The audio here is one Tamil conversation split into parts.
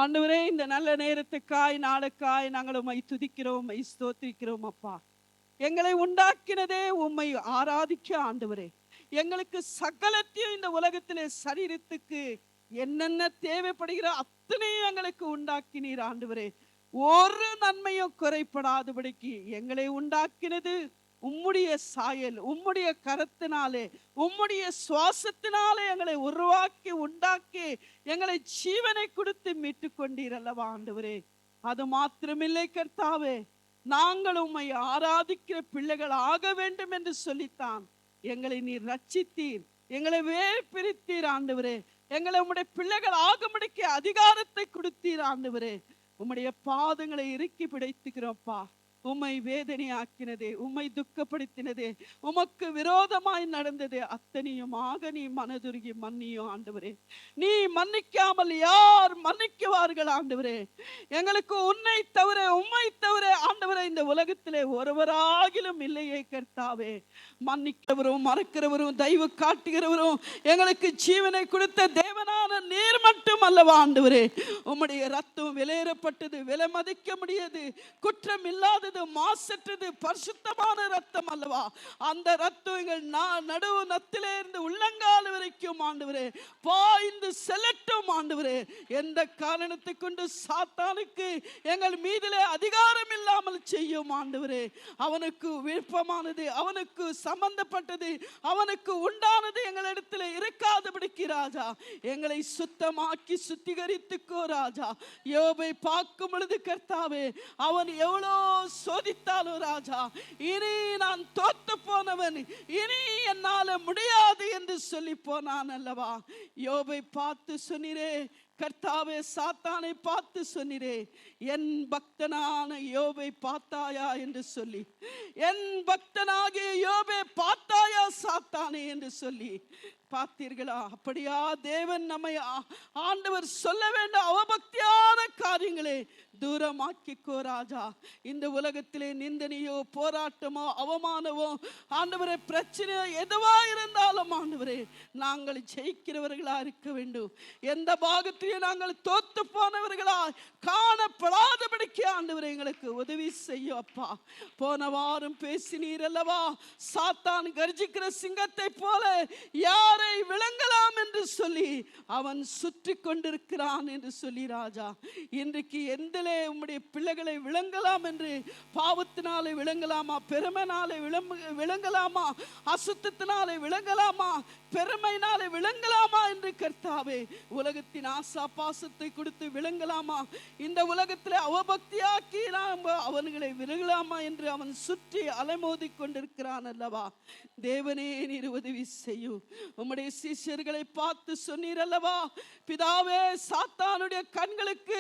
ஆண்டவரே, இந்த நல்ல நேரத்துக்காய் நாளுக்காய் நாங்கள் உம்மை துதிக்கிறோம், உம்மை ஸ்தோத்திரிக்கிறோம் அப்பா. எங்களை உண்டாக்கினதே உம்மை ஆராதிக்க ஆண்டவரே. எங்களுக்கு சகலத்தையும் இந்த உலகத்திலே சரீரத்துக்கு என்னென்ன தேவைப்படுகிற அத்தனையும் எங்களுக்கு உண்டாக்கினீர் ஆண்டவரே. ஒரு நன்மையும் குறைபடாதபடிக்கு எங்களை உண்டாக்கினது உம்முடைய சாயல், உம்முடைய கரத்தினாலே, உம்முடைய சுவாசத்தினாலே எங்களை உருவாக்கி உண்டாக்கி எங்களை ஜீவனை கொடுத்து மீட்டு கொண்டீர் அல்லவா ஆண்டவரே. அது மாத்திரமில்லை கர்த்தாவே, நாங்கள் உம்மை ஆராதிக்கிற பிள்ளைகள் ஆக வேண்டும் என்று சொல்லித்தான் எங்களை நீர் ரட்சித்தீர், எங்களை வேர் பிரித்தீர் ஆண்டவரே. எங்களை உம்முடைய பிள்ளைகள் ஆகும்படிக்கு அதிகாரத்தை கொடுத்தீர் ஆண்டவரே. உம்முடைய பாதங்களை இறுக்கி பிடித்துக்கிறோம்ப்பா. உம்மை வேதனையாக்கினதே, உம்மை துக்கப்படுத்தினதே, உமக்கு விரோதமாய் நடந்ததே அத்தனையுமாக நீ மனதுருகி மன்னியும் ஆண்டவரே. நீ மன்னிக்காமல் யார் மன்னிக்குவார்கள் ஆண்டவரே? எங்களுக்கு உன்னை தவிர உம்மை தவிர ஆண்டவரே இந்த உலகத்திலே ஒருவராகிலும் இல்லையே கர்த்தாவே. மன்னிக்கிறவரும் மறக்கிறவரும் தயவு காட்டுகிறவரும் எங்களுக்கு ஜீவனை கொடுத்த தேவனான நீர் மட்டும் அல்லவா ஆண்டவரே. உம்முடைய ரத்தம் விலையேறப்பட்டது, விலை மதிக்க முடியாது, குற்றம் இல்லாதது, மாசற்றது, பரிசுத்தமான ரத்தம் அல்லவா. அந்த ரத்தம் எங்கள் நடுவு நத்திலே இருந்து உள்ளங்கால் வரைக்கும் ஆண்டவரே பாய்ந்து செல்லட்டும் ஆண்டவரே. எந்த காரணத்தை கொண்டு சாத்தானுக்கு எங்கள் மீதிலே அதிகாரம் இல்லாமல் செய்யும் ஆண்டவரே. அவனுக்கு விருப்பமானது, அவனுக்கு சம்பந்தப்பட்டது, அவனுக்கு உண்டானது எங்களிடத்தில் இருக்காதபடிக்கு ராஜா எங்களை சுத்தமாக்கி சுத்திகரித்துக்கோ ராஜா. யோபை பார்க்கும் பொழுது கர்த்தாவே, அவன் எவ்வளோ சோதித்தாலும் ராஜா, இனி நான் தோத்து போனவன், இனி என்னால முடியாது என்று சொல்லி போனான் அல்லவா. யோபை பார்த்து சொன்னீரே கர்த்தாவே, சாத்தானை பார்த்து சொன்னீரே, என் பக்தனான யோபை பார்த்தாயா என்று சொல்லி, என் பக்தனாகிய யோபை பார்த்தாயா சாத்தானே என்று சொல்லி பார்த்தீர்களா? அப்படியா தேவன் நம்மை ஆண்டவர் சொல்ல வேண்டாம் அவபக்தியான காரியங்களே தூரமாக்கிக்கோ ராஜா. இந்த உலகத்திலே நிந்தனையோ போராட்டமோ அவமானமோ ஆண்டவரே பிரச்சனையோ எதுவா இருந்தாலும் ஆண்டவரே நாங்கள் ஜெயிக்கிறவர்களா இருக்க வேண்டும். எந்த பாகத்திலேயும் நாங்கள் தோத்து போனவர்களா காணப்படாதபடிக்கு ஆண்டவரே எங்களுக்கு உதவி செய்யும் அப்பா. போன வாரம் பேசினீர் அல்லவா, சாத்தான் கர்ஜிக்கிற சிங்கத்தை போல யாரை விளங்கலாம் என்று சொல்லி அவன் சுற்றி கொண்டிருக்கிறான் என்று சொல்லி ராஜா, இன்றைக்கு எந்திலே உம்முடைய பிள்ளைகளை விளங்கலாம் என்று, பாவத்தினாலே விளங்கலாமா, பெருமைனாலே விளங்கலாமா, அசுத்தத்தினாலே விளங்கலாமா, பெருமையினாலே விளங்கலாமா என்று கர்த்தாவே உலகத்தின் ஆசா பாசத்தை கொடுத்து விளங்கலாமா, இந்த உலகத்தில் அவபக்தியாக்கி நாம் அவன்களை விலகலாமா என்று அவன் சுற்றி அலைமோதி கொண்டிருக்கிறான் அல்லவா. தேவனே நீர் உதவி செய்யும். உம்முடைய சீஷர்களை பார்த்து சொன்னீர் அல்லவா, பிதாவே சாத்தானுடைய கண்களுக்கு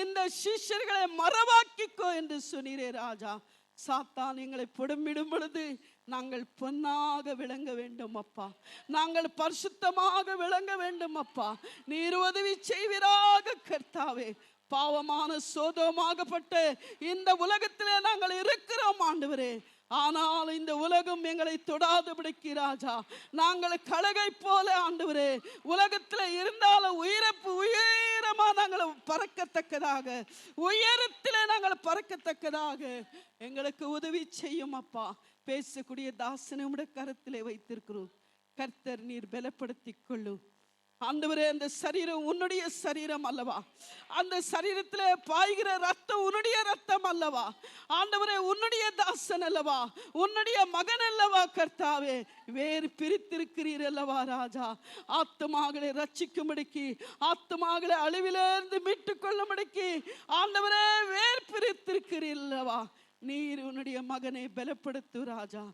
இந்த சீஷர்களை மறவாக்கிக்கோ என்று சொன்னீரே ராஜா. சாத்தான் எங்களை புடமிடும் பொழுது நாங்கள் பொன்னாக விளங்க வேண்டும் அப்பா, நாங்கள் பரிசுத்தமாக விளங்க வேண்டும் அப்பா. நீர் உதவி செய்வீராக கர்த்தாவே. பாவமான சோதமாகப்பட்ட இந்த உலகத்திலே நாங்கள் இருக்கிறோம் ஆண்டவரே. ஆனால் இந்த உலகம் எங்களை தொடாதபடிக்கு ராஜா, நாங்கள் கழுகை போல ஆண்டவரே உலகத்தில் இருந்தாலும் உயரமா நாங்கள் பறக்கத்தக்கதாக, உயரத்திலே நாங்கள் பறக்கத்தக்கதாக எங்களுக்கு உதவி செய்யும் அப்பா. பேசக்கூடிய தாசனை உம்முடைய கரத்திலே வைத்திருக்கிறோம் கர்த்தர், நீர் பலப்படுத்திக் கொள்ளும் ஆண்டவரே. அந்த சரீரம் உன்னுடைய சரீரம் அல்லவா, அந்த சரீரத்திலே பாய்கிற ரத்தம் உன்னுடைய ரத்தம் அல்லவா ஆண்டவரே, உன்னுடைய தாசன் அல்லவா, உன்னுடைய மகன் அல்லவா கர்த்தாவே. வேறு பிரித்திருக்கிறீர் அல்லவா ராஜா. ஆத்துமாக்களை ரட்சிக்கும்படிக்கு, ஆத்துமாக்களை அழிவிலிருந்து மீட்டுக் கொள்ளும்படிக்கு ஆண்டவரே வேறு பிரித்திருக்கிறீர் அல்லவா. நீர் உன்னுடைய மகனை பலப்படுத்து ராஜா.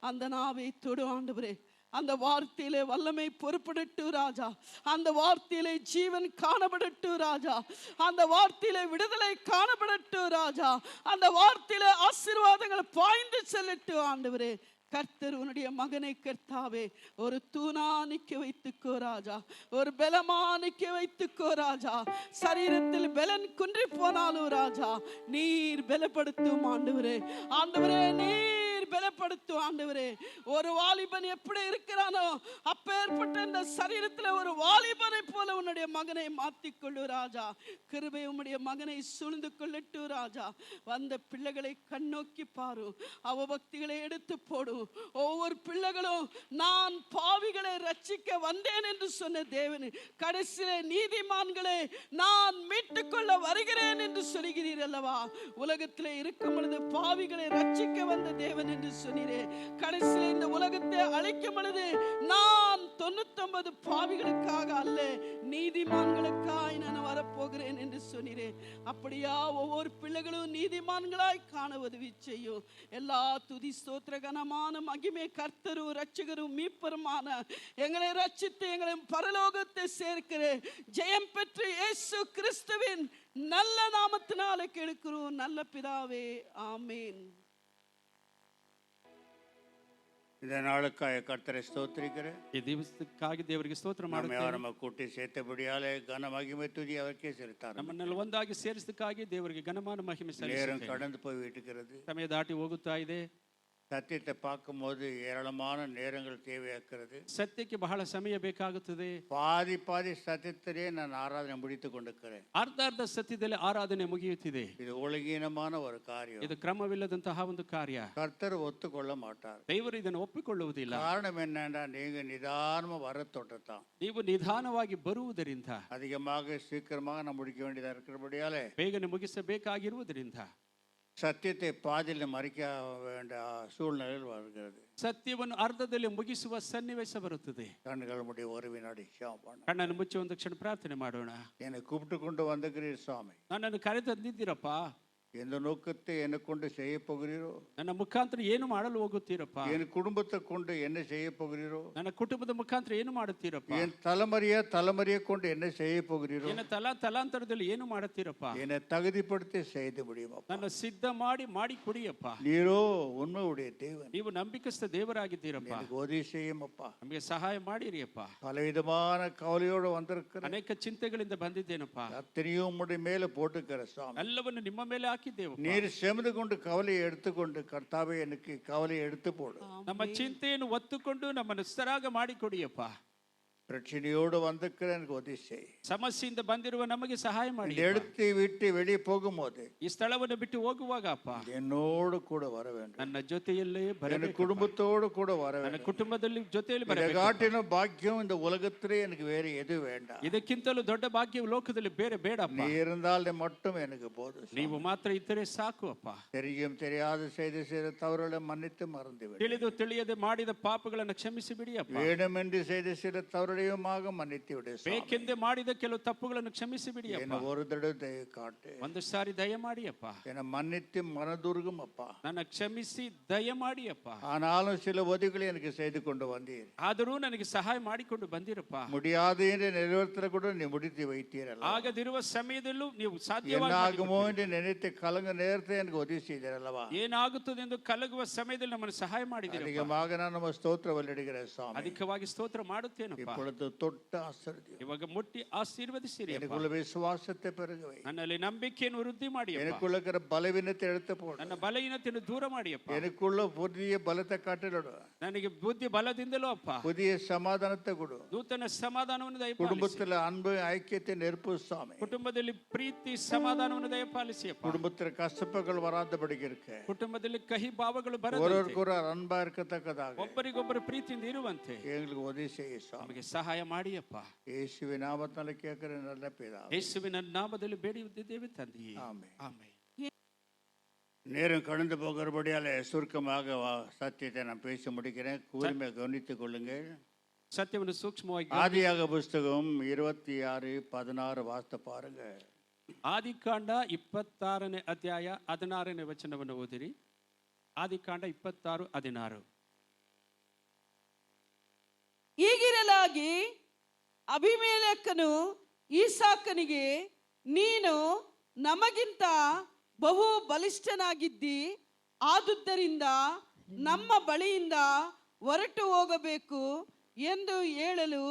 அந்த நாவை தொடு ஆண்டவரே, அந்த வார்த்தையிலே வல்லமை பொறுப்படட்டு ராஜா, அந்த வார்த்தையிலே ஜீவன் காணப்படட்டு ராஜா, அந்த வார்த்தையிலே விடுதலை காணப்படட்டு ராஜா, அந்த வார்த்தையிலே ஆசீர்வாதங்கள் பாய்ந்து செல்லட்டு ஆண்டவரே. கர்த்தர் உன்னுடைய மகனை கர்த்தாவே ஒரு தூணா நிக்க வைத்துக்கோ ராஜா, ஒரு பலமா நிக்க வைத்துக்கோ ராஜா. சரீரத்தில் பலன் குன்றி போனாலும் ராஜா நீர் பலப்படுத்தும் ஆண்டவரே. ஆண்டவரே நீர் நீர் பலப்படுத்தும் ஆண்டவரே. ஒரு வாலிபன் எப்படி இருக்கிறானோ அப்பேற்பட்ட இந்த சரீரத்துல ஒரு வாலிபனை போல உன்னுடைய மகனை மாற்றிக்கொள்ளு ராஜா. கிருபை உம்முடைய மகனை சூழ்ந்து கொள்ளட்டு ராஜா. வந்த பிள்ளைகளை கண்ணோக்கி பாரு, அவபக்திகளை எடுத்து போடும். ஒவ்வொரு பிள்ளைகளும் நான் பாவிகளை ரட்சிக்க வந்தேன் என்று சொன்ன தேவன் கடைசியிலே நீதிமான்களை நான் மீட்டுக் கொள்ள வருகிறேன் என்று சொல்கிறீர் அல்லவா. உலகத்திலே இருக்கும் பொழுது பாவிகளை ரட்சிக்க வந்த தேவன் என்று சொன்னீரே, கடைசியிலே இந்த உலகத்தை அழிக்கும் பொழுது நான் 99 பாவிகளுக்காக அல்ல நீதிமான்களுக்காய் நான் வரப்போகிறேன் என்று சொன்னீரே. அப்படியா ஒவ்வொரு பிள்ளைகளும் நீதிமான்களாய் காண உதவி செய்யும். எல்லா துதி ஸ்தோத்திர கனமான மகிமை கர்த்தரும் ரட்சகரும் மீட்பருமான எங்களை ரட்சித்து எங்களை பரலோகத்தை சேர்க்கிற ஜெயம் பெற்று இயேசு கிறிஸ்துவின் நல்ல நாமத்தினாலே கேட்கிறோம் நல்ல பிதாவே, ஆமேன். இந்த நாளுக்காக கர்த்தரை ಸ್ತೋತ್ರಿக்கிறேன். ಈ ದಿವಸಕ್ಕಾಗಿ ದೇವರಿಗೆ ಸ್ತೋತ್ರ ಮಾಡುತ್ತೇನೆ. ನಮ್ಮ ಕೂಟಿ ಸೇತಬಡಿಯಾಲೆ ಘನ ಮಹಿಮೆ ತುದಿ ಅವರಿಗೆ ಸೇರುತ್ತಾರೆ. ನಮ್ಮನ್ನೆಲ್ಲ ಒಂದಾಗಿ ಸೇರಿಸಿದಕ್ಕಾಗಿ ದೇವರಿಗೆ ಘನಮಾನ ಮಹಿಮೆ நேரம் ಸಲ್ಲಿಸುತ್ತೇನೆ. கடந்து போய் விட்டுகிறது. ಸಮಯ ದಾಟಿ ಹೋಗುತ್ತಾ ಇದೆ. சத்தியத்தை பார்க்கும்போது ஏராளமான நேரங்கள் தேவையாக்கிறது. ಸತ್ಯಕ್ಕೆ ಬಹಳ ಸಮಯ ಬೇಕಾಗುತ್ತದೆ. பாதி சத்தியத்திலே நான் ஆராதனை முடித்துக் கொண்டிருக்கிறேன். ಅರ್ಧ ಸತ್ಯದಲ್ಲಿ ಆರಾಧನೆ ಮುಗಿಯುತ್ತಿದೆ. இது ஒழுங்கீனமான ஒரு காரியம். ಇದು ಕ್ರಮವಿಲ್ಲದಂತಹ ಒಂದು ಕಾರ್ಯ. கர்த்தர் ஒத்துக்கொள்ள மாட்டார். ದೇವರು ಇದನ್ನು ಒಪ್ಪಿಕೊಳ್ಳುವುದಿಲ್ಲ. காரணம் என்னன்னா நீங்க நிதானமா வர தொட்டத்தான். ನೀವು ನಿಧಾನವಾಗಿ ಬರುವುದರಿಂದ, அதிகமாக சீக்கிரமாக நான் முடிக்க வேண்டியதா இருக்கிறபடியாலே ಬೇಗನೆ ಮುಗಿಸಬೇಕಾಗಿರುವುದರಿಂದ சத்தியத்தை பாதியில் மறைக்க வேண்டிய சூழ்நிலையில் வருகிறது. ಸತ್ಯವನ್ನು ಅರ್ಧದಲ್ಲಿ ಮುಗಿಸುವ ಸನ್ನಿವೇಶ ಬರುತ್ತದೆ. கண்கள் முடி ஒரு வினாடி ಕಣ್ಣನ್ನು ಮುಚ್ಚಿ ಒಂದು ಕ್ಷಣ ಪ್ರಾರ್ಥನೆ ಮಾಡೋಣ. என்னை கூப்பிட்டு கொண்டு வந்திருக்கிறீர் சுவாமி. ನನ್ನನ್ನು ಕರೆತಂದಿದ್ದೀರಪ್ಪ. எந்த நோக்கத்தை என்னை கொண்டு செய்ய போகிறீரோ, ನನ್ನ ಮುಖಾಂತರ ಏನು ಮಾಡಲು ಹೋಗುತ್ತೀರಪ್ಪ. என் குடும்பத்தை கொண்டு என்ன செய்ய போகிறீரோ, ನನ್ನ ಕುಟುಂಬದ ಮುಖಾಂತರ ಏನು ಮಾಡುತ್ತೀರಪ್ಪ. என் தலைமுறையை கொண்டு என்ன செய்ய போகிறீரோ, ನನ್ನ ತಲಾಂತರದಲ್ಲಿ ಏನು ಮಾಡುತ್ತೀರಪ್ಪ. என்னை தகுதிப்படுத்தி செய்து முடியும். ನನ್ನ ಸಿದ್ಧ ಮಾಡಿ ಕೊಡಿಯಪ್ಪ. நீரோ உண்மையுடைய தேவன். ನೀವು ನಂಬಿಕಸ್ಥ ದೇವರಾಗಿದ್ದೀರಪ್ಪ. எனக்கு உதவி செய்யும் அப்பா. ನಮಗೆ ಸಹಾಯ ಮಾಡಿರಿಯಪ್ಪ. பலவிதமான கவலையோடு வந்திருக்கிற ಅನೇಕ ಚಿಂತೆಗಳಿಂದ ಬಂದಿದ್ದೇನಪ್ಪ. அத்தனையும் உம்முடைய மேல போட்டுக்கிற சுவாமி. ಎಲ್ಲವನ್ನು ನಿಮ್ಮ ಮೇಲೆ ಹಾಕಿದ್ದೇವೆ. நீர் செமந்து கொண்டு கவலையை எடுத்துக்கொண்டு கர்த்தாவே எனக்கு கவலையை எடுத்து போடு. ನಮ್ಮ ಚಿಂತೆಯನ್ನು ಒತ್ತುಕೊಂಡು ನಮ್ಮನ್ನು ಸರಾಗ ಮಾಡಿಕೊಡಿಯಪ್ಪ. பிரச்சனையோடு வந்திருக்கிற எனக்கு உதவி செய். ಸಮಸ್ಯೆಯಿಂದ ಬಂದಿರುವ ನಮಗೆ ಸಹಾಯ ಮಾಡಿ. எடுத்து விட்டு வெளியே போகும்போது ಈ ಸ್ಥಳವನ್ನು ಬಿಟ್ಟು ಹೋಗುವಾಗ ಅಪ್ಪ என்னோடு கூட வர வேண்டும். ನನ್ನ ಜೊತೆಯಲ್ಲೇ என் ಬರಬೇಕು. குடும்பத்தோடு கூட வர ನನ್ನ வேண்டும். ಕುಟುಂಬದಲ್ಲಿ ಜೊತೆಯಲ್ಲಿ இதை ಬರಬೇಕು. காட்டின பாக்கியம் இந்த உலகத்திலே எனக்கு வேற எதுவும் வேண்டாம். ಇದಕ್ಕಿಂತಲೂ ದೊಡ್ಡ ಭಾಗ್ಯ ಲೋಕದಲ್ಲಿ ಬೇರೆ ಬೇಡಪ್ಪ. நீ இருந்தால் மட்டும் எனக்கு போதும். ನೀವು ಮಾತ್ರ ಇದ್ದರೆ ಸಾಕು ಅಪ್ಪ. தெரியும் தெரியாத செய்த தவறுகளை மன்னித்து மறந்து விடு. ತಿಳಿದು ತಿಳಿಯದೆ ಮಾಡಿದ ಪಾಪಗಳನ್ನು ಕ್ಷಮಿಸಿ ಬಿಡಿ ಅಪ್ಪ. வேண்டுமென்று செய்த தவறுடையுமாக மன்னித்து விடு. ಬೇಕೆಂದೇ ಮಾಡಿದ ಕೆಲವು ತಪ್ಪುಗಳನ್ನು ಕ್ಷಮಿಸಿ ಬಿಡಿ ಅಪ್ಪ. என்ன ஒரு தடவை தயை காட்டு. ಒಂದು ಸಾರಿ ದಯ ಮಾಡಿ ಅಪ್ಪ. என்னை மன்னித்து மனதுருகும் அப்பா. ನನ್ನ ಕ್ಷಮಿಸಿ ದಯ ಮಾಡಿ ಅಪ್ಪ. ஆனாலும் சில உதவிகளை எனக்கு செய்து கொண்டு வந்தீர். ಆದರೂ ನನಗೆ ಸಹಾಯ ಮಾಡಿಕೊಂಡು ಬಂದಿರಪ್ಪ. முடியாது என்று நிறைவேற்ற கூட நீ முடித்து வைத்தீரಲ್ಲ. ಆಗದಿರುವ ಸಮಯದಲ್ಲೂ ನೀವು என்னாகுமோ என்று நினைத்து கலங்க நேரத்தை எனக்கு உதவி செய்தீரல்லவா. ಏನಾಗುತ್ತದೆ ಎಂದು ಕಲಗುವ ಸಮಯದಲ್ಲಿ ನಮ್ಮನ್ನು ಸಹಾಯ ಮಾಡಿದ್ದೀರಿ. அதிகமாக நான் நம்ம ஸ்தோத்திரம் வெளியிடுகிறேன் சுவாமி. ಅಧಿಕವಾಗಿ ಸ್ತೋತ್ರ ಮಾಡುತ್ತೇನಪ್ಪ. இப்பொழுது தொட்டு ஆசீர்வதியும். ಇವಾಗ ಮುಟ್ಟಿ ಆಶೀರ್ವದಿಸಿರಿ ಅಪ್ಪ. எனக்குள்ள விசுவாசத்தை பெருகவை. ನನ್ನಲ್ಲಿ ನಂಬಿಕೆಯನ್ನು ವೃದ್ಧಿ ಮಾಡಿ ಅಪ್ಪ. எனக்குள்ள இருக்கிற பலவீனத்தை எடுத்து போடு. ನನ್ನ ಬಲಹೀನತೆಯನ್ನು ದೂರ ಮಾಡಿ ಅಪ್ಪ. எனக்குள்ள புதிய பலத்தை காட்டிலோடு. ನನಗೆ ಬುದ್ಧಿ ಬಲದಿಂದಲೂ ಅಪ್ಪ புதிய சமாதானத்தை கொடு. ನೂತನ ಸಮಾಧಾನವನ್ನು ದಯಪಾಲಿಸಿ. குடும்பத்தில் அன்பு ஐக்கியத்தை நெருப்பு சுவாமி. ಕುಟುಂಬದಲ್ಲಿ ಪ್ರೀತಿ ಸಮಾಧಾನವನ್ನು ದಯಪಾಲಿಸಿ ಅಪ್ಪ. குடும்பத்தில் கஷ்டப்பகள் வராதபடிக்கு இருக்க. ಕುಟುಂಬದಲ್ಲಿ ಕಹಿ ಭಾವಗಳು ಬರದಂತೆ ஒருவருக்கு அன்பா இருக்கத்தக்கதாக ಒಬ್ಬರಿಗೊಬ್ಬರು ಪ್ರೀತಿಯಿಂದ ಇರುವಂತೆ எங்களுக்கு உதவி செய்ய சுவாமி. ನಮಗೆ ಸಹಾಯ ಮಾಡಿ ಅಪ್ಪ. இயேசுவின் நாமத்தால கேட்கிற நல்ல பிதாவே. ಯೇಸುವಿನ ನಾಮದಲ್ಲಿ ಬೇಡಿದ್ದೇವೆ ತಂದೆಯೇ. ஆமென். ಆಮೆನ್. நேரம் கடந்து போகிறபடியால் சுருக்கமாக சத்தியத்தை நான் பேசி முடிக்கிறேன். கூர்மையை கவனித்துக் கொள்ளுங்கள். ಸತ್ಯವನ್ನು ಸೂಕ್ಷ್ಮವಾಗಿ ஆதியாக புஸ்தகம் 26:16 வாசித்து பாருங்க. ಆದಿಕಾಂಡ 26ನೇ ಅಧ್ಯಾಯ 16ನೇ ವಚನವನ್ನು ಓದಿರಿ. ಆದಿಕಾಂಡ 26:16. ಹೀಗಿರಲಾಗಿ ಅಭಿಮೇಲೆಕನು ಈಸಾಕನಿಗೆ, ನೀನು ನಮಗಿಂತ ಬಹು ಬಲಿಷ್ಠನಾಗಿದ್ದಿ, ಆದುದರಿಂದ ನಮ್ಮ ಬಳಿಯಿಂದ ಹೊರಟು ಹೋಗಬೇಕು ಎಂದು ಹೇಳಲು,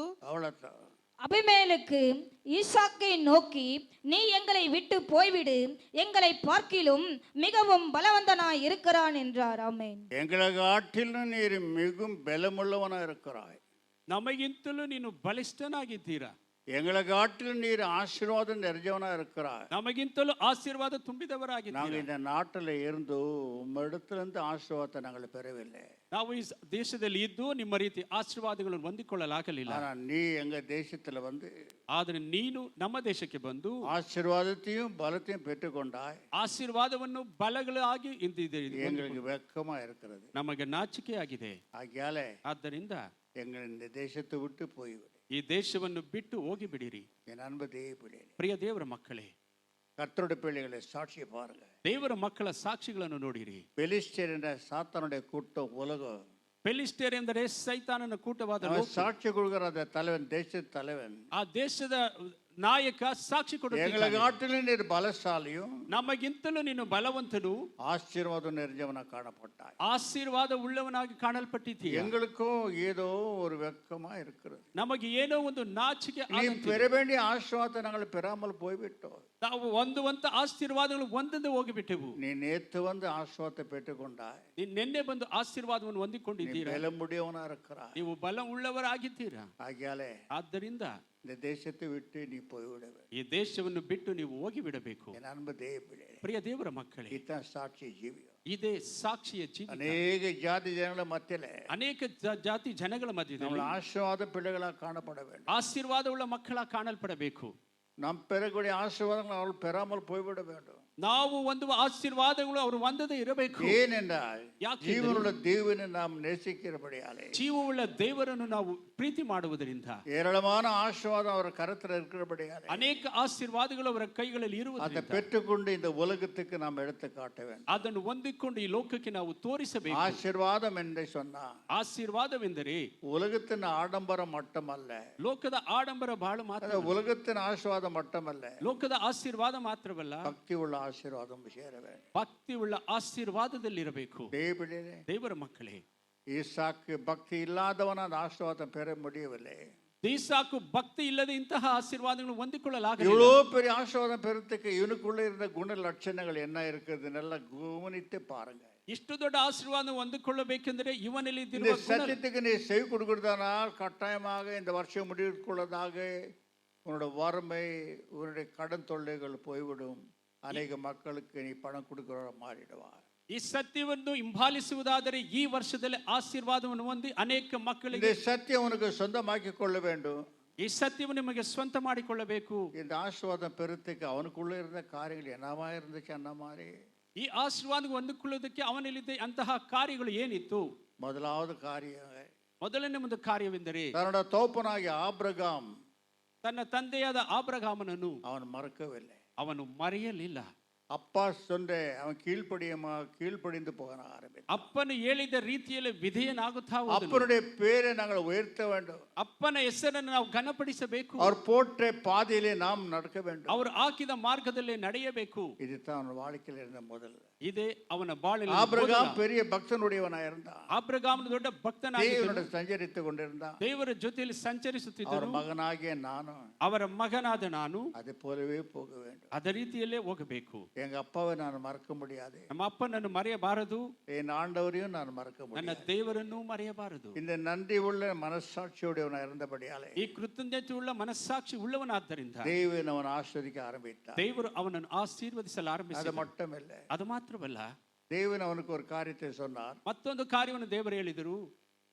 அபிமெலேக்கு ஈசாக்கை நோக்கி, நீ எங்களை விட்டு போய்விடு, எங்களை பார்க்கிலும் மிகவும் பலவந்தனாய் இருக்கிறான் என்றார். ஆமென். எங்களை காட்டிலும் நீர் மிகவும் பலமுள்ளவனா இருக்கிறாய். ನಮಗಿಂತಲೂ ನೀನು ಬಲಿಷ್ಠನಾಗಿದ್ದೀರಾ. எங்களை காட்டிலும் நீர் ஆசீர்வாதம் நிறைஞ்சவனா இருக்கிறாய். ನಮಗಿಂತಲೂ ಆಶೀರ್ವಾದ நாங்கள் ತುಂಬಿದವರಾಗಿದ್ದೀರಾ. இந்த நாட்டில் இருந்து உம்மிடத்திலிருந்து ஆசீர்வாதத்தை நாங்கள் பெறவில்லை. ನಾವು ಈ ದೇಶದಲ್ಲಿ ಇದ್ದು ನಿಮ್ಮ ರೀತಿ ಆಶೀರ್ವಾದಗಳನ್ನು ಹೊಂದಿಕೊಳ್ಳಲಾಗಲಿಲ್ಲ. ஆனா நீ எங்க தேசத்துல வந்து ಆದರೆ ನೀನು ನಮ್ಮ ದೇಶಕ್ಕೆ ಬಂದು ஆசீர்வாதத்தையும் பலத்தையும் பெற்றுக்கொண்டாய். ಆಶೀರ್ವಾದವನ್ನು ಬಲಗಳಾಗಿ எங்களுக்கு வெக்கமா இருக்கிறது. ನಮಗೆ ನಾಚಿಕೆ ಆಗಿದೆ. ஆகையாலே ಆದ್ದರಿಂದ எங்கள் இந்த தேசத்தை விட்டு போய்விடு. ಈ ದೇಶವನ್ನು ಬಿಟ್ಟು ಹೋಗಿಬಿಡಿರಿ. என் அன்பு தேவ பிள்ளைகளே, ಪ್ರಿಯ ದೇವರ ಮಕ್ಕಳೇ, கர்த்தருடைய பிள்ளைகளை சாட்சியை பாருங்க. ದೇವರ ಮಕ್ಕಳ ಸಾಕ್ಷಿಗಳನ್ನು ನೋಡಿರಿ. பெலிஸ்டர் என்ற சாத்தானுடைய கூட்டம் உலகம். ಪೆಲಿಸ್ಟರ್ ಎಂದರೆ ಸೈತಾನನ ಕೂಟವಾದ ಲೋಕ. சாட்சி கொடுக்கிற அந்த தலைவன், தேச தலைவன், ಆ ದೇಶದ ನಾಯಕ ಸಾಕ್ಷಿ எங்களை ಕೊಡುತ್ತಾನೆ. காட்டிலும் நீர் பலசாலியும் ನಮಗಿಂತಲೂ ನೀನು ಬಲವಂತನು, ஆசீர்வாதம் நிறைஞ்சவனா காணப்பட்டாய். ಆಶೀರ್ವಾದ ಉಳ್ಳವನಾಗಿ ಕಾಣಲ್ಪಟ್ಟಿದ್ದೀಯ. எங்களுக்கும் ஏதோ ஒரு வெக்கமா இருக்கிறது. ನಮಗೆ ಏನೋ ಒಂದು ನಾಚಿಕೆ நீ ಆದಂತಿದೆ. பெற வேண்டிய ஆசீர்வாதத்தை நாங்கள் பெறாமல் போய்விட்டோம். ನಾವು ಹೊಂದುವಂತ ಆಶೀರ್ವಾದಗಳು ಒಂದೊಂದು ಹೋಗಿಬಿಟ್ಟೆವು. நீ நேத்து வந்து ஆசீர்வாதத்தை பெற்றுக்கொண்டாய். ನೀನು ನಿನ್ನೆ ಬಂದು ಆಶೀರ್ವಾದವನ್ನು ಹೊಂದಿಕೊಂಡಿದ್ದೀರಾ. பல முடியவனா இருக்கிறாய். ನೀವು ಬಲ ಉಳ್ಳವರಾಗಿದ್ದೀರಾ. ஆகையாலே ಆದ್ದರಿಂದ இந்த தேசத்தை விட்டு நீ போய்விட வேண்டும். ಈ ದೇಶವನ್ನು ಬಿಟ್ಟು ನೀವು ಹೋಗಿಬಿಡಬೇಕು. என் அன்பு தேவ பிள்ளைகளே, ಪ್ರಿಯ ದೇವರ ಮಕ್ಕಳೇ, இதான் சாட்சி ஜீவியம். ಇದೇ ಸಾಕ್ಷಿಯ ಜೀವಿತ. அநேக ஜாதி ஜனங்கள மத்தியில ಅನೇಕ ಜಾತಿ ಜನಗಳ நம்ம ಮಧ್ಯದಲ್ಲಿ ஆசீர்வாத பிள்ளைகளாக காணப்பட வேண்டும். ಆಶೀರ್ವಾದವುಳ್ಳ ಮಕ್ಕಳ ಕಾಣಲ್ಪಡಬೇಕು. நாம் பெறக்கூடிய ஆசீர்வாதங்கள் அவள் பெறாமல் போய்விட வேண்டும். ನಾವು ಒಂದು ಆಶೀರ್ವಾದಗಳು ಅವರು ಹೊಂದದೇ ಇರಬೇಕು. ஏனென்றால் ಯಾಕೆಂದರೆ ஜீவனுள்ள தேவனை நாம் நேசிக்கிறபடியாலே, ಜೀವವುಳ್ಳ ದೇವರನ್ನು ನಾವು ಪ್ರೀತಿ ಮಾಡುವುದರಿಂದ, ஏராளமான ஆசீர்வாதம் அவர் கரத்தில் இருக்கிறபடியாலே, ಅನೇಕ ಆಶೀರ್ವಾದಗಳು ಅವರ ಕೈಗಳಲ್ಲಿ அதை ಇರುವುದರಿಂದ பெற்றுக்கொண்டு இந்த உலகத்துக்கு நாம் எடுத்து காட்ட வேண்டும். ಅದನ್ನು ಹೊಂದಿಕೊಂಡು ಈ ಲೋಕಕ್ಕೆ ನಾವು ತೋರಿಸಬೇಕು. ஆசீர்வாதம் என்று சொன்னா ಆಶೀರ್ವಾದವೆಂದರೆ உலகத்தின் ஆடம்பரம் மட்டுமல்ல, ಲೋಕದ ಆಡಂಬರ ಬಹಳ ಮಾತ್ರ, அது உலகத்தின் ஆசீர்வாதம் மட்டுமல்ல, ಲೋಕದ ಆಶೀರ್ವಾದ ಮಾತ್ರವಲ್ಲ, பக்தி உள்ள ஆசீர்வாதம் சேர வேண்டும். ಭಕ್ತಿ ಉಳ್ಳ ಆಶೀರ್ವಾದದಲ್ಲಿರಬೇಕು. தேவபிள்ளைகளே, ದೇವರ ಮಕ್ಕಳೇ, ஈசாக்கு பக்தி இல்லாதவன அந்த ஆசீர்வாதம் பெற முடியவில்லை. ಈಸಾಕು ಭಕ್ತಿ ಇಲ್ಲದೆ ಇಂತಹ ಆಶೀರ್ವಾದಗಳನ್ನು ಹೊಂದಿಕೊಳ್ಳಲಾಗಲಿಲ್ಲ. இவ்வளோ பெரிய ஆசீர்வாதம் பெறத்துக்கு இவனுக்குள்ள இருந்த குண லட்சணங்கள் என்ன இருக்குது நல்லா கவனித்து பாருங்க. ಇಷ್ಟು ದೊಡ್ಡ ಆಶೀರ್ವಾದ ಹೊಂದಿಕೊಳ್ಳಬೇಕೆಂದರೆ ಇವನಲ್ಲಿ இந்த ಇದ್ದಿರುವ ಗುಣ- சத்தியத்துக்கு நீ செவி கொடுக்கிறதானால் கட்டாயமாக இந்த வருஷம் முடிவுக்குள்ளதாக உன்னோட வறுமை, உன்னுடைய கடன் தொல்லைகள் போய்விடும். அநேக மக்களுக்கு நீ பணம் கொடுக்கிற மாறிடுவார். ಈ ಸತ್ಯವನ್ನು ಹಿಂಬಾಲಿಸುವುದಾದರೆ ಈ ವರ್ಷದಲ್ಲಿ ಆಶೀರ್ವಾದವನ್ನು ಹೊಂದಿ ಅನೇಕ இந்த ಮಕ್ಕಳಿಗೆ சத்தியம் உனக்கு சொந்தமாக்கி கொள்ள வேண்டும். ಈ ಸತ್ಯವನ್ನು ನಿಮಗೆ ಸ್ವಂತ ಮಾಡಿಕೊಳ್ಳಬೇಕು. இந்த ஆசீர்வாதம் பெறத்துக்கு அவனுக்குள்ள இருந்த காரியங்கள் என்னவா இருந்துச்சு அந்த மாதிரி. ಈ ಆಶೀರ್ವಾದ ಹೊಂದಿಕೊಳ್ಳುವುದಕ್ಕೆ ಅವನಲ್ಲಿದ್ದ ಅಂತಹ ಕಾರ್ಯಗಳು ಏನಿತ್ತು? முதலாவது காரியம், ಮೊದಲನೇ ಒಂದು ಕಾರ್ಯವೆಂದರೆ தன்னோட தோப்பனாகிய ஆபிரகாம் ತನ್ನ ತಂದೆಯಾದ ಆಬ್ರಹಾಮನನ್ನು அவன் மறக்கவில்லை. ಅವನು ಮರೆಯಲಿಲ್ಲ. அப்பா சொன்ன அவன் கீழ்ப்படிந்து போக ஆரம்பித்தான். ಅಪ್ಪನು ಹೇಳಿದ ರೀತಿಯಲ್ಲಿ ವಿಧೇಯನಾಗುತ್ತಾ ಹೋದನು. அப்பனுடைய பேரை நாங்கள் உயர்த்த வேண்டும். ಅಪ್ಪನ ಹೆಸರನ್ನು ನಾವು ಘನಪಡಿಸಬೇಕು. அவர் போற்ற பாதையிலே நாம் நடக்க வேண்டும். ಅವರು ಹಾಕಿದ ಮಾರ್ಗದಲ್ಲೇ ನಡೆಯಬೇಕು. இதுதான் அவன் வாழ்க்கையில் இருந்த முதல். ಇದೇ ಅವನ ಬಾಳಿನ ஆபிரகாம் பெரிய பக்தனுடையவனாக இருந்தான். ಆಬ್ರಹಾಮನು ದೊಡ್ಡ ಭಕ್ತನಾಗಿದ್ದನು. தேவனோடு சஞ்சரித்து கொண்டிருந்தான். ದೇವರ ಜೊತೆಯಲ್ಲಿ ಸಂಚರಿಸುತ್ತಿದ್ದನು. அவர் மகனாகிய நானும் ಅವರ ಮಗನಾದ ನಾನು அதை போலவே போக வேண்டும். ಅದ ರೀತಿಯಲ್ಲೇ ಹೋಗಬೇಕು. எங்க அப்பாவை நான் மறக்க முடியாது. ನಮ್ಮ ಅಪ್ಪನನ್ನು ಮರೆಯಬಾರದು. என் ஆண்டவரையும் நான் மறக்க ನನ್ನ முடியாது. ದೇವರನ್ನು ಮರೆಯಬಾರದು. இந்த நன்றி உள்ள மனசாட்சியுடையவனாக இருந்தபடியாலே ಈ ಕೃತಜ್ಞತೆ ಉಳ್ಳ ಮನಸ್ಸಾಕ್ಷಿ ಉಳ್ಳವನಾದ್ದರಿಂದ தேவன் அவன் ஆஸ்வதிக்க ஆரம்பித்தார். ದೇವರು ಅವನನ್ನು ಆಶೀರ್ವದಿಸಲು அது ಆರಂಭಿಸಿದರು. மட்டுமில்ல, ಅದು ಮಾತ್ರವಲ್ಲ, தேவன் அவனுக்கு ஒரு காரியத்தை சொன்னார். ಮತ್ತೊಂದು ಕಾರ್ಯವನ್ನು ದೇವರು ಹೇಳಿದರು.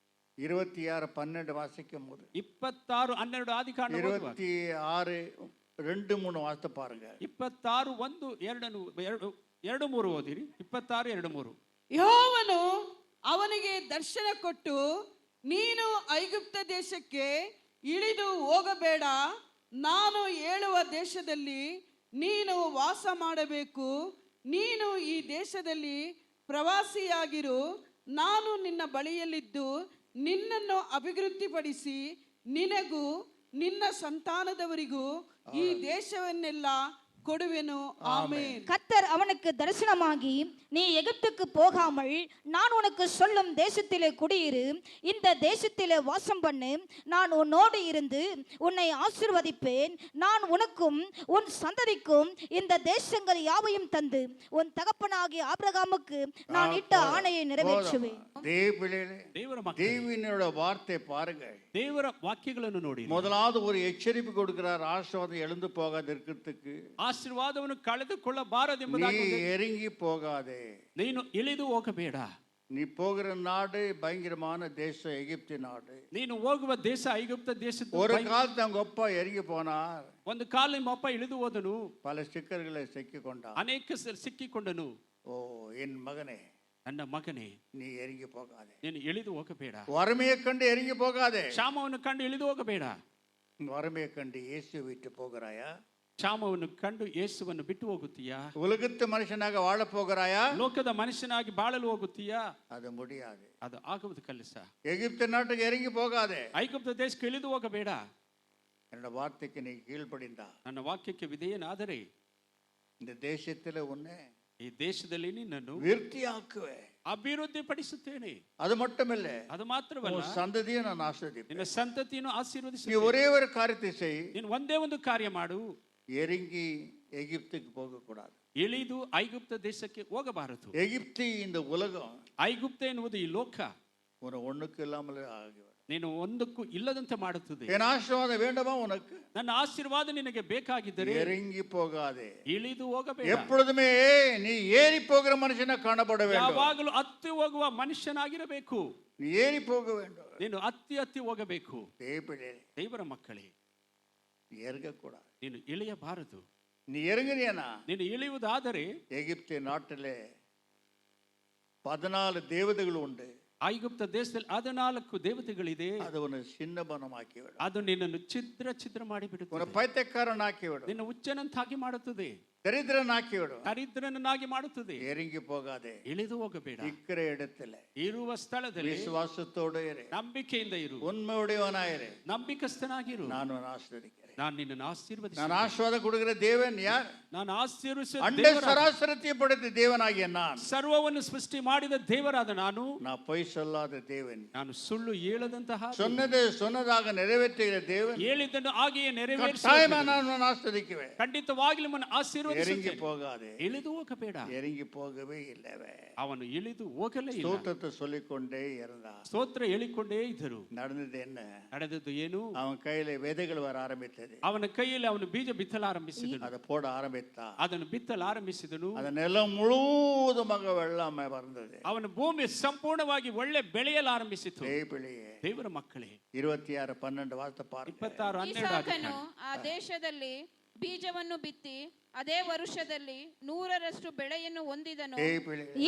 26:12 வாசிக்கும் போது 26:12 ಆದಿಕಾಂಡ 26:2-3 வாசித்து பாருங்க. 26:1-2 ಓದಿರಿ. 26:2-3. ಯೆಹೋವನು ಅವನಿಗೆ ದರ್ಶನ ಕೊಟ್ಟು, ನೀನು ಐಗುಪ್ತ ದೇಶಕ್ಕೆ ಇಳಿದು ಹೋಗಬೇಡ, ನಾನು ಹೇಳುವ ದೇಶದಲ್ಲಿ ನೀನು ವಾಸ ಮಾಡಬೇಕು. ನೀನು ಈ ದೇಶದಲ್ಲಿ ಪ್ರವಾಸಿಯಾಗಿರು. ನಾನು ನಿನ್ನ ಬಳಿಯಲ್ಲಿದ್ದು ನಿನ್ನನ್ನು ಅಭಿವೃದ್ಧಿಪಡಿಸಿ ನಿನಗೂ ನಿನ್ನ ಸಂತಾನದವರಿಗೂ ಈ ದೇಶವನ್ನೆಲ್ಲ ಕೊಡುವೆನು ಆಮೇನ್. கர்த்தர் அவனுக்கு தரிசனமாகி நீ எகிப்துக்கு போகாமல் நான் உனக்கு சொல்லும் தேசத்திலே குடியிரு, இந்த தேசத்திலே வாசம் பண்ணு, நான் உன்னோடு இருந்து உன்னை ஆசீர்வதிப்பேன், நான் உனக்கும் உன் சந்ததிக்கும் இந்த தேசங்கள் யாவையும் தந்து உன் தகப்பனாகிய ஆபிரகாமுக்கு நான் இட்ட ஆணையை நிறைவேற்றுவேன். ದೇವರ ಮಕ್ಕಳೇ, தேவனோட வார்த்தை பாருங்க. ದೇವರ ವಾಕ್ಯಗಳನ್ನು ನೋಡಿ. முதலாவது ஒரு எச்சரிப்பு கொடுக்கிறார், ஆசீர்வாதம் எழுந்து போகாது இருக்கிறதுக்கு. ಆಶೀರ್ವಾದವನ್ನು ಕಳೆದುಕೊಳ್ಳಬಾರದೆಂಬುದಾಗಿ நீ இறங்கி போகாதே, ನೀನು ಇಳಿದು ಹೋಗಬೇಡ. நீ போகிற நாடு பயங்கரமான தேசம், எகிப்து நாடு. ನೀನು ಹೋಗುವ ದೇಶ ಐಗುಪ್ತ ದೇಶದ. ஒரு காலத்து அவங்க அப்பா இறங்கி போனார், ಒಂದು ಕಾಲ ನಿಮ್ಮ ಅಪ್ಪ ಇಳಿದು ಹೋದನು, பல சிக்கல்களை சிக்கி கொண்டார். ಅನೇಕ ಸಿಕ್ಕಿಕೊಂಡನು. ஓ என் மகனே, ನನ್ನ ಮಗನೇ, நீ இறங்கி போகாதே, ನೀನು ಇಳಿದು ಹೋಗಬೇಡ. வறுமையை கண்டு இறங்கி போகாதே. ಕ್ಷಾಮವನ್ನು ಕಂಡು ಇಳಿದು ಹೋಗಬೇಡ. வறுமையை கண்டு இயேசு விட்டு போகிறாயா? ಕ್ಷಾಮವನ್ನು ಕಂಡು ಯೇಸುವನ್ನು ಬಿಟ್ಟು ಹೋಗುತ್ತೀಯಾ? உலகத்து மனுஷனாக வாழ போகிறாயா? ಲೋಕದ ಮನುಷ್ಯನಾಗಿ ಬಾಳಲು ಹೋಗುತ್ತೀಯಾ? அது முடியாது. ಅದು ಆಗುವುದು ಕೆಲಸ. எகிப்து நாட்டுக்கு இறங்கி போகாதே. ಐಗುಪ್ತ ದೇಶಕ್ಕೆ ಇಳಿದು ಹೋಗಬೇಡ. என்னோட வார்த்தைக்கு நீ கீழ்ப்படிந்தா, ನನ್ನ ವಾಕ್ಯಕ್ಕೆ ವಿಧೇಯನಾದರೆ இந்த தேசத்துல உன்னை ಈ ದೇಶದಲ್ಲಿ ನಿನ್ನನ್ನು விருத்தியாக்குவே, ಅಭಿವೃದ್ಧಿ ಪಡಿಸುತ್ತೇನೆ. அது மட்டுமில்ல, ಅದು ಮಾತ್ರವಲ್ಲ, உன் சந்ததியை நான் ஆசீர்வதிப்பேன். ನಿನ್ನ ಸಂತತಿಯನ್ನು நீ ಆಶೀರ್ವದಿಸುತ್ತೇನೆ. ஒரே ஒரு காரியத்தை செய், ನೀನು ಒಂದೇ ಒಂದು ಕಾರ್ಯ ಮಾಡು, இறங்கி எகிப்துக்கு போக கூடாது. ಇಳಿದು ಐಗುಪ್ತ ದೇಶಕ್ಕೆ ಹೋಗಬಾರದು. எகிப்து இந்த உலகம் ಐಗುಪ್ತ ಎನ್ನುವುದು ಈ ಲೋಕ உன்னை ஒண்ணுக்கு இல்லாமல் ஆகிவிடும். ನೀನು ಒಂದಕ್ಕೂ ಇಲ್ಲದಂತೆ ಮಾಡುತ್ತದೆ. என் ஆசீர்வாதம் வேண்டுமா உனக்கு? ನನ್ನ ಆಶೀರ್ವಾದ ನಿನಗೆ ಬೇಕಾಗಿದ್ದರೆ இறங்கி போகாதே, ಇಳಿದು ಹೋಗಬೇಡ. எப்பொழுதுமே நீ ஏறி போகிற மனுஷனா காணப்பட வேண்டும். ಯಾವಾಗಲೂ ಹತ್ತಿ ಹೋಗುವ ಮನುಷ್ಯನಾಗಿರಬೇಕು. நீ ஏறி போக வேண்டும். ನೀನು ಹತ್ತಿ ಹೋಗಬೇಕು. ದೇವರ ಮಕ್ಕಳೇ, நீ இறங்கக்கூடாது, ನೀನು ಇಳಿಯಬಾರದು. நீ இறங்குறியனா? ನೀನು ಇಳಿಯುವುದಾದರೆ எகிப்து நாட்டிலே 14 தேவதைகள் உண்டு. ಐಗುಪ್ತ ದೇಶದಲ್ಲಿ 14 ದೇವತೆಗಳಿದೆ. அது உன்னை சின்னபனமாக்கி விடும். ಅದು ನಿನ್ನನ್ನು ಛಿದ್ರ ಮಾಡಿ ಬಿಡುತ್ತದೆ. உன்னை பைத்தியக்காரனாக்கி விடும். ನಿನ್ನ ಹುಚ್ಚನಂತಾಗಿ ಮಾಡುತ್ತದೆ. தரித்திரனாக்கி விடும். ದರಿದ್ರನನ್ನಾಗಿ ಮಾಡುತ್ತದೆ. இறங்கி போகாதே, ಇಳಿದು ಹೋಗಬೇಡ. இருக்கிற இடத்துல ಇರುವ ಸ್ಥಳದಲ್ಲಿ விசுவாசத்தோடு இரு, ನಂಬಿಕೆಯಿಂದ ಇರು, உண்மையுடையவனாயிரு. ನಂಬಿಕಸ್ಥನಾಗಿರು. நான் உன்னை ஆசீர்வதிக்கிறேன். ನಾನು ನಿನ್ನನ್ನು ಆಶೀರ್ವದಿಸುತ್ತೇನೆ. நான் ஆசீர்வாதம் கொடுக்கிற தேவன் யார்? ನಾನು ಆಶೀರ್ವದಿಸುವ அண்ட ದೇವರಾದ, சராசரத்தை படைத்த தேவனாகிய நான், ಸರ್ವವನ್ನು ಸೃಷ್ಟಿ ಮಾಡಿದ ದೇವರಾದ ನಾನು பொய் சொல்லாத தேவன், ನಾನು ಸುಳ್ಳು ಹೇಳದಂತಹ சொன்னதை சொன்னதாக நிறைவேற்றுகிற தேவன், ಹೇಳಿದ್ದನ್ನು ಹಾಗೆಯೇ ನೆರವೇರಿಸುವ கட்டாயமா நான் உன்னை ஆசீர்வதிக்குவேன். ಖಂಡಿತವಾಗಲೂ ನಿಮ್ಮನ್ನು இறங்கி ಆಶೀರ್ವದಿಸುತ್ತೇನೆ. போகாதே, ಇಳಿದು ಹೋಗಬೇಡ. இறங்கி போகவே இல்லவே. ಅವನು ಇಳಿದು ಹೋಗಲೇ ಇಲ್ಲ. ஸ்தோத்திரத்தை சொல்லிக்கொண்டே இருந்தான். ಸ್ತೋತ್ರ ಹೇಳಿಕೊಂಡೇ ಇದ್ದರು. நடந்தது என்ன? ನಡೆದದ್ದು ಏನು? அவன் கையில விதைகள் வர ஆரம்பித்தது. ಅವನ ಕೈಯಲ್ಲಿ ಅವನು ಬೀಜ ಬಿತ್ತಲಾರಂಭಿಸಿದನು. அதை போட ஆரம்பித்தான். ಅದನ್ನು ಬಿತ್ತಲಾರಂಭಿಸಿದನು. அந்த நிலம் முழுவதுமாக வெள்ளம் வந்தது. ಅವನ ಭೂಮಿ ಸಂಪೂರ್ಣವಾಗಿ ಒಳ್ಳೆ ಬೆಳೆಯಲಾರಂಭಿಸಿತು. ದೇವರ ಮಕ್ಕಳೇ, 26:12 ವಾರ್ತೆ ಪಾರ್ಕ. 26:12 ಇಸಾಕನು ಆ ದೇಶದಲ್ಲಿ ಬೀಜವನ್ನು ಬಿತ್ತಿ அதே வருஷದಲ್ಲಿ 100ரಷ್ಟು ಬೆಳೆಯನ್ನು ಹೊಂದಿದನು.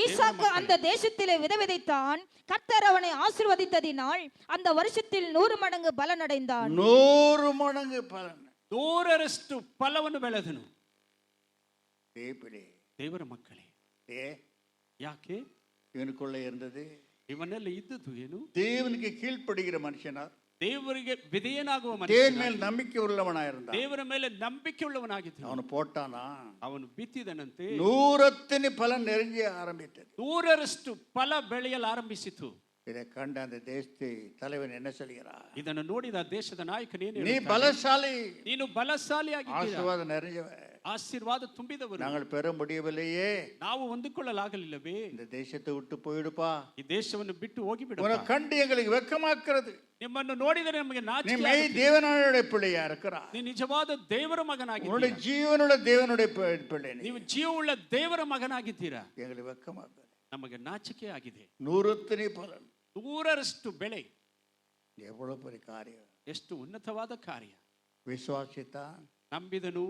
ஈசாக்கு அந்த தேசத்திலே விதை விதைத்தான். கர்த்தர் அவனை ஆசீர்வதித்ததினால் அந்த வருஷத்தில் 100 மடங்கு பலன் அடைந்தான். 100 மடங்கு பலன். 100ರಷ್ಟು ಫಲವನ್ನು ಬೆಳೆದನು. ದೇವರ ಮಕ್ಕಳೇ, ಯಾಕೆ? ಇವனுக்குள்ள இருந்தது, ಇವನಲ್ಲಿ ಇದ್ದದ್ದು ಏನು? தேவனுக்கு கீழ்ப்படுகிற மனுஷனா, ದೇವರಿಗೆ ವಿಧೇಯನಾಗುವ தேவன் ಮನುಷ್ಯ, மேல் நம்பிக்கை உள்ளவனாயிருந்தான். ದೇವರ ಮೇಲೆ ನಂಬಿಕೆ ಉಳ್ಳವನಾಗಿದ್ದನು. அவನು போட்டானா, ಅವನು ಬಿತ್ತಿದನಂತೆ 100 பலன் நெருங்கி ஆரம்பித்தது. 100ರಷ್ಟು ಫಲ ಬೆಳೆಯಲಾರಂಭಿಸಿತು. இதை கண்ட அந்த தேசத்தை தலைவன் என்ன சொல்கிறார்? ಇದನ್ನು ನೋಡಿದ ದೇಶದ ನಾಯಕನೇನು நீ பலசாலி, ನೀನು ಬಲಶಾಲಿಯಾಗಿದ್ದೀಯ, ஆசீர்வாதம் நிறைஞ்சவன், ಆಶೀರ್ವಾದ ತುಂಬಿದವರು, நாங்கள் பெற முடியவில்லையே, ನಾವು ಹೊಂದಿಕೊಳ್ಳಲಾಗಲಿಲ್ಲವೇ, இந்த தேசத்தை விட்டு போயிடுப்பா, ಈ ದೇಶವನ್ನು ಬಿಟ್ಟು ಹೋಗಿಬಿಡು. உன கண்டு எங்களுக்கு வெக்கமாக்குறது, ನಿಮ್ಮನ್ನು ನೋಡಿದರೆ ನಮಗೆ நீ ನಾಚಿಕೆ மெய் ಆಗುತ್ತದೆ. தேவனுடைய பிள்ளையா இருக்கிறாய், ನೀ ನಿಜವಾದ ದೇವರ உன்னுடைய ಮಗನಾಗಿದ್ದೀರಾ, ஜீவனுள்ள தேவனுடைய பிள்ளை, ನೀವು ಜೀವವುಳ್ಳ ದೇವರ ಮಗನಾಗಿದ್ದೀರಾ. எங்களுக்கு வெக்கமாக்குறது. ನಮಗೆ ನಾಚಿಕೆ ಆಗಿದೆ. 100 பலன், 100ರಷ್ಟು ಬೆಳೆ, எவ்வளவு பெரிய காரியம். ಎಷ್ಟು ಉನ್ನತವಾದ ಕಾರ್ಯ. விசுவாசித்தான், ನಂಬಿದನು.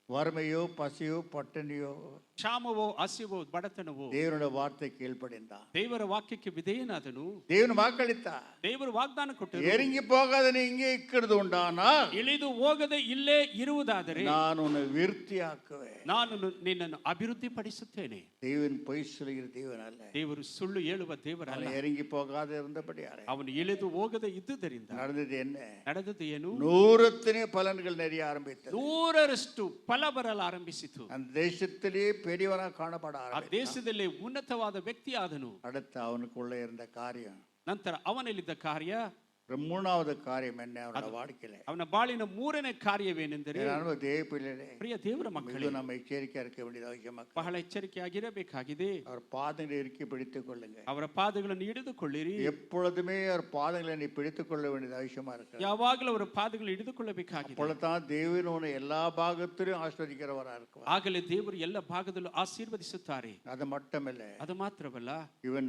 வறுமையோ பசியோ பட்டினியோ ಕ್ಷಾಮವೋ ಹಸಿವೋ ಬಡತನವೋ தேவனுடைய வார்த்தை கீழ்ப்படிந்தான். ದೇವರ ವಾಕ್ಯಕ್ಕೆ ವಿಧೇಯನಾದನು. தேவன் வாக்களித்தா, ದೇವರು ವಾಗ್ದಾನ ಕೊಟ್ಟರು. இறங்கி போகாத நீ இங்கே இருக்கிறது உண்டானா, ಇಳಿದು ಹೋಗದೆ ಇಲ್ಲೇ ಇರುವುದಾದರೆ நான் உன்னை விருத்தியாக்குவேன். ನಾನು ನಿನ್ನನ್ನು ಅಭಿವೃದ್ಧಿ ಪಡಿಸುತ್ತೇನೆ. தேவன் பொய் சொல்லுகிற தேவன் அல்ல. ದೇವರು ಸುಳ್ಳು ಹೇಳುವ ದೇವರಲ್ಲ. அவன் இறங்கி போகாத இருந்தபடியாரே ಅವನು ಇಳಿದು ಹೋಗದೆ ಇದ್ದುದರಿಂದ நடந்தது என்ன? ನಡೆದದ್ದು ಏನು? 100 பலன்கள் நிறைய ஆரம்பித்தது. 100ರಷ್ಟು ಫಲ ಫಲ ಬರಲು ಆರಂಭಿಸಿತು. அந்த தேசத்திலேயே பெரியவனாக காணப்பட ಆ ஆரம்பித்தான். ದೇಶದಲ್ಲಿ ಉನ್ನತವಾದ ವ್ಯಕ್ತಿ ಆದನು. அடுத்து அவனுக்குள்ள இருந்த காரியம், ನಂತರ ಅವನಲ್ಲಿದ್ದ ಕಾರ್ಯ, மூணாவது காரியம் என்ன அவனோட வாழ்க்கையில? ಅವನ ಬಾಳಿನ ಮೂರನೇ ಕಾರ್ಯವೇನೆಂದರೆ, தேவ பிள்ளைகளே, ಪ್ರಿಯ ದೇವರ ಮಕ್ಕಳೇ, இது நம்ம எச்சரிக்கையா இருக்க வேண்டியது அவசியமாக. ಬಹಳ ಎಚ್ಚರಿಕೆಯಾಗಿರಬೇಕಾಗಿದೆ. அவர் பாதங்களை இறுக்கி பிடித்துக் கொள்ளுங்க. ಅವರ ಪಾದಗಳನ್ನು ಹಿಡಿದುಕೊಳ್ಳಿರಿ. எப்பொழுதுமே அவர் பாதங்களை நீ பிடித்துக் கொள்ள வேண்டியது அவசியமா இருக்கு. ಯಾವಾಗಲೂ ಅವರ ಪಾದಗಳು ಹಿಡಿದುಕೊಳ್ಳಬೇಕಾಗಿದೆ. அப்பொழுதுதான் தேவன் உன்னை எல்லா பாகத்திலும் ஆஸ்வதிக்கிறவரா இருக்குவார். ಆಗಲೇ ದೇವರು ಎಲ್ಲ ಭಾಗದಲ್ಲೂ ಆಶೀರ್ವದಿಸುತ್ತಾರೆ. அது மட்டுமல்ல, ಅದು ಮಾತ್ರವಲ್ಲ, இவன்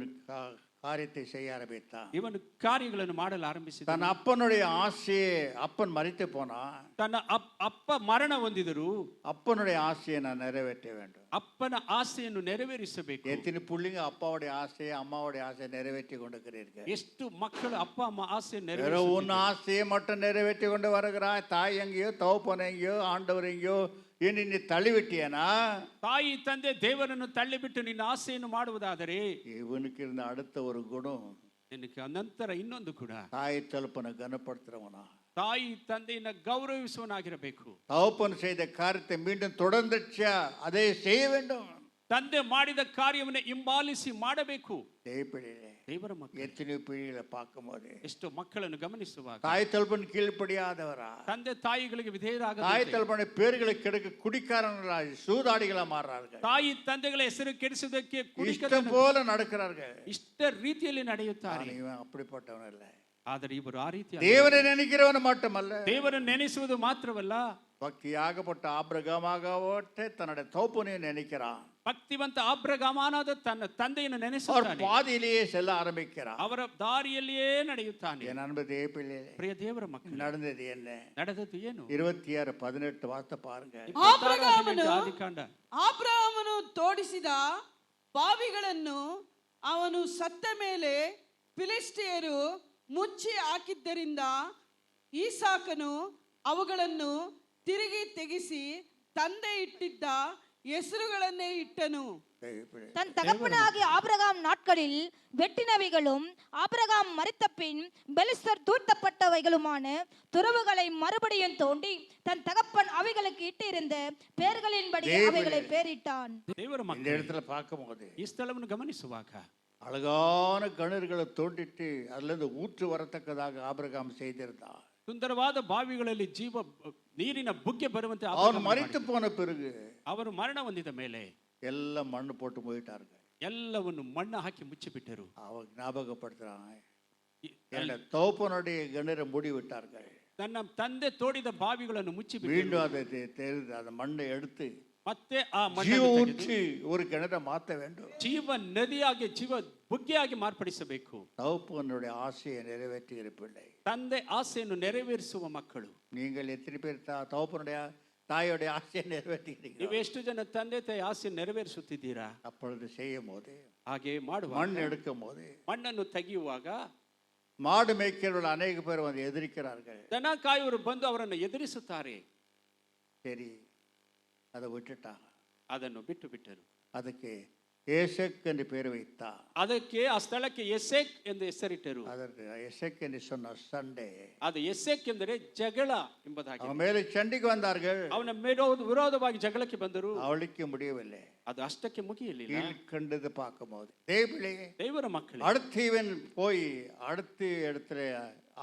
காரியத்தை செய்ய ஆரம்பித்தான். ಇವನು ಕಾರ್ಯಗಳನ್ನು ಮಾಡಲು ಆರಂಭಿಸಿದ. தன் அப்பனுடைய ஆசையை, அப்பன் மரித்து போனா, ತನ್ನ ಅಪ್ಪ ಮರಣ ಹೊಂದಿದರು. அப்பனுடைய ஆசையை நான் நிறைவேற்ற வேண்டும். ಅಪ್ಪನ ಆಸೆಯನ್ನು ನೆರವೇರಿಸಬೇಕು. எத்தனை புள்ளிங்க அப்பாவுடைய ஆசையை, அம்மாவுடைய ஆசையை நிறைவேற்றி கொண்டிருக்கிறீர்கள்? ಎಷ್ಟು மಕ್ಕಳು ಅಪ್ಪ ಅಮ್ಮ ಆಸೆಯನ್ನು வேற ನೆರವೇರಿಸುತ್ತಾರೆ. உன் ஆசையை மட்டும் நிறைவேற்றி கொண்டு வருகிறாய். தாய் எங்கேயோ, தகப்பன் எங்கேயோ, ஆண்டவர் எங்கேயோ இனி நீ தள்ளிவிட்டியனா? ತಾಯಿ ತಂದೆ ದೇವರನ್ನು ತಳ್ಳಿಬಿಟ್ಟು ನಿನ್ನ ಆಸೆಯನ್ನು ಮಾಡುವುದಾದರೆ, இவனுக்கு இருந்த அடுத்த ஒரு குணம், ನಿನಗೆ ನಂತರ ಇನ್ನೊಂದು ಕೂಡ, தாய் தகப்பனை கனப்படுத்துறவனா, ತಾಯಿ ತಂದೆಯನ್ನು ಗೌರವಿಸುವನಾಗಿರಬೇಕು. தகப்பன் செய்த காரியத்தை மீண்டும் தொடர்ந்துச்சா அதை செய்ய வேண்டும். ತಂದೆ ಮಾಡಿದ ಕಾರ್ಯವನ್ನು ಹಿಂಬಾಲಿಸಿ ಮಾಡಬೇಕು. தேவப்பிள்ளைகளே, ದೇವರ ಮಕ್ಕಳು, எத்தனை பிள்ளைகளை பார்க்கும் போது ಎಷ್ಟು ಮಕ್ಕಳನ್ನು ಗಮನಿಸುವಾಗ தாய் தகப்பன் கீழ்ப்படியாதவரா, ತಂದೆ ತಾಯಿಗಳಿಗೆ ವಿಧೇಯರಾಗ, தாய் தகப்பனை பேர்களை கெடுக்க குடிக்காரர்களாய் சூதாடிகளா மாறார்கள். ತಾಯಿ ತಂದೆಗಳ ಹೆಸರು ಕೆಡಿಸುವುದಕ್ಕೆ இஷ்டம் போல நடக்கிறார்கள். ಇಷ್ಟ ರೀತಿಯಲ್ಲಿ ನಡೆಯುತ್ತಾರೆ. இவன் அப்படிப்பட்டவன் இல்லை. ಆದರೆ ಇವರು ಆ ರೀತಿ தேவனை நினைக்கிறவன் மட்டுமல்ல, ದೇವರನ್ನು ನೆನೆಸುವುದು ಮಾತ್ರವಲ್ಲ, பக்தியாகப்பட்ட ஆபிரகாமாகவற்றை தன்னுடைய தகப்பனையும் நினைக்கிறான். ಭಕ್ತಿವಂತ ಅಬ್ರಗಮಾನಾದ ತನ್ನ ತಂದೆಯನ್ನು அவர் ನೆನೆಸುತ್ತಾನೆ. பாதையிலேயே செல்ல ஆரம்பிக்கிறார். ಅವರ ದಾರಿಯಲ್ಲಿಯೇ ನಡೆಯುತ್ತಾನೆ. என் அன்பு தேவப்பிள்ளை, ಪ್ರಿಯ ದೇವರ ಮಕ್ಕಳು, நடந்தது என்ன? ನಡೆದದ್ದು ಏನು? 26:18 ವಾರ್ತೆ பாருங்க. ಆದಿಕಾಂಡ. ಆಬ್ರಹಾಮನು ತೋಡಿಸಿದ ಬಾವಿಗಳನ್ನು ಅವನು ಸತ್ತ ಮೇಲೆ ಫಿಲಿಷ್ಟಿಯರು ಮುಚ್ಚಿ ಹಾಕಿದ್ದರಿಂದ ಈಸಾಕನು ಅವುಗಳನ್ನು ತಿರುಗಿ ತೆಗೆಸಿ ತಂದೆ ಇಟ್ಟಿದ್ದ ಹೆಸರುಗಳನ್ನೇ ಇಟ್ಟನು. தேவப்பிள்ளை, தன் தகப்பனாகிய ஆபிரகாம் நாட்களில் வெட்டினவைகளும் ஆபிரகாம் மரித்த பின் பெலிஸ்தர் தூர்த்தப்பட்டவைகளுமான துறவுகளை மறுபடியும் தோண்டி தன் தகப்பன் அவைகளுக்கு இட்டிருந்த பெயர்களின்படி அவைகளை பெயரிட்டான். ದೇವರ இந்த ಮಕ್ಕಳು, இடத்துல பார்க்கும்போது ಈ ಸ್ಥಳವನ್ನು ಗಮನಿಸುವಾಗ அழகான கிணறுகளை தோண்டிட்டு அதுல இருந்து ஊற்று வரத்தக்கதாக ஆபிரகாம் செய்திருந்தான். ಸುಂದರವಾದ ಬಾವಿಗಳಲ್ಲಿ ನೀರಿನ ಬುಗ್ಗೆ ಬರುವಂತೆ அவன் மரித்து போன பிறகு ಅವರು ಮರಣ ಹೊಂದಿದ ಮೇಲೆ எல்லாம் மண்ணு போட்டு போயிட்டார்கள். ಎಲ್ಲವನ್ನು ಮಣ್ಣು ಹಾಕಿ ಮುಚ್ಚಿಬಿಟ್ಟರು. அவன் ஞாபகப்படுத்துறான், என்னோட தகப்பனுடைய கிணறை மூடி விட்டார்கள். ನನ್ನ ತಂದೆ ತೋಡಿದ ಬಾವಿಗಳನ್ನು ಮುಚ್ಚಿಬಿಟ್ಟರು. மீண்டும் அதை தெரிந்து அந்த மண்ணை எடுத்து ಮತ್ತೆ ಆ ஜீவ ಮಣ್ಣನ್ನು ஊற்றி ஒரு கிணறை மாற்ற வேண்டும். ಜೀವ ನದಿಯಾಗಿ ಜೀವ ಬುಗ್ಗೆಯಾಗಿ ಮಾರ್ಪಡಿಸಬೇಕು. தகப்பனுடைய ஆசையை நிறைவேற்றி இருப்பில்லை. ತಂದೆ ಆಸೆಯನ್ನು ನೆರವೇರಿಸುವ ಮಕ್ಕಳು. நீங்கள் எத்தனை பேர் தகப்பனுடைய தாயோடைய ஆசையை நிறைவேற்றுகிறீர்கள்? ನೀವು ಎಷ್ಟು ಜನ ತಂದೆ ತಾಯಿ ಆಸೆ ನೆರವೇರಿಸುತ್ತಿದ್ದೀರಾ? அப்பொழுது செய்யும் போது, ಹಾಗೆ ಮಾಡುವ, மண் எடுக்கும் போது, ಮಣ್ಣನ್ನು ತೆಗೆಯುವಾಗ மாடு மேய்க்கிறவர்கள் அநேக பேர் வந்து எதிர்க்கிறார்கள். ದನ ಕಾಯುವರು ಬಂದು ಅವರನ್ನು ಎದುರಿಸುತ್ತಾರೆ. சரி, அதை விட்டுட்டாங்க. ಅದನ್ನು ಬಿಟ್ಟು ಬಿಟ್ಟರು. அதுக்கு ஏசெக் என்று பேர் வைத்தா. ಅದಕ್ಕೆ ಆ ಸ್ಥಳಕ್ಕೆ ಎಸೆಕ್ ಎಂದು ಹೆಸರಿಟ್ಟರು. அதற்கு எசெக் என்று சொன்ன சண்டே, ಅದು ಎಸೆಕ್ ಎಂದರೆ ಜಗಳ ಎಂಬುದಾಗಿ. அவன் மேலே சண்டைக்கு வந்தார்கள். ಅವನ ವಿರೋಧವಾಗಿ ಜಗಳಕ್ಕೆ ಬಂದರು. அவளுக்கு முடியவில்லை. ಅದು ಅಷ್ಟಕ್ಕೆ ಮುಗಿಯಲಿಲ್ಲ. கண்டது பார்க்கும்போது தேவப்பிள்ளை, ದೇವರ ಮಕ್ಕಳು, அடுத்து இவன் போய் அடுத்த இடத்துல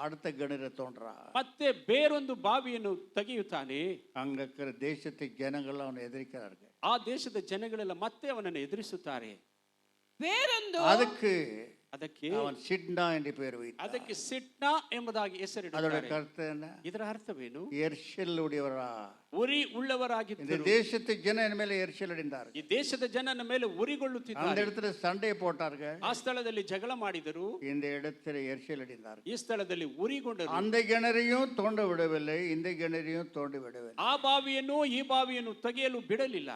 அடுத்த கிணறு தோன்றா. ಮತ್ತೆ ಬೇರೊಂದು ಬಾವಿಯನ್ನು ತೆಗೆಯುತ್ತಾನೆ. அங்க இருக்கிற தேசத்து ஜனங்கள் அவனை எதிர்க்கிறார்கள். ಆ ದೇಶದ ಜನಗಳೆಲ್ಲ ಮತ್ತೆ ಅವನನ್ನು ಎದುರಿಸುತ್ತಾರೆ. ಬೇರೊಂದು ಅದಕ್ಕೆ அவன் சிட்னா என்று பேர் வைத்தான். ಅದಕ್ಕೆ ಸಿಟ್ನಾ ಎಂಬುದಾಗಿ அதோட ಹೆಸರಿಡುತ್ತಾರೆ. கருத்து என்ன? ಇದರ ಅರ್ಥವೇನು? எரிச்சல் உடையவரா. ಉರಿ இந்த ಉಳ್ಳವರಾಗಿದ್ದರು. தேசத்து ஜன மேல எரிச்சல் அடைந்தார்கள். ಈ ದೇಶದ ಜನನ ಮೇಲೆ அந்த ಉರಿಗೊಳ್ಳುತ್ತಿದ್ದಾರೆ. இடத்துல சண்டை போட்டார்கள். ಆ ಸ್ಥಳದಲ್ಲಿ ಜಗಳ ಮಾಡಿದರು. இந்த இடத்துல எரிச்சல் அடைந்தார்கள். ಈ ಸ್ಥಳದಲ್ಲಿ ಉರಿಗೊಂಡರು. அந்த கிணறையும் தோண்ட விடவில்லை, இந்த கிணறையும் தோண்டி விடவில்லை. ಆ ಬಾವಿಯನ್ನು ಈ ಬಾವಿಯನ್ನು ತೆಗೆಯಲು ಬಿಡಲಿಲ್ಲ.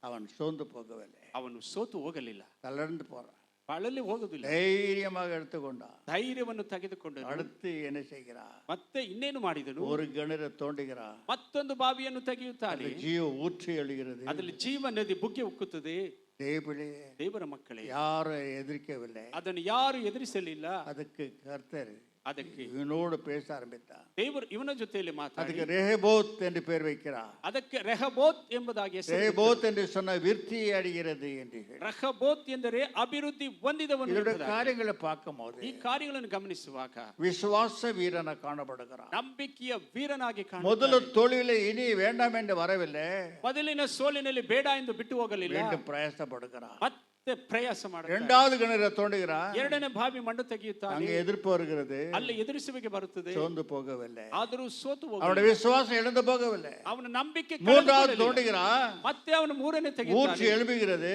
அவன் சோர்ந்து போகவில்லை, ಅವನು ಸೋತು ಹೋಗಲಿಲ್ಲ, தளர்ந்து போறான். ಬಳಲಿ ಹೋಗುದಿಲ್ಲ. தைரியமாக எடுத்துக்கொண்டான். ಧೈರ್ಯವನ್ನು ತೆಗೆದುಕೊಂಡನು. அடுத்து என்ன செய்கிறான்? ಮತ್ತೆ ಇನ್ನೇನು ಮಾಡಿದನು? ஒரு கிணறு தோண்டுகிறான். ಮತ್ತೊಂದು ಬಾವಿಯನ್ನು ತೆಗೆಯುತ್ತಾನೆ. ஜீவ ஊற்றி எழுகிறது. ಅದರಲ್ಲಿ ಜೀವ ನದಿ ಬುಗ್ಗೆ ಉಕ್ಕುತ್ತದೆ. தேவர ದೇವರ ಮಕ್ಕಳೇ, யாரும் எதிர்க்கவில்லை. ಅದನ್ನು ಯಾರು ಎದುರಿಸಲಿಲ್ಲ. அதுக்கு கர்த்தர் ಅದಕ್ಕೆ இவனோடு பேச ஆரம்பித்தான். ದೇವರು ಇವನ ಜೊತೆಯಲ್ಲಿ ಮಾತಾಡಿ அதுக்கு ரெஹோபோத் என்று பெயர் வைக்கிறார். ಅದಕ್ಕೆ ರೆಹಬೋತ್ ಎಂಬುದಾಗಿ ಹೆಸರು. ரெஹோபோத் என்று சொன்ன விருத்தி அடைகிறது என்று. ರೆಹಬೋತ್ ಎಂದರೆ ಅಭಿವೃದ್ಧಿ ಹೊಂದಿದವನು இதோட ಎಂಬುದಾಗಿ. காரியங்களை பார்க்கும்போது ಈ ಕಾರ್ಯಗಳನ್ನು ಗಮನಿಸುವಾಗ விசுவாச வீரன காணப்படுகிறார். ನಂಬಿಕೆಯ ವೀರನಾಗಿ முதல்ல ಕಾಣುತ್ತಾನೆ. தொழிலை இனி வேண்டாம் என்று வரவில்லை, ಮೊದಲಿನ ಸೋಲಿನಲ್ಲಿ ಬೇಡ ಎಂದು ಬಿಟ್ಟು ಹೋಗಲಿಲ್ಲ, மீண்டும் பிரயாசப்படுகிறார். ಮತ್ತೆ ಪ್ರಯಾಸ ಮಾಡುತ್ತಾನೆ. இரண்டாவது கிணறு தோண்டுகிறார். ಎರಡನೇ ಬಾವಿ ಮಣ್ಣು ತೆಗೆಯುತ್ತಾನೆ. அங்கே எதிர்ப்பு வருகிறது, ಅಲ್ಲಿ ಎದುರಿಸುವಿಕೆ ಬರುತ್ತದೆ, சோர்ந்து போகவில்லை. ಆದರೂ ಸೋತು அவருடைய ಹೋಗಲಿಲ್ಲ. விசுவாசம் இழந்து போகவில்லை. ಅವನ ನಂಬಿಕೆ மூன்றாவது ಕಳೆದುಕೊಳ್ಳಲಿಲ್ಲ. தோண்டுகிறார், ಮತ್ತೆ ಅವನು ಮೂರನೇ ஊற்றி ತೆಗೆಯುತ್ತಾನೆ. எழுப்புகிறது,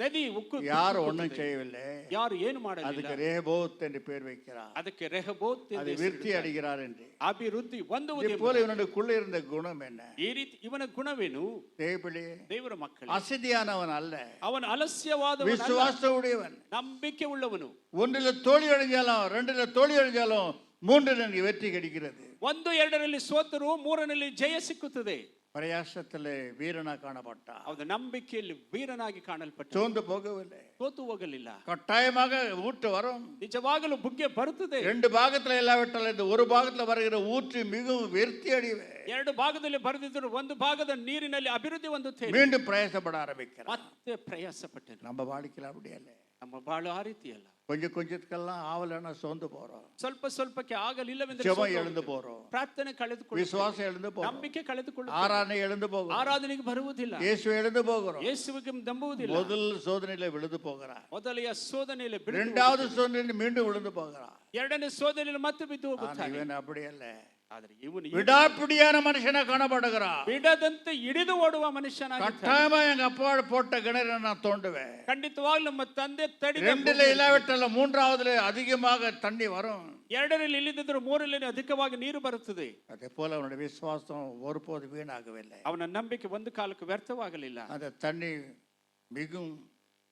ನದಿ ಉಕ್ಕು யாரும் ஒன்றும் செய்யவில்லை. ಯಾರು ಏನು ಮಾಡಲಿಲ್ಲ. அதுக்கு ரெஹோபோத் என்று பெயர் வைக்கிறார். ಅದಕ್ಕೆ ರೆಹಬೋತ್ ಎಂದು அது விருத்தி ಹೆಸರಿಡುತ್ತಾರೆ. அடைகிறார் என்று. ಅಭಿವೃದ್ಧಿ ಹೊಂದುವುದು இதே போல ಎಂಬುದಾಗಿ. இவனுக்குள்ள இருந்த குணம் என்ன? ಈ ರೀತಿ ಇವನ ಗುಣವೇನು? தேவபிள்ளை ದೇವರ ಮಕ್ಕಳು, அசதியானவன் அல்ல, ಅವನ ಅಲಸ್ಯವಾದವನು ಅಲ್ಲ, விசுவாச உடையவன். ನಂಬಿಕೆ உள்ளவನು. ஒன்றில் தோல்வி அடைஞ்சாலும், ரெண்டுல தோல்வி அடைஞ்சாலும், மூன்றில் எனக்கு வெற்றி கிடைக்கிறது. ಒಂದು ಎರಡರಲ್ಲಿ ಸೋತರು ಮೂರನಲ್ಲಿ ಜಯ ಸಿಕ್ಕುತ್ತದೆ. பிரயாசத்திலே வீரனா காணப்பட்டா, ಅವನ ನಂಬಿಕೆಯಲ್ಲಿ ವೀರನಾಗಿ ಕಾಣಲ್ಪಟ್ಟ, சோர்ந்து போகவில்லை. ಸೋತು ಹೋಗಲಿಲ್ಲ. கட்டாயமாக ஊற்று வரும். ನಿಜವಾಗಲೂ ಬುಗ್ಗೆ ಬರುತ್ತದೆ. ரெண்டு பாகத்துல இல்லாவிட்டால் இந்த ஒரு பாகத்துல வருகிற ஊற்று மிகவும் விருத்தி அடைவே. ಎರಡು ಭಾಗದಲ್ಲಿ ಬರೆದಿದ್ದರು, ಒಂದು ಭಾಗದ ನೀರಿನಲ್ಲಿ ಅಭಿವೃದ್ಧಿ ಹೊಂದುತ್ತೇನೆ. மீண்டும் பிரயாசப்பட ஆரம்பிக்கிறார். ಮತ್ತೆ ಪ್ರಯಾಸ ಪಟ್ಟೆನು. நம்ம வாழ்க்கையில் அப்படி அல்ல. ನಮ್ಮ ಬಾಳು ಆ ರೀತಿ ಅಲ್ಲ. கொஞ்சம் கொஞ்சத்துக்கெல்லாம் ஆவலன்னா சோர்ந்து போறோம், ಸ್ವಲ್ಪ ಸ್ವಲ್ಪಕ್ಕೆ ಆಗಲಿಲ್ಲವೆಂದರೆ ஜெபம் ಸೋತು எழுந்து ಹೋಗುತ್ತೇವೆ. போறோம், ಪ್ರಾರ್ಥನೆ ಕಳೆದುಕೊಳ್ಳುತ್ತೇವೆ, விசுவாசம் எழுந்து போறோம், ನಂಬಿಕೆ ಕಳೆದುಕೊಳ್ಳುತ್ತೇವೆ, ஆராதனை எழுந்து போகிறோம், ಆರಾಧನೆಗೆ ಬರುವುದಿಲ್ಲ, இயேசு எழுந்து போகிறோம். ಯೇಸುವಿಗೆ ನಂಬುವುದಿಲ್ಲ. முதல் சோதனையில விழுந்து போகிறார், ಮೊದಲೆಯ ಸೋದನೆಯಲ್ಲಿ ಬಿದ್ದು இரண்டாவது சோதனையில் மீண்டும் விழுந்து போகிறார். ಎರಡನೇ ಸೋದನೆಯಲ್ಲಿ ಮತ್ತೆ ಬಿದ್ದು ஆனா ಹೋಗುತ್ತಾನೆ. இவன் அப்படி அல்ல, ಆದರೆ ಇವನು விடாப்பிடியான மனுஷனா காணப்படுகிறான். ಬಿಡದಂತೆ ಹಿಡಿದು ಓಡುವ ಮನುಷ್ಯನಾಗಿದ್ದಾನೆ. கட்டாயமா எங்க அப்பா போட்ட கிணறு நான் தோண்டுவேன். ಖಂಡಿತವಾಗ್ಲೂ ನಮ್ಮ ತಂದೆ ತಡಿದ ரெண்டுல இல்லாவிட்டால மூன்றாவதுல அதிகமாக தண்ணி வரும். ಎರಡರಲ್ಲಿ ಇಲ್ಲಿದ್ದರೂ ಮೂರರಲ್ಲಿ ಅಧಿಕವಾಗಿ ನೀರು ಬರುತ್ತದೆ. அதே போல அவனுடைய விசுவாசம் ஒருபோது வீணாகவில்லை. ಅವನ ನಂಬಿಕೆ ಒಂದು ಕಾಲಕ್ಕೆ ವ್ಯರ್ಥವಾಗಲಿಲ್ಲ. அந்த தண்ணி மிகவும்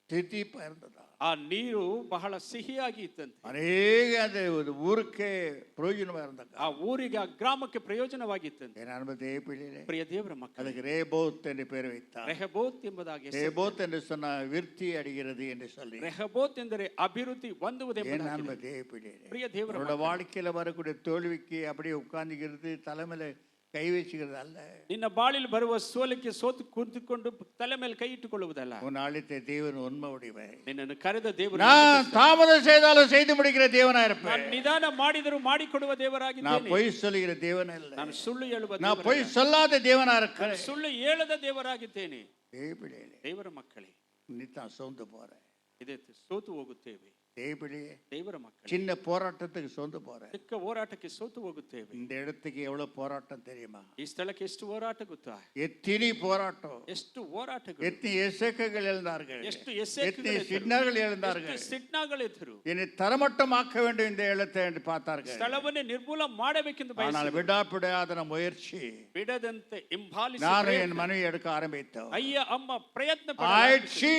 தித்திப்பா இருந்ததா, ಆ ನೀರು ಬಹಳ ಸಿಹಿಯಾಗಿ ಇತ್ತಂತೆ. அநேக அந்த ஒரு ஊருக்கே பிரயோஜனமா இருந்தாங்க. ಆ ಊರಿಗೆ, ಆ ಗ್ರಾಮಕ್ಕೆ ಪ್ರಯೋಜನವಾಗಿತ್ತಂತೆ. என் அன்பு தேவப்பிள்ளைகளே, ಪ್ರಿಯ ದೇವರ ಮಕ್ಕಳು, அதுக்கு ரேபோத் என்று பெயர் வைத்தார். ರೆಹಬೋತ್ ಎಂಬುದಾಗಿ ಹೆಸರು. ரேபோத் என்று சொன்ன விருத்தி அடைகிறது என்று சொல்லி. ರೆಹಬೋತ್ ಎಂದರೆ ಅಭಿವೃದ್ಧಿ என் ಹೊಂದುವುದೆಂಬುದಾಗಿ. அன்பு தேவப்பிள்ளைகளே, ಪ್ರಿಯ ದೇವರ உன்னோட வாழ்க்கையில வரக்கூடிய தோல்விக்கு அப்படியே உட்கார்ந்துக்கிறது, தலைமையில கை வச்சுக்கிறது அல்ல. ನಿನ್ನ ಬಾಳಿಲ್ ಬರುವ ಸೋಲಿಗೆ ಸೋತು ಕುಂತುಕೊಂಡು ತಲೆ ಮೇಲೆ ಕೈ ಇಟ್ಟುಕೊಳ್ಳುವುದಲ್ಲ. உன் அழைத்த தேவன் உண்மை உடையவர். ನಿನ್ನನ್ನು ಕರೆದ ದೇವರು, நான் தாமதம் செய்தாலும் செய்து முடிக்கிற தேவனா இருப்பேன். ನಾನು ನಿಧಾನ ಮಾಡಿದರೂ ಮಾಡಿಕೊಡುವ நான் ದೇವರಾಗಿದ್ದೇನೆ. பொய் சொல்லுகிற தேவன் அல்ல, ನಾನು ಸುಳ್ಳು ಹೇಳುವ நான் ದೇವರಲ್ಲ. பொய் சொல்லாத தேவனா இருக்கிறேன். ಸುಳ್ಳು ಹೇಳದ ದೇವರಾಗಿದ್ದೇನೆ. தேவப்பிள்ளைகளே, ದೇವರ ಮಕ್ಕಳೇ, நீ தான் சோர்ந்து போற. ಇದೇ ಸೋತು ಹೋಗುತ್ತೇವೆ. தேவப்பிள்ளையே, ದೇವರ ಮಕ್ಕಳೇ, சின்ன போராட்டத்துக்கு சோர்ந்து போற. ಚಿಕ್ಕ ಹೋರಾಟಕ್ಕೆ ಸೋತು ಹೋಗುತ್ತೇವೆ. இந்த இடத்துக்கு எவ்வளவு போராட்டம் தெரியுமா? ಈ ಸ್ಥಳಕ್ಕೆ ಎಷ್ಟು ಹೋರಾಟ ಗೊತ್ತಾ? எத்தனை போராட்டம், ಎಷ್ಟು ಹೋರಾಟಗಳು, எத்தனை எசேக்குகள் எழுந்தார்கள், ಎಷ್ಟು எத்தனை ಎಸೆಗಳು, சின்னர்கள் எழுந்தார்கள். ಸಿಟ್ನಾಗಳಿದ್ದರು. என்னை தரமட்டமாக்க வேண்டும் இந்த இடத்தை என்று பார்த்தார்கள். ಸ್ಥಳವನ್ನೇ ನಿರ್ಮೂಲ ಮಾಡಬೇಕೆಂದು ஆனால் ಬಯಸಿದರು. விடாப்பிடாத முயற்சி ಬಿಡದಂತೆ ಹಿಂಬಾಲಿಸಿ நானும் ಪ್ರಯತ್ನ. என் மனைவி எடுக்க ஆரம்பித்தோம். ಅಯ್ಯ ಅಮ್ಮ ಪ್ರಯತ್ನ ஆயிடுச்சு,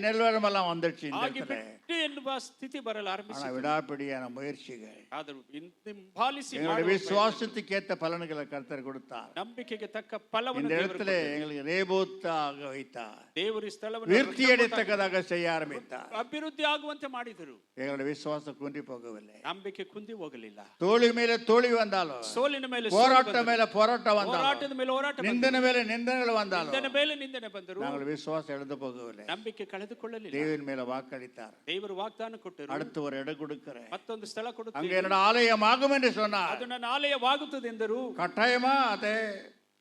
நிலவரமெல்லாம் வந்துடுச்சு இந்த ಆಗಿ இடத்துல. ಬಿಟ್ಟು ಎನ್ನುವ ಸ್ಥಿತಿ ಬರಲು ஆனா ಆರಂಭಿಸಿತು. விடாப்பிடியான முயற்சிகள், ಆದರೂ ಹಿಂಬಾಲಿಸಿ எங்களுடைய ಮಾಡುವ விசுவாசத்துக்கு ஏத்த பலன்களை கர்த்தர் கொடுத்தார். ನಂಬಿಕೆಗೆ ತಕ್ಕ ಫಲವನ್ನು இந்த ದೇವರು இடத்துல ಕೊಟ್ಟರು. எங்களுக்கு ரேபோத்தாக வைத்தார். ದೇವರು ಈ ಸ್ಥಳವನ್ನು விருத்தி அடைத்தக்கதாக செய்ய ஆரம்பித்தார். ಅಭಿವೃದ್ಧಿ ಆಗುವಂತೆ ಮಾಡಿದರು. எங்களுடைய விசுவாசம் குன்றி போகவில்லை. ನಂಬಿಕೆ ಕುಂದಿ ಹೋಗಲಿಲ್ಲ. தோல்வி மேல தோல்வி வந்தாலும், ಸೋಲಿನ ಮೇಲೆ ಸೋಲು போராட்டம் ಬಂದರು. மேல போராட்டம் வந்தாலும், ಹೋರಾಟದ ಮೇಲೆ ಹೋರಾಟ ಬಂದರು. நிந்தனை மேல நிந்தனைகள் வந்தாலும் ನಿಂದನೆ ಮೇಲೆ ನಿಂದನೆ ಬಂದರು. நாங்கள் விசுவாசம் எழுந்து போகவில்லை. ನಂಬಿಕೆ ಕಳೆದುಕೊಳ್ಳಲಿಲ್ಲ. தேவன் மேல வாக்களித்தார். ದೇವರು ವಾಗ್ದಾನ ಕೊಟ್ಟರು. அடுத்து ஒரு இடம் கொடுக்கிறேன், ಮತ್ತೊಂದು ಸ್ಥಳ அங்க ಕೊಡುತ್ತೇನೆ, என்னோட ஆலயம் ஆகும் என்று சொன்னார். ಅದು ನನ್ನ ಆಲಯವಾಗುತ್ತದೆ ಎಂದರು. கட்டாயமா அதை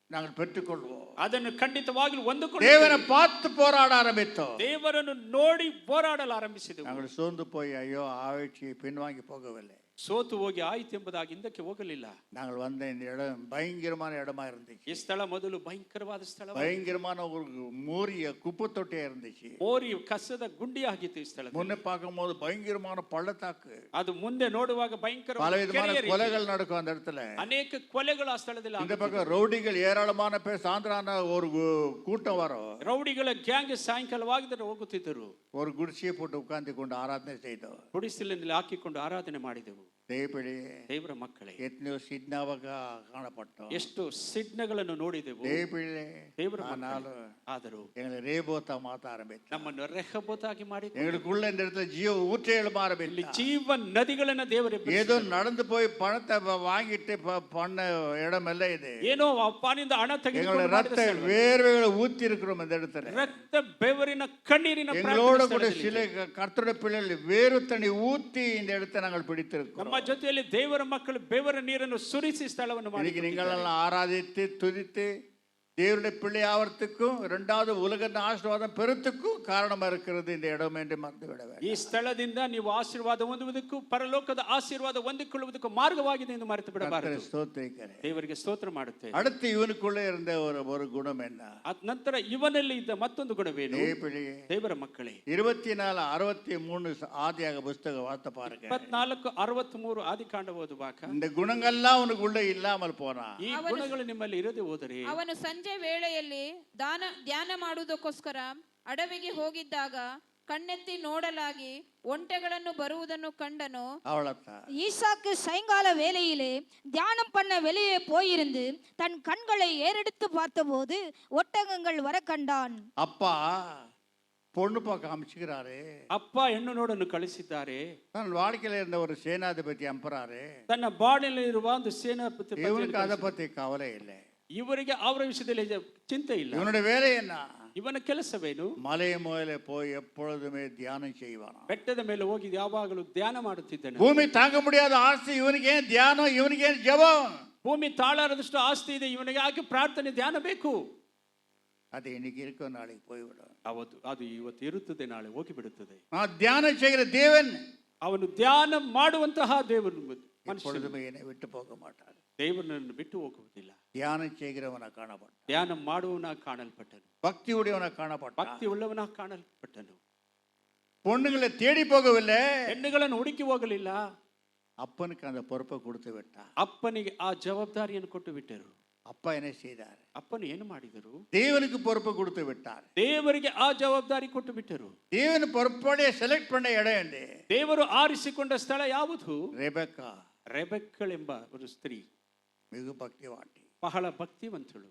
நாங்கள் பெற்றுக்கொள்வோம். ಅದನ್ನು ಖಂಡಿತವಾಗಲೂ ಹೊಂದಿಕೊಂಡು தேவனை பார்த்து போராட ஆரம்பித்தோம். ದೇವರನ್ನು ನೋಡಿ ಹೋರಾಡಲು ಆರಂಭಿಸಿದೆವು. நாங்கள் சோர்ந்து போய் ஐயோ ஆழ்ச்சி பின்வாங்கி போகவில்லை. ಸೋತು ಹೋಗಿ ಆಯ್ತು ಎಂಬುದಾಗಿ ಹಿಂದಕ್ಕೆ ಹೋಗಲಿಲ್ಲ. நாங்கள் வந்த இந்த இடம் பயங்கரமான இடமா இருந்துச்சு. ಈ ಸ್ಥಳ ಮೊದಲು ಭಯಂಕರವಾದ ಸ್ಥಳ, பயங்கரமான ஒரு மூரிய குப்பை தொட்டியா இருந்துச்சு. ಮೋರಿ ಕಸದ ಗುಂಡಿಯಾಗಿತ್ತು ಈ ಸ್ಥಳ. முன்ன பார்க்கும்போது பயங்கரமான பள்ளத்தாக்கு, ಅದು ಮುಂದೆ ನೋಡುವಾಗ ಭಯಂಕರ பலவிதமான கொலைகள் நடக்கும் அந்த இடத்துல. ಅನೇಕ ಕೊಲೆಗಳು ಆ ಸ್ಥಳದಲ್ಲಿ இந்த ಆಗುತ್ತಿದ್ದವು. பக்கம் ரவுடிகள் ஏராளமான பேர் சாயந்தரான ஒரு கூட்டம் வரும். ರೌಡಿಗಳ ಗ್ಯಾಂಗ್ ಸಾಯಂಕಾಲವಾಗಿದ್ದರೆ ಹೋಗುತ್ತಿದ್ದರು. ஒரு குடிசையை போட்டு உட்கார்ந்து கொண்டு ஆராதனை செய்தோம். ಗುಡಿಸಲಿನಲ್ಲಿ ಹಾಕಿಕೊಂಡು ಆರಾಧನೆ ಮಾಡಿದೆವು. தேவப்பிள்ளையே ದೇವರ ಮಕ್ಕಳೇ, எத்தனையோ சின்னாவாக காணப்பட்டோம். ಎಷ್ಟು ಸಿಡ್ನಗಳನ್ನು ನೋಡಿದೆವು. தேவப்பிள்ளை ದೇವರ ஆனாலும் ಆದರೂ எங்களை ரேபோத்தா மாத்த ஆரம்பித்து ನಮ್ಮನ್ನು ರೆಹಬೋತಾಗಿ ಮಾಡಿ எங்களுக்குள்ள இந்த இடத்துல ஜீவ ஊற்றை எழும்ப ಇಲ್ಲಿ ஆரம்பித்து ಜೀವ ನದಿಗಳನ್ನ ದೇವರೇ ஏதோ நடந்து போய் பணத்தை வாங்கிட்டு பண்ண இடமெல்ல இது. ಏನೋ ಅಪ್ಪನಿಂದ ಹಣ எங்களோட ತೆಗೆದುಕೊಂಡು ಮಾಡಿದ ரத்த ಸಲುವಾಗಿ வேர்வைகளை ஊத்தி இருக்கிறோம் இந்த இடத்துல. ರಕ್ತ ಬೆವರಿನ ಕಣ್ಣೀರಿನ எங்களோட ಪ್ರಾರ್ಥನೆ கூட ಸ್ಥಳದಲ್ಲಿ சில கர்த்தருடைய பிள்ளைகள் வேறு தண்ணி ஊத்தி இந்த இடத்தை நாங்கள் பிடித்திருக்கிறோம். ನಮ್ಮ ಜೊತೆಯಲ್ಲಿ ದೇವರ ಮಕ್ಕಳು ಬೆವರ ನೀರನ್ನು ಸುರಿಸಿ ಸ್ಥಳವನ್ನು இன்னைக்கு ಮಾಡಿ நீங்களெல்லாம் ஆராதித்து துதித்து தேவனுடைய பிள்ளை ஆவறதுக்கும் இரண்டாவது உலக ஆசீர்வாதம் பெறத்துக்கும் காரணமா இருக்கிறது இந்த இடம் என்று மறந்து விட வேண்டாம். ಈ ಸ್ಥಳದಿಂದ ನೀವು ಆಶೀರ್ವಾದ ಹೊಂದುವುದಕ್ಕೂ ಪರಲೋಕದ ಆಶೀರ್ವಾದ ಹೊಂದಿಕೊಳ್ಳುವುದಕ್ಕೂ ಮಾರ್ಗವಾಗಿದೆ ಎಂದು ಮರೆತು ಬಿಡಬಾರದು. ஸ்தோத்திரிக்கிறேன். ದೇವರಿಗೆ ಸ್ತೋತ್ರ ಮಾಡುತ್ತೇವೆ. அடுத்து இவனுக்குள்ளே இருந்த ஒரு குணம் என்ன? ಅದ ನಂತರ ಇವನಲ್ಲಿ ಇದ್ದ ಮತ್ತೊಂದು ಗುಣವೇನು? பிள்ளையே ದೇವರ ಮಕ್ಕಳೇ, 24:63 ஆதியாக புஸ்தகம் வார்த்தை பாருங்க. 24:63 ಆದಿಕಾಂಡ ಓದುವಾಗ இந்த குணங்கள்லாம் உனக்குள்ள இல்லாமல் போனா ಈ ಗುಣಗಳು ನಿಮ್ಮಲ್ಲಿ ಇರದೆ ಹೋದರೆ ಅವನು ಸಂಜೆ ವೇಳೆಯಲ್ಲಿ ಧ್ಯಾನ ಮಾಡುವುದಕ್ಕೋಸ್ಕರ ಅಡವಿಗೆ ಹೋಗಿದ್ದಾಗ ಕಣ್ಣೆತ್ತಿ ನೋಡಲಾಗಿ ಒಂಟೆಗಳನ್ನು ಬರುವುದನ್ನು ಕಂಡನು. அவ்வளவுதான். ஈசாக்கு சாயங்கால வேளையிலே தியானம் பண்ண வெளியே போயிருந்து தன் கண்களை ஏறெடுத்து பார்த்தபோது ஒட்டகங்கள் வர கண்டான். அப்பா பொண்ணு பார்க்க அமைச்சுக்கிறாரு. ಅಪ್ಪ ಹೆಣ್ಣು ನೋಡನ್ನು ಕಳಿಸಿದ್ದಾರೆ. தன் வாழ்க்கையில இருந்த ஒரு சேனாதிபதி அம்புறாரு. ತನ್ನ ಬಾಡಿನಲ್ಲಿರುವ ಒಂದು ಸೇನಾಪತಿ இவனுக்கு அதை பத்தி கவலை இல்லை. ಇವರಿಗೆ ಅವರ ವಿಷಯದಲ್ಲಿ ಚಿಂತೆ ಇಲ್ಲ. இவனுடைய வேலை என்ன? ಇವನ ಕೆಲಸವೇನು? மலை மேலே போய் எப்பொழுதுமே தியானம் செய்வான். ಬೆಟ್ಟದ ಮೇಲೆ ಹೋಗಿ ಯಾವಾಗಲೂ ಧ್ಯಾನ ಮಾಡುತ್ತಿದ್ದಾನೆ. பூமி தாங்க முடியாத ஆசை இவனுக்கு ஏன் தியானம், இவனுக்கு ஏன் ஜெபம்? ಭೂಮಿ ತಾಳಾರದಷ್ಟು ಆಸ್ತಿ ಇದೆ, ಇವನಿಗೆ ಯಾಕೆ ಪ್ರಾರ್ಥನೆ ಧ್ಯಾನ ಬೇಕು? அது இன்னைக்கு இருக்கும், நாளைக்கு போய்விடும். ಅವತ್ತು ಅದು ಇವತ್ತು ಇರುತ್ತದೆ, ನಾಳೆ ಹೋಗಿ ಬಿಡುತ್ತದೆ. நான் தியானம் செய்கிற தேவன் ಅವನು ಧ್ಯಾನ ಮಾಡುವಂತಹ ದೇವರು எப்பொழுதுமே என்னை விட்டு போக மாட்டார். ದೇವರನ್ನು ಬಿಟ್ಟು ಹೋಗುವುದಿಲ್ಲ. தியானம் செய்கிறவனா காணப்பட்டான். ಧ್ಯಾನ ಮಾಡುವವನಾಗಿ ಕಾಣಲ್ಪಟ್ಟನು. பக்தி உடையவனா காணப்பட்டான். ಭಕ್ತಿ ಉಳ್ಳವನಾಗಿ ಕಾಣಲ್ಪಟ್ಟನು. பொண்ணுங்களை தேடி போகவில்லை, ಹೆಣ್ಣುಗಳನ್ನು ಹುಡುಕಿ ಹೋಗಲಿಲ್ಲ. அப்பனுக்கு அந்த பொறுப்பை கொடுத்து விட்டார். ಅಪ್ಪನಿಗೆ ಆ ಜವಾಬ್ದಾರಿಯನ್ನು ಕೊಟ್ಟು ಬಿಟ್ಟರು. அப்பா என்ன செய்தார்? ಅಪ್ಪನು ಏನು ಮಾಡಿದರು? தேவனுக்கு பொறுப்பை கொடுத்து விட்டார். ದೇವರಿಗೆ ಆ ಜವಾಬ್ದಾರಿ ಕೊಟ್ಟು ಬಿಟ್ಟರು. தேவன் பொறுப்போட செலக்ட் பண்ண இடம் என்ன? ದೇವರು ಆರಿಸಿಕೊಂಡ ಸ್ಥಳ ಯಾವುದು? ரெபெக்கா. ರೆಬೆಕ್ಕಳೆಂಬ ஒரு ಸ್ತ್ರೀ, மிகு பக்திவாட்டி, ಬಹಳ ಭಕ್ತಿವಂತಳು.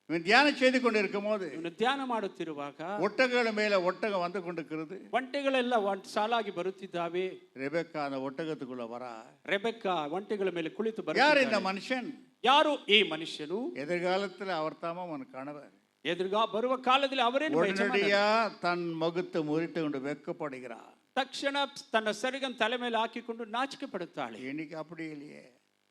இவன் தியானம் செய்து கொண்டு இருக்கும் போது ಇವನು ಧ್ಯಾನ ಮಾಡುತ್ತಿರುವಾಗ ஒட்டகಗಳ ಮೇಲೆ ஒட்டகம் வந்து கொண்டிருக்கிறது. ಒಂಟೆಗಳೆಲ್ಲ ಸಾಲಾಗಿ ಬರುತ್ತಿದ್ದಾವೆ. ரெபெக்கா அந்த ஒட்டகத்துக்குள்ள வரா. ರೆಬೆಕ್ಕ ಒಂಟೆಗಳ ಮೇಲೆ ಕುಳಿತು யார் இந்த ಬರುತ್ತಿದ್ದಾಳೆ. மனுஷன்? ಯಾರು ಈ ಮನುಷ್ಯನು? எதிர்காலத்தில் அவர் தாமா அவன் கணவர். ಎದುರುಗ ಬರುವ ಕಾಲದಲ್ಲಿ ಅವರೇನು உடனடியா தன் முகத்தை முறித்து கொண்டு வெட்கப்படுகிறார். ತಕ್ಷಣ ತನ್ನ ಸರಿಗನ್ ತಲೆ ಮೇಲೆ ಹಾಕಿಕೊಂಡು ನಾಚಿಕೆ ಪಡುತ್ತಾಳೆ. இன்னைக்கு அப்படி இல்லையே.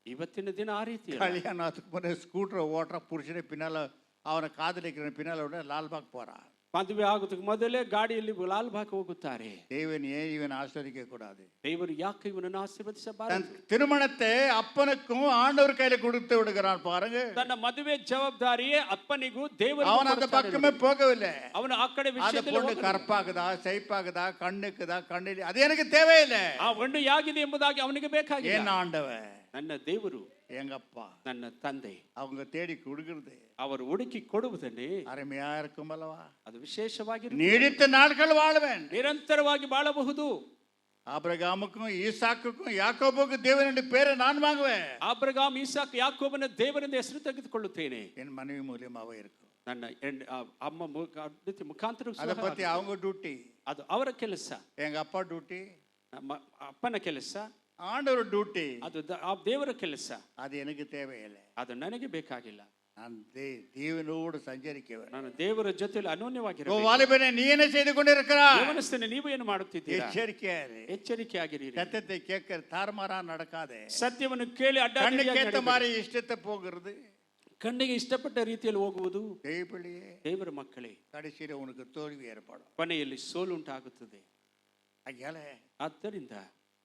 ಇವತ್ತಿನ ದಿನ ಆ ರೀತಿ ಅಲ್ಲ. கல்யாணத்துக்கு முன்னே ஸ்கூட்டரை ஓட்டுற புருஷனை பின்னால அவனை காதலிக்கிற பின்னால விட லால்பாக் போறான். ಮದುವೆ ಆಗೋದಕ್ಕೆ ಮೊದಲೇ ಗಾಡಿಯಲ್ಲಿ ಲಾಲ್ ಬಾಗ್ ಹೋಗುತ್ತಾರೆ. தேவன் ஏன் இவன் ஆசிரிக்க கூடாது? ದೇವರು ಯಾಕೆ ಇವನನ್ನು தன் ಆಶೀರ್ವದಿಸಬಾರದು? திருமணத்தை அப்பனுக்கும் ஆண்டவர் கையில கொடுத்து விடுகிறான் பாருங்க. ತನ್ನ ಮದುವೆ ಜವಾಬ್ದಾರಿಯೇ ಅಪ್ಪನಿಗೂ ದೇವರಿಗೂ அவன் அந்த ಕೊಡುತ್ತಾನೆ. பக்கமே போகவில்லை. ಅವನು ಆ ಕಡೆ அந்த ವಿಷಯದಲ್ಲಿ பொண்ணு ಹೋಗಲಿಲ್ಲ. கற்பாகுதா, சைப்பாகுதா, கண்ணுக்குதா, கண்ணில் அது எனக்கு தேவையில்லை. ಆ ಹೆಣ್ಣು ಯಾಗಿದೆ ಎಂಬುದಾಗಿ ಅವನಿಗೆ ಬೇಕಾಗಿಲ್ಲ. ஏன் ஆண்டவன் ನನ್ನ ದೇವರು, எங்க அப்பா ನನ್ನ ತಂದೆ அவங்க தேடி கொடுக்கிறது ಅವರು ಹುಡುಕಿ ಕೊಡುವುದನ್ನೇ அருமையா இருக்கும் அல்லவா? ಅದು ವಿಶೇಷವಾಗಿ நீடித்த நாட்கள் வாழுவேன். ನಿರಂತರವಾಗಿ ಬಾಳಬಹುದು. ஆபிரகாமுக்கும் ஈசாக்குக்கும் யாக்கோபுக்கும் தேவன் என்ற பேரை நான் வாங்குவேன். ಆಬ್ರಹಾಮ್, ಇಸಾಕ್, ಯಾಕೋಬನ ದೇವರಿಂದ ಹೆಸರು ತೆಗೆದುಕೊಳ್ಳುತ್ತೇನೆ. என் மனைவி மூலியமாவே இருக்கும். ನನ್ನ ಅಮ್ಮ ಮುಖಾಂತರ அதை பத்தி அவங்க டியூட்டி, ಅದು ಅವರ ಕೆಲಸ. எங்க அப்பா டியூட்டி, ನಮ್ಮ ಅಪ್ಪನ ಕೆಲಸ, ஆண்டவர் டியூட்டி. ಅದು ಆ ದೇವರ ಕೆಲಸ. அது எனக்கு தேவையில்லை. ಅದು ನನಗೆ ಬೇಕಾಗಿಲ್ಲ. நான் தேவனோடு சஞ்சரிக்கவேன். ನಾನು ದೇವರ ಜೊತೆಯಲ್ಲಿ ಅನನ್ಯವಾಗಿರಬೇಕು. வாலிபனே, நீ என்ன செய்து கொண்டிருக்கிறாய்? ಗಮನಿಸ್ತೇನೆ, ನೀವು ಏನು ಮಾಡುತ್ತಿದ್ದೀರಾ? எச்சரிக்கையாரு. ಎಚ್ಚರಿಕೆಯಾಗಿರಿ. சத்தத்தை கேட்க தாறுமாறா நடக்காதே. ಸತ್ಯವನ್ನು ಕೇಳಿ கண்ணுக்கு ஏத்த ಅಡ್ಡ மாதிரி இஷ்டத்தை போகிறது. ಕಣ್ಣಿಗೆ ಇಷ್ಟಪಟ್ಟ ರೀತಿಯಲ್ಲಿ ಹೋಗುವುದು. தேவப்பிள்ளையே, ದೇವರ ಮಕ್ಕಳೇ, கடைசியில உனக்கு தோல்வி ஏற்படும். ಕೊನೆಯಲ್ಲಿ ಸೋಲುಂಟಾಗುತ್ತದೆ. ஐயால ಆದ್ದರಿಂದ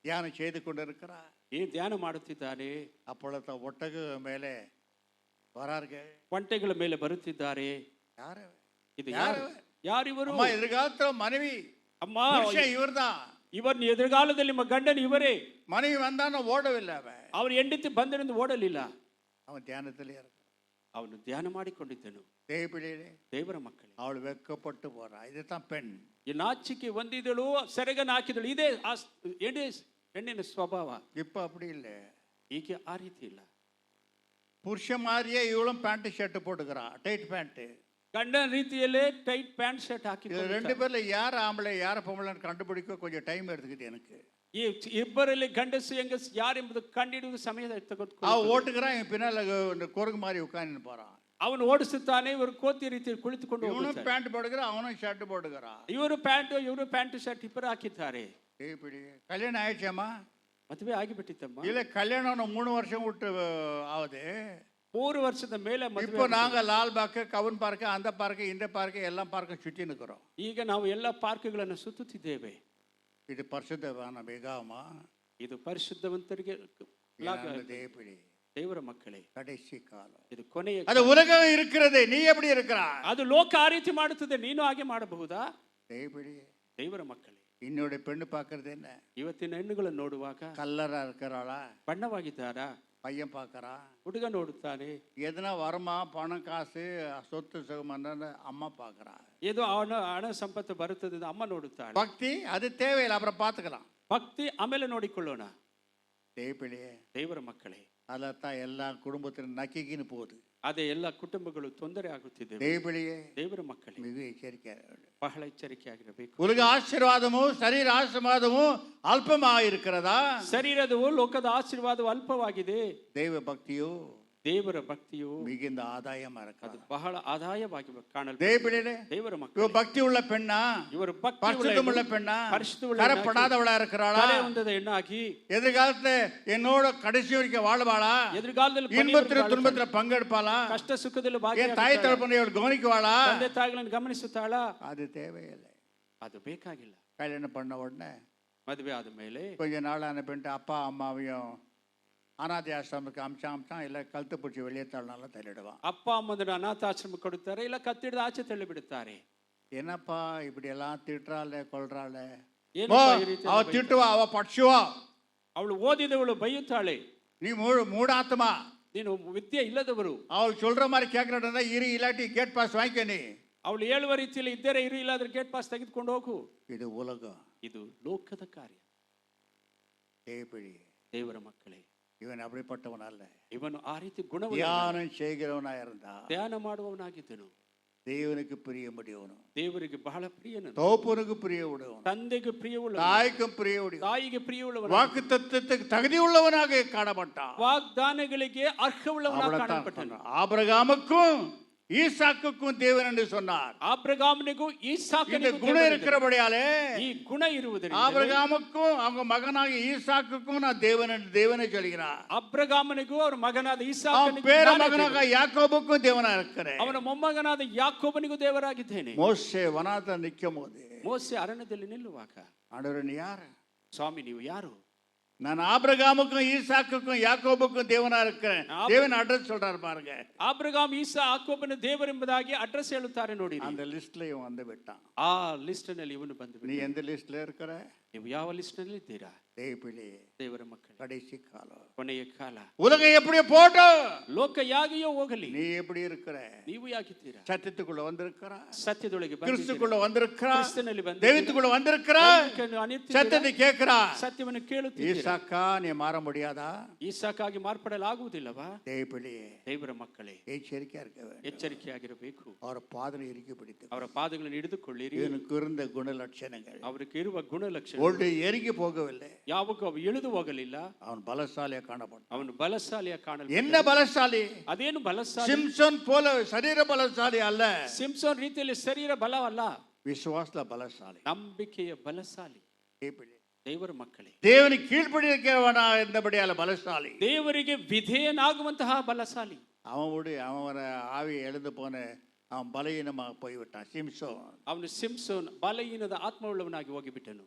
தியானம் செய்து கொண்டிருக்கிறார். ಈ ಧ್ಯಾನ ಮಾಡುತ್ತಿದ್ದಾನೆ. அப்பொழுது ஒட்டக மேலே வரார்கள். ಒಂಟೆಗಳ ಮೇಲೆ ಬರುತ್ತಿದ್ದಾರೆ. யாரு? ಇದು ಯಾರು? ಯಾರಿವರು? அம்மா, எதிர்காலத்துல மனைவி, ಅಮ್ಮ, புருஷன் இவர்தான். ಇವನ್ ಎದುರುಗಾಲದಲ್ಲಿ ನಿಮ್ಮ ಗಂಡನು ಇವರೇ. மனைவி வந்தான ஓடவில்லை. ಅವನು ಹೆಂಡತಿ ಬಂದನೆಂದು ಓಡಲಿಲ್ಲ. அவன் தியானத்திலே இருக்கான். ಅವನು ಧ್ಯಾನ ಮಾಡಿಕೊಂಡಿದ್ದನು. தேவப்பிள்ளையே, ದೇವರ ಮಕ್ಕಳೇ, அவள் வெட்கப்பட்டு போறா. இதுதான் பெண். ಈ ನಾಚಿಕೆ ಹೊಂದಿದಳು, ಸೆರಗನ್ನು ಹಾಕಿದಳು. ಇದೇ ಹೆಣ್ಣಿನ ಸ್ವಭಾವ. இப்ப அப்படி இல்லை. ಈಗ ಆ ರೀತಿ ಇಲ್ಲ. புருஷ மாதிரியே இவளும் பேண்ட் ஷர்ட் போட்டுக்கிறா, டைட் பேண்ட். ಗಂಡನ ರೀತಿಯಲ್ಲೇ ಟೈಟ್ ಪ್ಯಾಂಟ್ ಶರ್ಟ್ இது ಹಾಕಿಕೊಂಡು ரெண்டு பேர்ல யார் ஆம்பளை யார் பொம்பளைன்னு கண்டுபிடிக்க கொஞ்சம் டைம் எடுத்துக்கிட்டு எனக்கு. ಈ ಇಬ್ಬರಲ್ಲಿ ಗಂಡಸು ಹೆಂಗಸು ಯಾರೆಂಬುದು ಕಂಡಿಡುವುದು ಸಮಯ ತೆಗೆದುಕೊಂಡು அவன் ஓட்டுக்கிறான், இவன் பின்னால இந்த குரங்கு மாதிரி உட்கார்ந்து போறான். ಅವನು ಓಡಿಸುತ್ತಾನೆ, ಇವರು ಕೋತಿ ರೀತಿ ಕುಳಿತುಕೊಂಡು இவனும் ಹೋಗುತ್ತಾರೆ. பேண்ட் போட்டுக்கிறான், அவனும் ஷர்ட் போட்டுக்கிறான். ಇವರು ಪ್ಯಾಂಟ್ ಶರ್ಟ್ ಇಬ್ಬರು ಹಾಕಿದ್ದಾರೆ. இப்படி கல்யாணம் ஆயிடுச்சாமா? ಮದುವೆ ಆಗಿಬಿಟ್ಟಿತ್ತಮ್ಮ. இல்ல கல்யாணம் 3 வருஷம் விட்டு ஆகுது. 3 ವರ್ಷದ ಮೇಲೆ இப்போ நாங்க லால் பார்க்கு, கவுன் பார்க்கு, அந்த பார்க்கு, இந்த பார்க்கு எல்லாம் பார்க்க சுற்றி நிற்கிறோம். ಈಗ ನಾವು ಎಲ್ಲ ಪಾರ್ಕ್ಗಳನ್ನು ಸುತ್ತುತ್ತಿದ್ದೇವೆ. இது பரிசுத்தமான மிகாமா, ಇದು ಪರಿಶುದ್ಧವಂತರಿಗೆ தேவப்பிடி ದೇವರ ಮಕ್ಕಳೇ, கடைசி காலம். ಇದು ಕೊನೆಯ அது உலகம் இருக்கிறது, நீ எப்படி இருக்கிறாய்? ಅದು ಲೋಕ ಆ ರೀತಿ ಮಾಡುತ್ತದೆ, ನೀನು ಹಾಗೆ ಮಾಡಬಹುದಾ? தேவப்பிடி ದೇವರ ಮಕ್ಕಳೇ, இன்னொரு பெண்ணு பார்க்கறது என்ன? ಇವತ್ತಿನ ಹೆಣ್ಣುಗಳನ್ನು ನೋಡುವಾಗ கல்லரா இருக்கிறாளா? ಬಣ್ಣವಾಗಿದ್ದಾರಾ? பையன் பார்க்கறா, ಹುಡುಗ ನೋಡುತ್ತಾನೆ. எதனா வருமா, பணம் காசு சொத்து சுகமான அம்மா பார்க்கறா. ஏதோ ಹಣ ಸಂಪತ್ತು ಬರುತ್ತದೆ ಅಂತ ಅಮ್ಮ ನೋಡುತ್ತಾಳೆ. பக்தி அது தேவையில்லை, அப்புறம் பார்த்துக்கலாம். ಭಕ್ತಿ ಆಮೇಲೆ ನೋಡಿಕೊಳ್ಳೋಣ. தேவப்பிடி ದೇವರ ಮಕ್ಕಳೇ, அதத்தான் எல்லா குடும்பத்திலும் நக்கிக்கின்னு போகுது. ಅದೇ ಎಲ್ಲ ಕುಟುಂಬಗಳು ತೊಂದರೆ ಆಗುತ್ತಿದೆ. தேவப்பிடியே ದೇವರ ಮಕ್ಕಳೇ, மிக எச்சரிக்கை. ಬಹಳ ಎಚ್ಚರಿಕೆಯಾಗಿರಬೇಕು. உலக ஆசீர்வாதமும் சரீர ஆசீர்வாதமும் அல்பமாக இருக்கிறதா? ಶರೀರದವು ಲೋಕದ ಆಶೀರ್ವಾದವು ಅಲ್ಪವಾಗಿದೆ. தெய்வ பக்தியோ ದೇವರ ಭಕ್ತಿಯು மிகுந்த ஆதாயமா ಅದು இருக்கிறது. ಬಹಳ ಆದಾಯವಾಗಿ ಕಾಣಲು. தேவப்பிடியே ದೇವರ இவ ಮಕ್ಕಳು, பக்தி உள்ள பெண்ணா, ಇವರು ಭಕ್ತಿ பரிசுத்தமுள்ள பெண்ணா, ಪರಿಶುದ್ಧವುಳ್ಳ கரப்படாதவளா இருக்கிறாளா? ತಲೆ ಹೊಂದದ ಹೆಣ್ಣಾಗಿ எதிர்காலத்துல என்னோட கடைசி வரைக்கும் வாழ்வாளா? ಎದುರುಗಾಲದಲ್ಲಿ இன்பத்தில துன்பத்துல பங்கெடுப்பாளா? ಕಷ್ಟ ಸುಖದಲ್ಲಿ என் தாய் தகப்பனை அவள் கவனிக்குவாளா? ತಂದೆ ತಾಯಿಗಳನ್ನು ಗಮನಿಸುತ್ತಾಳ? அது தேவையில்லை. ಅದು ಬೇಕಾಗಿಲ್ಲ. கல்யாணம் பண்ண உடனே ಮದುವೆ ಆದ ಮೇಲೆ கொஞ்ச நாள் அனுப்பிட்டு அப்பா அம்மாவையும் அனாதை ஆசிரமத்துக்கு அமிச்சான், இல்லை கழுத்து பிடிச்சி வெளியே தள்ளினாலும் தள்ளிடுவான். ಅಪ್ಪ ಅಮ್ಮಂದನ್ನು ಅನಾಥಾಶ್ರಮ ಕೊಡುತ್ತಾರೆ, ಇಲ್ಲ ಕತ್ತಿಡಿದ ಆಚೆ ತಳ್ಳಿ ಬಿಡುತ್ತಾರೆ. என்னப்பா இப்படி எல்லாம் திட்டுறாளே கொள்றாளே? ಏನಪ್ಪಾ ಈ ರೀತಿ அவ திட்டுவா, அவ பட்சுவா. ಅವಳು ಓದಿದವಳು ಬೈಯುತ್ತಾಳೆ, நீ மூடாத்மா, ನೀನು ವಿದ್ಯೆ ಇಲ್ಲದವರು. அவள் சொல்ற மாதிரி கேட்கறா, இரு இல்லாட்டி கேட் பாஸ் வாங்கிக்க. நீ ಅವಳು ಹೇಳುವ ರೀತಿಯಲ್ಲಿ ಇದ್ದರೆ ಇರು, ಇಲ್ಲಾದ್ರೆ ಗೇಟ್ ಪಾಸ್ ತೆಗೆದುಕೊಂಡು ಹೋಗು. இது உலகம், ಇದು ಲೋಕದ ಕಾರ್ಯ. தேவப்பிடி ದೇವರ ಮಕ್ಕಳೇ, இவன் அப்படிப்பட்டவன் அல்ல. ಇವನು ಆ ರೀತಿ ಗುಣವನ್ನು தியானம் செய்கிறவனா இருந்தா ಧ್ಯಾನ ಮಾಡುವವನಾಗಿದ್ದನು. தேவனுக்கு பிரியமுடையவனும், ದೇವರಿಗೆ ಬಹಳ ಪ್ರಿಯನು, தோப்பனுக்கு பிரியமுடையவனும், ತಂದೆಗೆ ಪ್ರಿಯವುಳ್ಳ, தாய்க்கும் பிரியமுடையவன், ತಾಯಿಗೆ ಪ್ರಿಯವುಳ್ಳವನು, வாக்கு தத்துவத்துக்கு தகுதி உள்ளவனாக காணப்பட்டான். ವಾಗ್ದಾನಗಳಿಗೆ ಅರ್ಹವುಳ್ಳವನಾಗಿ ಕಾಣಲ್ಪಟ್ಟನು. ஆபிரகாமுக்கும் ஈசாக்குக்கும் தேவன் என்று சொன்னார். ಆಬ್ರಹಾಮನಿಗೂ இந்த ಈಸಾಕನಿಗೂ குணம் இருக்கிறபடியாலே ಈ ಗುಣ ಇರುವುದರಿಂದ ஆபிரகாமுக்கும் அவங்க மகனாக ஈசாக்குக்கும் நான் தேவனை சொல்கிறார். ಅಬ್ರಹಾಮನಿಗೂ ಅವರ ಮಗನಾದ அவன் ಈಸಾಕನಿಗೂ பேர ನಾನೇ மகனாக ದೇವರು. யாக்கோபுக்கும் தேவனா இருக்கிறேன். ಅವನ ಮೊಮ್ಮಗನಾದ ಯಾಕೋಬನಿಗೂ ದೇವರಾಗಿದ್ದೇನೆ. மோசே வனாந்தர நிற்கும் போது ಮೋಸೆ ಅರಣ್ಯದಲ್ಲಿ ನಿಲ್ಲುವಾಗ, ஆண்டவரே நீ யார்? ಸ್ವಾಮಿ ನೀವು ಯಾರು? நான் ஆபிரகாமுக்கும் ஈசாக்குக்கும் யாக்கோபுக்கும் தேவனா இருக்கிறேன். தேவன் அட்ரஸ் சொல்றாரு பாருங்க. ಆಬ್ರಹಾಮ್ ಈಸಾ ಯಾಕೋಬನ ದೇವರೆಂಬುದಾಗಿ ಅಡ್ರೆಸ್ ಹೇಳುತ್ತಾರೆ ನೋಡಿ. அந்த லிஸ்ட்ல இவன் வந்து விட்டான். ಆ ಲಿಸ್ಟ್ ನಲ್ಲಿ ಇವನು ಬಂದು நீ எந்த லிஸ்ட்ல இருக்கிற? ನೀವು ಯಾವ ಲಿಸ್ಟ್ ನಲ್ಲಿ ಇದ್ದೀರಾ? தேவப்பிள்ளை ದೇವರ ಮಕ್ಕಳು, கடைசி காலம், ಕೊನೆಯ ಕಾಲ. உலகம் எப்படியோ போட்டோம், ಲೋಕ ಯಾಗಿಯೋ ಹೋಗಲಿ, நீ எப்படி இருக்கிற? ನೀವು ಯಾಗಿದ್ದೀರಾ? சத்தியத்துக்குள்ள வந்திருக்கிறா, ಸತ್ಯದೊಳಗೆ கிறிஸ்துக்குள்ள வந்திருக்கிறா, ಕ್ರಿಸ್ತನಲ್ಲಿ ಬಂದು தெய்வத்துக்குள்ள வந்திருக்கிறா, சத்தியத்தை கேட்கிறா. ಸತ್ಯವನ್ನು ಕೇಳುತ್ತೀರಾ? ஈசாக்கா நீ மாற முடியாதா? ಈಸಾಕಾಗಿ ಮಾರ್ಪಡಲಾಗುವುದಿಲ್ಲವಾ? தேவப்பிள்ளை ದೇವರ ಮಕ್ಕಳೇ, எச்சரிக்கையா இருக்க வேண்டும். ಎಚ್ಚರಿಕೆಯಾಗಿರಬೇಕು. அவர் பாதனை இறுக்கி பிடித்து ಅವರ ಪಾದಗಳನ್ನು ಹಿಡಿದುಕೊಳ್ಳಿರಿ. இவனுக்கு இருந்த குணலட்சணங்கள் ಅವರಿಗೆ ಇರುವ ಗುಣಲಕ್ಷಣ ஒன்று எரிக்கி போகவில்லை. ಯಾವಾಗ ಅವು ಇಳಿದು ಹೋಗಲಿಲ್ಲ. அவன் பலசாலியா காணப்பட்டான். ಅವನು ಬಲಶಾಲಿಯ ಕಾಣಲು. என்ன பலசாலி? ಅದೇನು ಬಲಶಾಲಿ? சிம்சன் போல சரீர பலசாலி அல்ல, ಸಿಂಸೋನ್ ರೀತಿಯಲ್ಲಿ ಶರೀರ ಬಲವಲ್ಲ, விசுவாசல பலசாலி, ನಂಬಿಕೆಯ ಬಲಶಾಲಿ. ದೇವರ ಮಕ್ಕಳೇ, தேவனுக்கு கீழ்ப்படியிருக்கிறவனா இருந்தபடியால பலசாலி, ದೇವರಿಗೆ ವಿಧೇಯನಾಗುವಂತಹ ಬಲಶಾಲಿ. அவன் ஆவி எழுந்து போன அவன் பலகீனமாக போய்விட்டான். சிம்சோன் ಅವನು ಸಿಂಸೋನ್ ಬಲಹೀನದ ಆತ್ಮವುಳ್ಳವನಾಗಿ ಹೋಗಿಬಿಟ್ಟನು.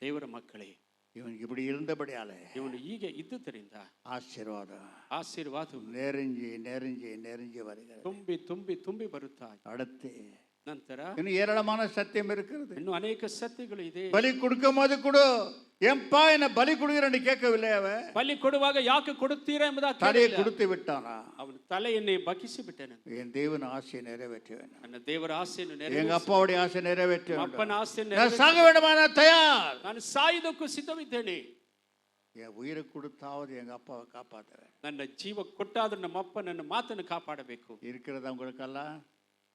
ದೇವರ ಮಕ್ಕಳೇ, இவனுக்கு இப்படி இருந்தபடியால ಇವನು ಹೀಗೆ ಇದ್ದುದರಿಂದ ஆசீர்வாதம் ಆಶೀರ್ವಾದವು நெருஞ்சி நெருஞ்சி நெருஞ்சி வருகிறது. ತುಂಬಿ ತುಂಬಿ ತುಂಬಿ ಬರುತ್ತಾ அடுத்து ನಂತರ இன்னும் ஏராளமான சத்தியம் இருக்கிறது. ಇನ್ನು ಅನೇಕ ಸತ್ಯಗಳು ಇದೆ. பலி கொடுக்கும் போது கூட ஏன்பா என்ன பலி கொடுக்கிறேன்னு கேட்கவில்லை. அவன் ಬಲಿ ಕೊಡುವಾಗ ಯಾಕೆ ಕೊಡುತ್ತೀರಾ ಎಂಬುದಾಗಿ தலையை ಕೇಳಿಲ್ಲ. கொடுத்து விட்டானா? ಅವನು ತಲೆಯನ್ನೇ ಬಗ್ಗಿಸಿ ಬಿಟ್ಟನು. என் தேவன் ஆசையை நிறைவேற்றுவேன், ನನ್ನ ದೇವರ ಆಸೆಯನ್ನು எங்க ನೆರವೇರಿಸು. அப்பாவுடைய ஆசை நிறைவேற்ற ಅಪ್ಪನ ಆಸೆಯನ್ನು நான் சாக ನೆರವೇರಿಸು. வேண்டுமான தயார். ನಾನು ಸಾಯುವುದಕ್ಕೂ ಸಿದ್ಧವಿದ್ದೇನೆ. என் உயிரை கொடுத்தாவது எங்க அப்பாவை காப்பாத்துறேன். ನನ್ನ ಜೀವ ಕೊಟ್ಟಾದ್ರೂ ನಮ್ಮ ಅಪ್ಪ ನನ್ನ ಮಾತನ್ನು ಕಾಪಾಡಬೇಕು. இருக்கிறதா உங்களுக்கெல்லாம்?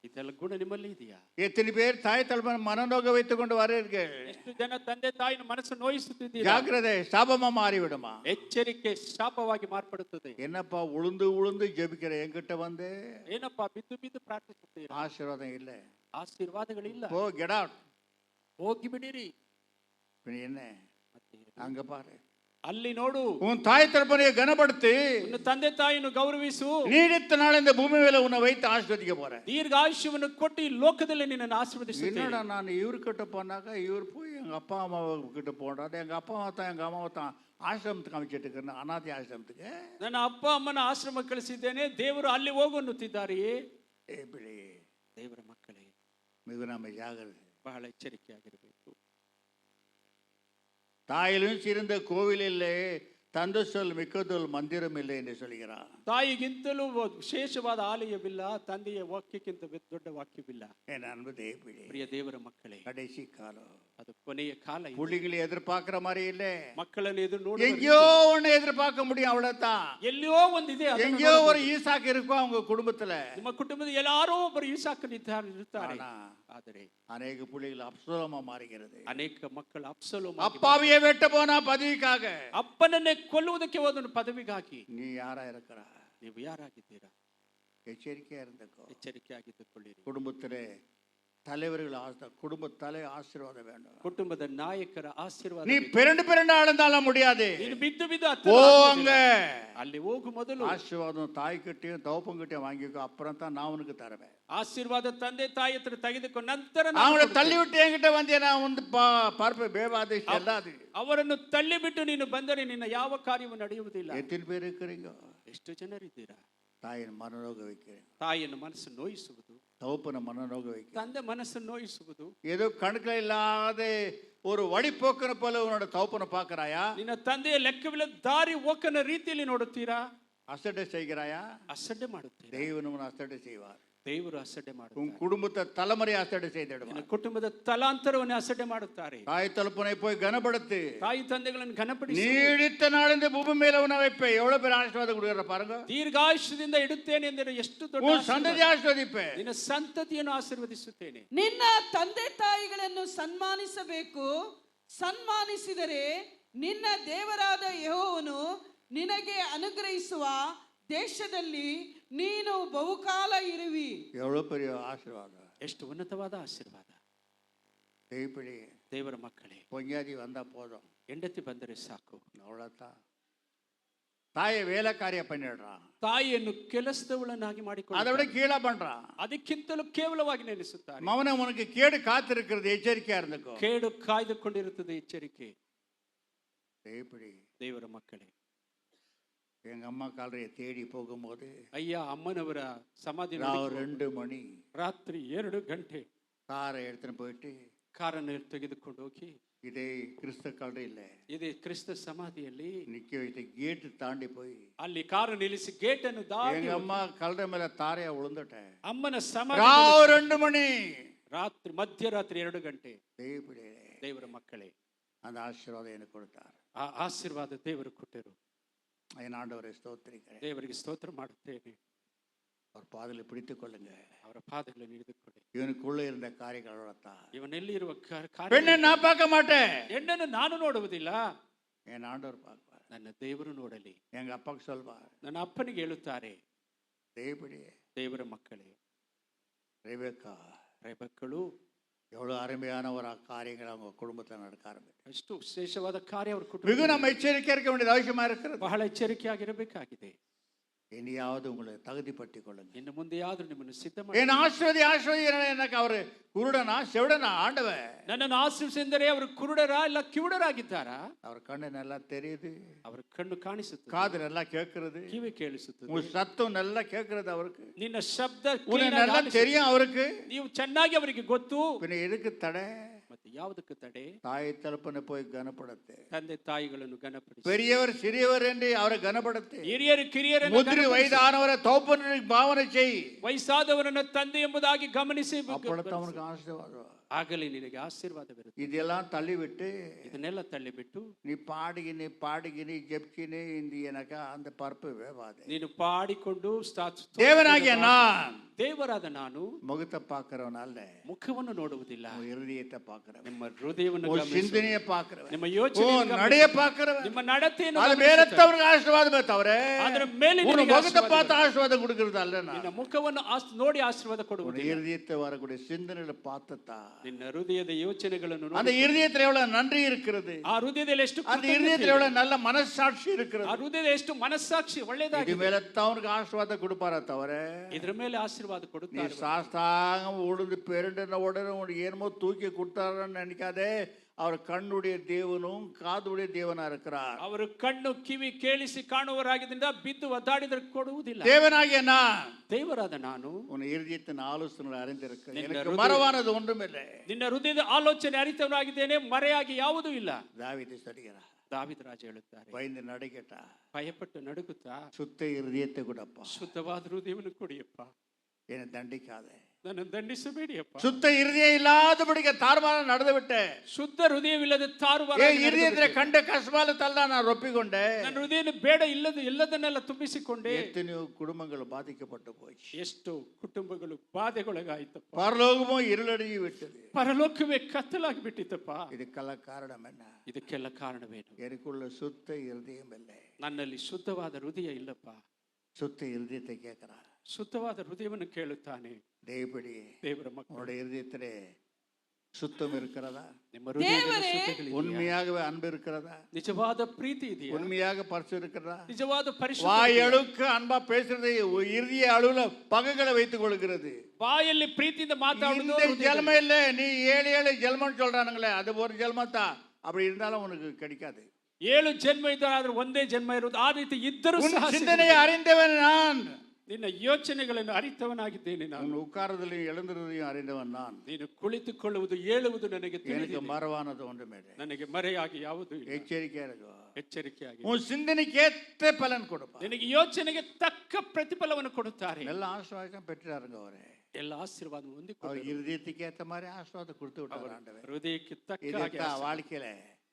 ಇದೆಲ್ಲ ಗುಣ ನಿಮ್ಮಲ್ಲಿ ಇದೆಯಾ? எத்தனை பேர் தாய் தலைமை மனநோக வைத்துக் கொண்டு வரீர்கள்? ಎಷ್ಟು ಜನ ತಂದೆ ತಾಯಿನ ಮನಸ್ಸು ನೋಯಿಸುತ್ತಿದ್ದೀರಾ? ஜாக்கிரதை, சாபமா மாறிவிடுமா? ಎಚ್ಚರಿಕೆ ಶಾಪವಾಗಿ ಮಾರ್ಪಡುತ್ತದೆ. என்னப்பா உளுந்து உளுந்து ஜெபிக்கிற என்கிட்ட வந்து ಏನಪ್ಪಾ ಬಿದ್ದು ಬಿದ್ದು ಪ್ರಾರ್ಥಿಸುತ್ತೀರಾ? ஆசீர்வாதம் இல்லை. ಆಶೀರ್ವಾದಗಳಿಲ್ಲ. ஓ கெட் அவுட். ಹೋಗಿ ಬಿಡಿರಿ. என்ன அங்க பாரு, ಅಲ್ಲಿ ನೋಡು. உன் தாய் தகப்பனை கனப்படுத்தி ನಿನ್ನ ತಂದೆ ತಾಯಿಯನ್ನು ಗೌರವಿಸು. நீடித்த நாள் இந்த பூமி மேல உன்னை வைத்து ஆசீர்வதிக்க போறேன். ದೀರ್ಘಾಯುಷ್ಯವನ್ನು ಕೊಟ್ಟು ಈ ಲೋಕದಲ್ಲಿ ನಿನ್ನನ್ನು ಆಶೀರ್ವದಿಸುತ್ತೇನೆ. என்னடா நான் இவர்கிட்ட போனாக்கா இவர் போய் எங்க அப்பா அம்மா கிட்ட போறாரு, எங்க அப்பா அம்மா தான் எங்க அம்மாவை தான் ஆசிரமத்துக்கு அமைச்சிட்டு இருக்கிறேன், அனாதை ஆசிரமத்துக்கு. ನನ್ನ ಅಪ್ಪ ಅಮ್ಮನ ಆಶ್ರಮ ಕಳಿಸಿದ್ದೇನೆ, ದೇವರು ಅಲ್ಲಿ ಹೋಗು ಅನ್ನುತ್ತಿದ್ದಾರೆಯೇ? இப்படி ದೇವರ ಮಕ್ಕಳೇ, மிக நம்ம ஜாகிரதை. ಬಹಳ ಎಚ್ಚರಿಕೆಯಾಗಿರಬೇಕು. தாயிலும் சிறந்த கோவில் இல்லை, தந்த சொல் மிக்கதொல் மந்திரம் இல்லை என்று சொல்கிறார். ತಾಯಿಗಿಂತಲೂ ವಿಶೇಷವಾದ ಆಲಯವಿಲ್ಲ, ತಂದೆಯ ವಾಕ್ಯಕ್ಕಿಂತ ದೊಡ್ಡ ವಾಕ್ಯವಿಲ್ಲ. என் அன்பு தேவப்பிள்ளை, ಪ್ರಿಯ ದೇವರ ಮಕ್ಕಳೇ, கடைசி காலம், ಅದು ಕೊನೆಯ ಕಾಲ. ಇದು. புள்ளிகளை எதிர்பார்க்கிற மாதிரி இல்லை. ಮಕ್ಕಳನ್ನು ಎದುರು ನೋಡಿ எங்கேயோ ஒண்ணு எதிர்பார்க்க முடியும், அவ்வளவுதான். ಎಲ್ಲಿಯೋ ಒಂದಿದೆ, ಅದನ್ನು எங்கேயோ ஒரு ನೋಡಬಹುದು. ஈசாக்கு இருக்கும் அவங்க குடும்பத்துல. ನಿಮ್ಮ ಕುಟುಂಬದ ಎಲ್ಲಾರೋ ಒಬ್ಬರು ಇರುತ್ತಾರೆ. ஆனா, ಆದರೆ அநேக புள்ளிகள் அப்சலமா மாறுகிறது. ಅನೇಕ ಮಕ್ಕಳು ಅಪ್ಸಲೋಮ್ அப்பாவியே வெட்ட போனா பதவிக்காக, ಅಪ್ಪನನ್ನೇ ಕೊಲ್ಲುವುದಕ್ಕೆ ಹೋದನು ಪದವಿಗಾಗಿ. நீ யாரா இருக்கிற? ನೀವು ಯಾರಾಗಿದ್ದೀರಾ? எச்சரிக்கையா இருந்துக்கோ. ಎಚ್ಚರಿಕೆಯಾಗಿದ್ದುಕೊಳ್ಳಿರಿ. குடும்பத்திலே தலைவர்கள் குடும்ப தலை ஆசீர்வாதம் வேண்டும். ಕುಟುಂಬದ ನಾಯಕರ ಆಶೀರ್ವಾದ நீ ಬೇಕು. பிறண்டு ஆளுந்தாலும் முடியாது. ನೀನು ಬಿದ್ದು ಬಿದ್ದು போங்க, ಅಲ್ಲಿ ಹೋಗು. ಮೊದಲು ஆசீர்வாதம் தாய்கிட்டையும் தகப்பன்கிட்டையும் வாங்கிக்கோ, அப்புறம் தான் நான் உனக்கு தருவேன். ಆಶೀರ್ವಾದ ತಂದೆ ತಾಯಿ ಹತ್ರ ತೆಗೆದುಕೊಂಡು ನಂತರ ನಾನು அவங்கள ಕೊಡುತ್ತೇನೆ. தள்ளி விட்டு என்கிட்ட வந்து நான் வந்து பார்ப்பேன், ಬೇವಾದ செல்லாது. ಅವರನ್ನು ತಳ್ಳಿಬಿಟ್ಟು ನೀನು ಬಂದರೆ ನಿನ್ನ ಯಾವ ಕಾರ್ಯವು ನಡೆಯುವುದಿಲ್ಲ. எத்தனை பேர் இருக்கிறீங்க? ಎಷ್ಟು ಜನರಿದ್ದೀರಾ? தாயின் மனநோக வைக்கிறேன், ತಾಯಿಯನ್ನು ಮನಸ್ಸು ನೋಯಿಸುವುದು, தகப்பன மனநோக வைக்கிறேன். ತಂದೆ ಮನಸ್ಸು ನೋಯಿಸುವುದು. ஏதோ கணக்கில் இல்லாத ஒரு வழிபோக்கனை போல உன்னோட தகப்பனை பார்க்கறாயா? ನಿನ್ನ ತಂದೆಯ ಲೆಕ್ಕವಿಲ್ಲದ ದಾರಿ ಹೋಕನ ರೀತಿಯಲ್ಲಿ ನೋಡುತ್ತೀರಾ? அசட்டை செய்கிறாயா? ಅಸಡ್ಡೆ ಮಾಡುತ್ತೀರಾ? தெய்வன் உன்னை அசட்டை செய்வார். ದೇವರು ಅಸಡ್ಡೆ உன் ಮಾಡುತ್ತಾರೆ. குடும்பத்தை தலைமுறை அசட்டை ನಿನ್ನ செய்திடுவார். ಕುಟುಂಬದ ತಲಾಂತರವನ್ನು ಅಸಡ್ಡೆ ಮಾಡುತ್ತಾರೆ. தாய் தகப்பனை போய் கனப்படுத்து. ತಾಯಿ ತಂದೆಗಳನ್ನು ಘನಪಡಿಸಿ நீடித்த நாள் இந்த பூமி மேல உன்னை வைப்பேன். எவ்வளவு பேர் ஆசீர்வாதம் கொடுக்குற பாருங்க. ದೀರ್ಘಾಯುಷ್ಯದಿಂದ ಇಡುತ್ತೇನೆ ಎಂದರೆ ಎಷ್ಟು ದೊಡ್ಡ உன் ಆಶೀರ್ವಾದ. சந்ததி ஆசீர்வதிப்பேன். ನಿನ್ನ ಸಂತತಿಯನ್ನು ಆಶೀರ್ವದಿಸುತ್ತೇನೆ. ನಿನ್ನ ತಂದೆ ತಾಯಿಗಳನ್ನು ಸನ್ಮಾನಿಸಬೇಕು. ಸನ್ಮಾನಿಸಿದರೆ ನಿನ್ನ ದೇವರಾದ ಯೆಹೋವನು ನಿನಗೆ ಅನುಗ್ರಹಿಸುವ ದೇಶದಲ್ಲಿ ನೀನು ಬಹುಕಾಲ ಇರುವಿ. எவ்வளவு பெரிய ஆசீர்வாதம். ಎಷ್ಟು ಉನ್ನತವಾದ ಆಶೀರ್ವಾದ. தெய்வப்பிள்ளை, ದೇವರ ಮಕ್ಕಳೇ, பொஞ்சாதி வந்தா போதும், ಹೆಂಡತಿ ಬಂದರೆ ಸಾಕು. அவ்வளவுதான். தாயை வேலைக்காரியா பண்ணிடுறான், ತಾಯಿಯನ್ನು ಕೆಲಸದವಳನ್ನಾಗಿ அதை விட ಮಾಡಿಕೊಂಡು கீழே பண்றான். ಅದಕ್ಕಿಂತಲೂ ಕೇವಲವಾಗಿ ನೆನೆಸುತ್ತಾರೆ. மவனை உனக்கு கேடு காத்திருக்கிறது, எச்சரிக்கையா இருந்துக்கோ. ಕೇಡು ಕಾಯ್ದುಕೊಂಡಿರುತ್ತದೆ, ಎಚ್ಚರಿಕೆ. தெய்வப்பிள்ளை, ದೇವರ ಮಕ್ಕಳೇ, எங்க அம்மா காலரையை தேடி போகும்போது ಅಯ್ಯ அம்மನವರ ಸಮಾಧಿ ராவு 2 மணி ರಾತ್ರಿ 2 ಗಂಟೆ காரை எடுத்துன்னு போயிட்டு, ಕಾರನ್ನು ತೆಗೆದುಕೊಂಡು ಹೋಗಿ இதே கிறிஸ்த கல்லறை இல்ல, ಇದೆ ಕ್ರಿಸ್ತ ಸಮಾಧಿಯಲ್ಲಿ நிக்க வைத்து கேட்டு தாண்டி போய் ಅಲ್ಲಿ ಕಾರು ನಿಲ್ಲಿಸಿ ಗೇಟ್ ಅನ್ನು ದಾಟಿ எங்க அம்மா கல்லறை மேல தாரையா விழுந்துட்டேன். ಅಮ್ಮನ ಸಮಾಧಿ ராவு 2 மணி, ರಾತ್ರಿ ಮಧ್ಯರಾತ್ರಿ 2 ಗಂಟೆ. தெய்வப்பிள்ளை, ದೇವರ ಮಕ್ಕಳೇ, அந்த ஆசீர்வாதம் எனக்கு கொடுத்தார். ಆ ಆಶೀರ್ವಾದ ದೇವರು ಕೊಟ್ಟರು. என் ஆண்டவரை ஸ்தோத்திரிக்கிறேன். ದೇವರಿಗೆ ಸ್ತೋತ್ರ ಮಾಡುತ್ತೇನೆ. அவர் பாதையில் பிடித்துக் கொள்ளுங்க. ಅವರ ಪಾದಗಳನ್ನು ಹಿಡಿದುಕೊಳ್ಳಿ. இவனுக்குள்ள இருந்த காரியங்களோடத்தான். ಇವನೆಲ್ಲಿರುವ பெண்ணை நான் பார்க்க மாட்டேன், ಹೆಣ್ಣನ್ನು ನಾನು ನೋಡುವುದಿಲ್ಲ, என் ஆண்டவர் பார்ப்பார். ನನ್ನ ದೇವರು ನೋಡಲಿ. எங்க அப்பாவுக்கு சொல்வார். ನನ್ನ ಅಪ್ಪನಿಗೆ ಹೇಳುತ್ತಾರೆ. தெய்வப்பிள்ளை, ದೇವರ ಮಕ್ಕಳೇ, ரெபெக்கா ರೆಬೆಕ್ಕಳು எவ்வளவு அருமையான ஒரு காரியங்கள் அவங்க குடும்பத்தில் நடக்க ஆரம்பிச்சு. ಅಷ್ಟು ವಿಶೇಷವಾದ ಕಾರ್ಯ ಅವರ மிக ಕುಟುಂಬ நம்ம எச்சரிக்கை இருக்க வேண்டியது அவசியமா இருக்கிறது. ಬಹಳ ಎಚ್ಚರಿಕೆಯಾಗಿರಬೇಕಾಗಿದೆ. இனியாவது உங்களை தகுதிப்படுத்திக் கொள்ளுங்க. ಇನ್ನು ಮುಂದೆಯಾದ್ರೂ ನಿಮ್ಮನ್ನು ಸಿದ್ಧ ಮಾಡಿ. என் ஆஸ்வதி எனக்கு அவரு குருடனா செவிடனா ஆண்டவன்? ನನ್ನನ್ನು ಆಶ್ರಯಿಸಿದರೆ ಅವರು ಕುರುಡರಾ ಇಲ್ಲ ಕಿವುಡರಾಗಿದ್ದಾರಾ? அவர் கண்ணு நல்லா தெரியுது, ಅವರ ಕಣ್ಣು ಕಾಣಿಸುತ್ತದೆ, காது நல்லா கேட்கிறது, ಕಿವಿ ಕೇಳಿಸುತ್ತದೆ, உங்க சத்தம் நல்லா கேட்கிறது அவருக்கு, ನಿನ್ನ ಶಬ್ದ உனக்கு clean ಆಗಿ நல்லா ಆಲಿಸುತ್ತದೆ. தெரியும் அவருக்கு. ನೀವು ಚೆನ್ನಾಗಿ ಅವರಿಗೆ ಗೊತ್ತು. பின்ன எதுக்கு தடை? ಮತ್ತೆ ಯಾವುದಕ್ಕೆ ತಡೆ? தாய் தகப்பனை போய் கனப்படுத்து. ತಂದೆ ತಾಯಿಗಳನ್ನು ಘನಪಡಿಸಿ, பெரியவர் சிறியவர் என்று அவரை கனப்படுத்து. ಹಿರಿಯರು ಕಿರಿಯರನ್ನು முதிரி ಘನಪಡಿಸಿ, வயதானவரை தோப்பனை பாவனை செய். ವಯಸ್ಸಾದವರನ್ನ ತಂದೆ ಎಂಬುದಾಗಿ ಗಮನಿಸಿ, அப்பொழுது அவனுக்கு ஆசீர்வாதம். ಆಗಲೇ ನಿನಗೆ ಆಶೀರ್ವಾದವಿರುತ್ತೆ. இதெல்லாம் தள்ளிவிட்டு ಇದನ್ನೆಲ್ಲ ತಳ್ಳಿಬಿಟ್ಟು நீ பாடுகினி ஜெபிக்கினி இந்த எனக்கு அந்த பருப்பு வேவாது. ನೀನು ಪಾಡಿಕೊಂಡು தேவனாகிய நான் ದೇವರಾದ ನಾನು முகத்தை பார்க்கிறவன் அல்ல, ಮುಖವನ್ನು ನೋಡುವುದಿಲ್ಲ, உன் இருதயத்தை பார்க்கிறவன், ನಿಮ್ಮ ಹೃದಯವನ್ನು உன் ಗಮನಿಸುವ, சிந்தனையை பார்க்கிறவன், ನಿಮ್ಮ உன் ಯೋಚನೆಯನ್ನು நடைய ಗಮನಿಸುವ, பார்க்கிறவன். ನಿಮ್ಮ ನಡತೆಯನ್ನು அது ಗಮನಿಸುವ. வேறத்தவருக்கு ஆசீர்வாதமே தவிர ಅದರ ಮೇಲೆ உன் ನಿನಗೆ முகத்தை ಆಶೀರ್ವಾದ பார்த்து ஆசீர்வாதம் கொடுக்கிறது அல்ல. ನಿನ್ನ நான் ಮುಖವನ್ನು ನೋಡಿ ಆಶೀರ್ವಾದ உன் ಕೊಡುವುದಿಲ್ಲ, இருதயத்தை வரக்கூடிய சிந்தனைகளை பார்த்தா ನಿನ್ನ ಹೃದಯದ ಯೋಚನೆಗಳನ್ನು அந்த ನೋಡಿ. இருதயத்தில் எவ்வளவு நன்றி இருக்கிறது, ಆ ಹೃದಯದಲ್ಲಿ ಎಷ್ಟು அந்த ಕೃತಜ್ಞತೆ இருதயத்தில் ಇದೆ. எவ்வளவு நல்ல மனசாட்சி ಆ இருக்கிறது. ಹೃದಯದ ಎಷ್ಟು ಮನಸ್ಸಾಕ್ಷಿ இது ಒಳ್ಳೆಯದಾಗಿದೆ. மேல தவனுக்கு ஆசீர்வாதம் கொடுப்பாரே தவிர ಇದರ ಮೇಲೆ ಆಶೀರ್ವಾದ நீ ಕೊಡುತ್ತಾರೆ. சாஸ்தாங்கம் உழுது பெருண்டின உடனே உனக்கு என்னமோ தூக்கி கொடுத்தாருன்னு நினைக்காதே. அவர் கண்ணுடைய தேவனும் காதுடைய தேவனா இருக்கிறார். ಅವರು ಕಣ್ಣು ಕಿವಿ ಕೇಳಿಸಿ ಕಾಣುವರಾಗಿದ್ದರಿಂದ ಬಿದ್ದು ಒದ್ದಾಡಿದ್ರೆ ಕೊಡುವುದಿಲ್ಲ. தேவனாகிய நான் ದೇವರಾದ ನಾನು உன் இருதயத்தின் ஆலோசனைகளை அறிந்திருக்கிறேன், ನಿನ್ನ எனக்கு ಹೃದಯ- மறவானது ஒன்றுமில்லை. ನಿನ್ನ ಹೃದಯದ ಆಲೋಚನೆ ಅರಿತವನಾಗಿದ್ದೇನೆ, ಮರೆಯಾಗಿ ಯಾವುದೂ ಇಲ್ಲ. தாவீது சொல்கிறார், ದಾವೀದ ರಾಜ ಹೇಳುತ್ತಾರೆ, பயந்து நடுக்கட்டா, ಭಯಪಟ್ಟು ನಡುಗುತ್ತಾ சுத்த இருதயத்தை கூடப்பா, ಶುದ್ಧವಾದ ಹೃದಯವನ್ನು ಕೊಡಿಯಪ್ಪ, என்னை தண்டிக்காதே. ನನ್ನನ್ನು ದಂಡಿಸಬೇಡಿಯಪ್ಪ. சுத்த இருதயம் இல்லாதபடிக்கு தாறுமாற நடந்து விட்டேன். ಶುದ್ಧ ಹೃದಯವಿಲ್ಲದೆ ತಾರುವಾರ என் இருதயத்துல கண்ட கஷ்மாலத்தெல்லாம் நான் ரொப்பிக்கொண்டேன். ನನ್ನ ಹೃದಯ ಬೇಡ ಇಲ್ಲದ ಎಲ್ಲದನ್ನೆಲ್ಲ ತುಂಬಿಸಿಕೊಂಡೆ. எத்தனையோ குடும்பங்கள் பாதிக்கப்பட்டு போச்சு. ಎಷ್ಟೋ ಕುಟುಂಬಗಳು ಬಾಧೆಗೊಳಗಾಯ್ತಪ್ಪ. பரலோகமும் இருளடையும் விட்டது. ಪರಲೋಕವೇ ಕತ್ತಲಾಗಿ ಬಿಟ್ಟಿತ್ತಪ್ಪ. இதுக்கெல்லாம் காரணம் என்ன? ಇದಕ್ಕೆಲ್ಲ ಕಾರಣವೇನು? எனக்குள்ள சுத்த இருதயம் இல்லை. ನನ್ನಲ್ಲಿ ಶುದ್ಧವಾದ ಹೃದಯ ಇಲ್ಲಪ್ಪ. சுத்த இருதயத்தை கேட்கிறார். ಶುದ್ಧವಾದ ಹೃದಯವನ್ನು ಕೇಳುತ್ತಾನೆ. தேவடி ದೇವರ ಮಕ್ಕಳು, உன்னுடைய இருதயத்திலே சுத்தம் இருக்கிறதா? ನಿಮ್ಮ ಹೃದಯದಲ್ಲಿ ಶುದ್ಧಗಳಿದೆಯಾ? உண்மையாகவே அன்பு இருக்கிறதா? ನಿಜವಾದ ಪ್ರೀತಿ ಇದೆಯಾ? உண்மையாக பரிசு இருக்கிறதா? ನಿಜವಾದ ಪರಿಶುದ್ಧತೆ வாய் ಇದೆಯಾ? அழுக்கு அன்பா பேசுறது இருதய அழுல பகைகளை வைத்துக் கொள்கிறது. ಬಾಯಲ್ಲಿ ಪ್ರೀತಿಯಿಂದ ಮಾತಾಡುವುದು இந்த ಹೃದಯದಲ್ಲಿ. ஜென்மம் இல்ல, நீ 7 ஜென்மம் சொல்றானுங்களே, அது ஒரு ஜென்மத்தா. அப்படி இருந்தாலும் உனக்கு கிடைக்காது. 7 ಜನ್ಮ ಇದ್ದಾದ್ರೆ ಒಂದೇ ಜನ್ಮ ಇರುವುದು. ಆ ರೀತಿ ಇದ್ದರೂ உன் ಸಹ சிந்தனையை ಸಿಗುವುದಿಲ್ಲ. அறிந்தவன் நான். ನಿನ್ನ ಯೋಚನೆಗಳನ್ನು ಅರಿತವನಾಗಿದ್ದೇನೆ ನಾನು. உன் உட்காரதிலையும் எழுந்துறதையும் அறிந்தவன் நான். ನೀನು ಕುಳಿತುಕೊಳ್ಳುವುದು ಏಳುವುದು ನನಗೆ எனக்கு ತಿಳಿದಿದೆ. மறவானது ஒன்றுமே இல்லை. ನನಗೆ ಮರೆಯಾಗಿ ಯಾವುದೂ ಇಲ್ಲ. எச்சரிக்கையா இருக்கும். ಎಚ್ಚರಿಕೆಯಾಗಿ உன் சிந்தனைக்கு பலன் கொடுப்பார். ನಿನಗೆ ಯೋಚನೆಗೆ ತಕ್ಕ ಪ್ರತಿಫಲವನ್ನು ಕೊಡುತ್ತಾರೆ. நல்ல ஆசீர்வாதம் பெற்றாருங்க அவரே. ಎಲ್ಲ ಆಶೀರ್ವಾದ அவர் ಹೊಂದಿಕೊಂಡು இருதயத்துக்கு ஏத்த மாதிரி ஆசீர்வாதம் கொடுத்து விட்டார் ஆண்டவர். ಹೃದಯಕ್ಕೆ ತಕ್ಕ ಹಾಗೆ இதுதான் ಆಶೀರ್ವಾದ. வாழ்க்கையில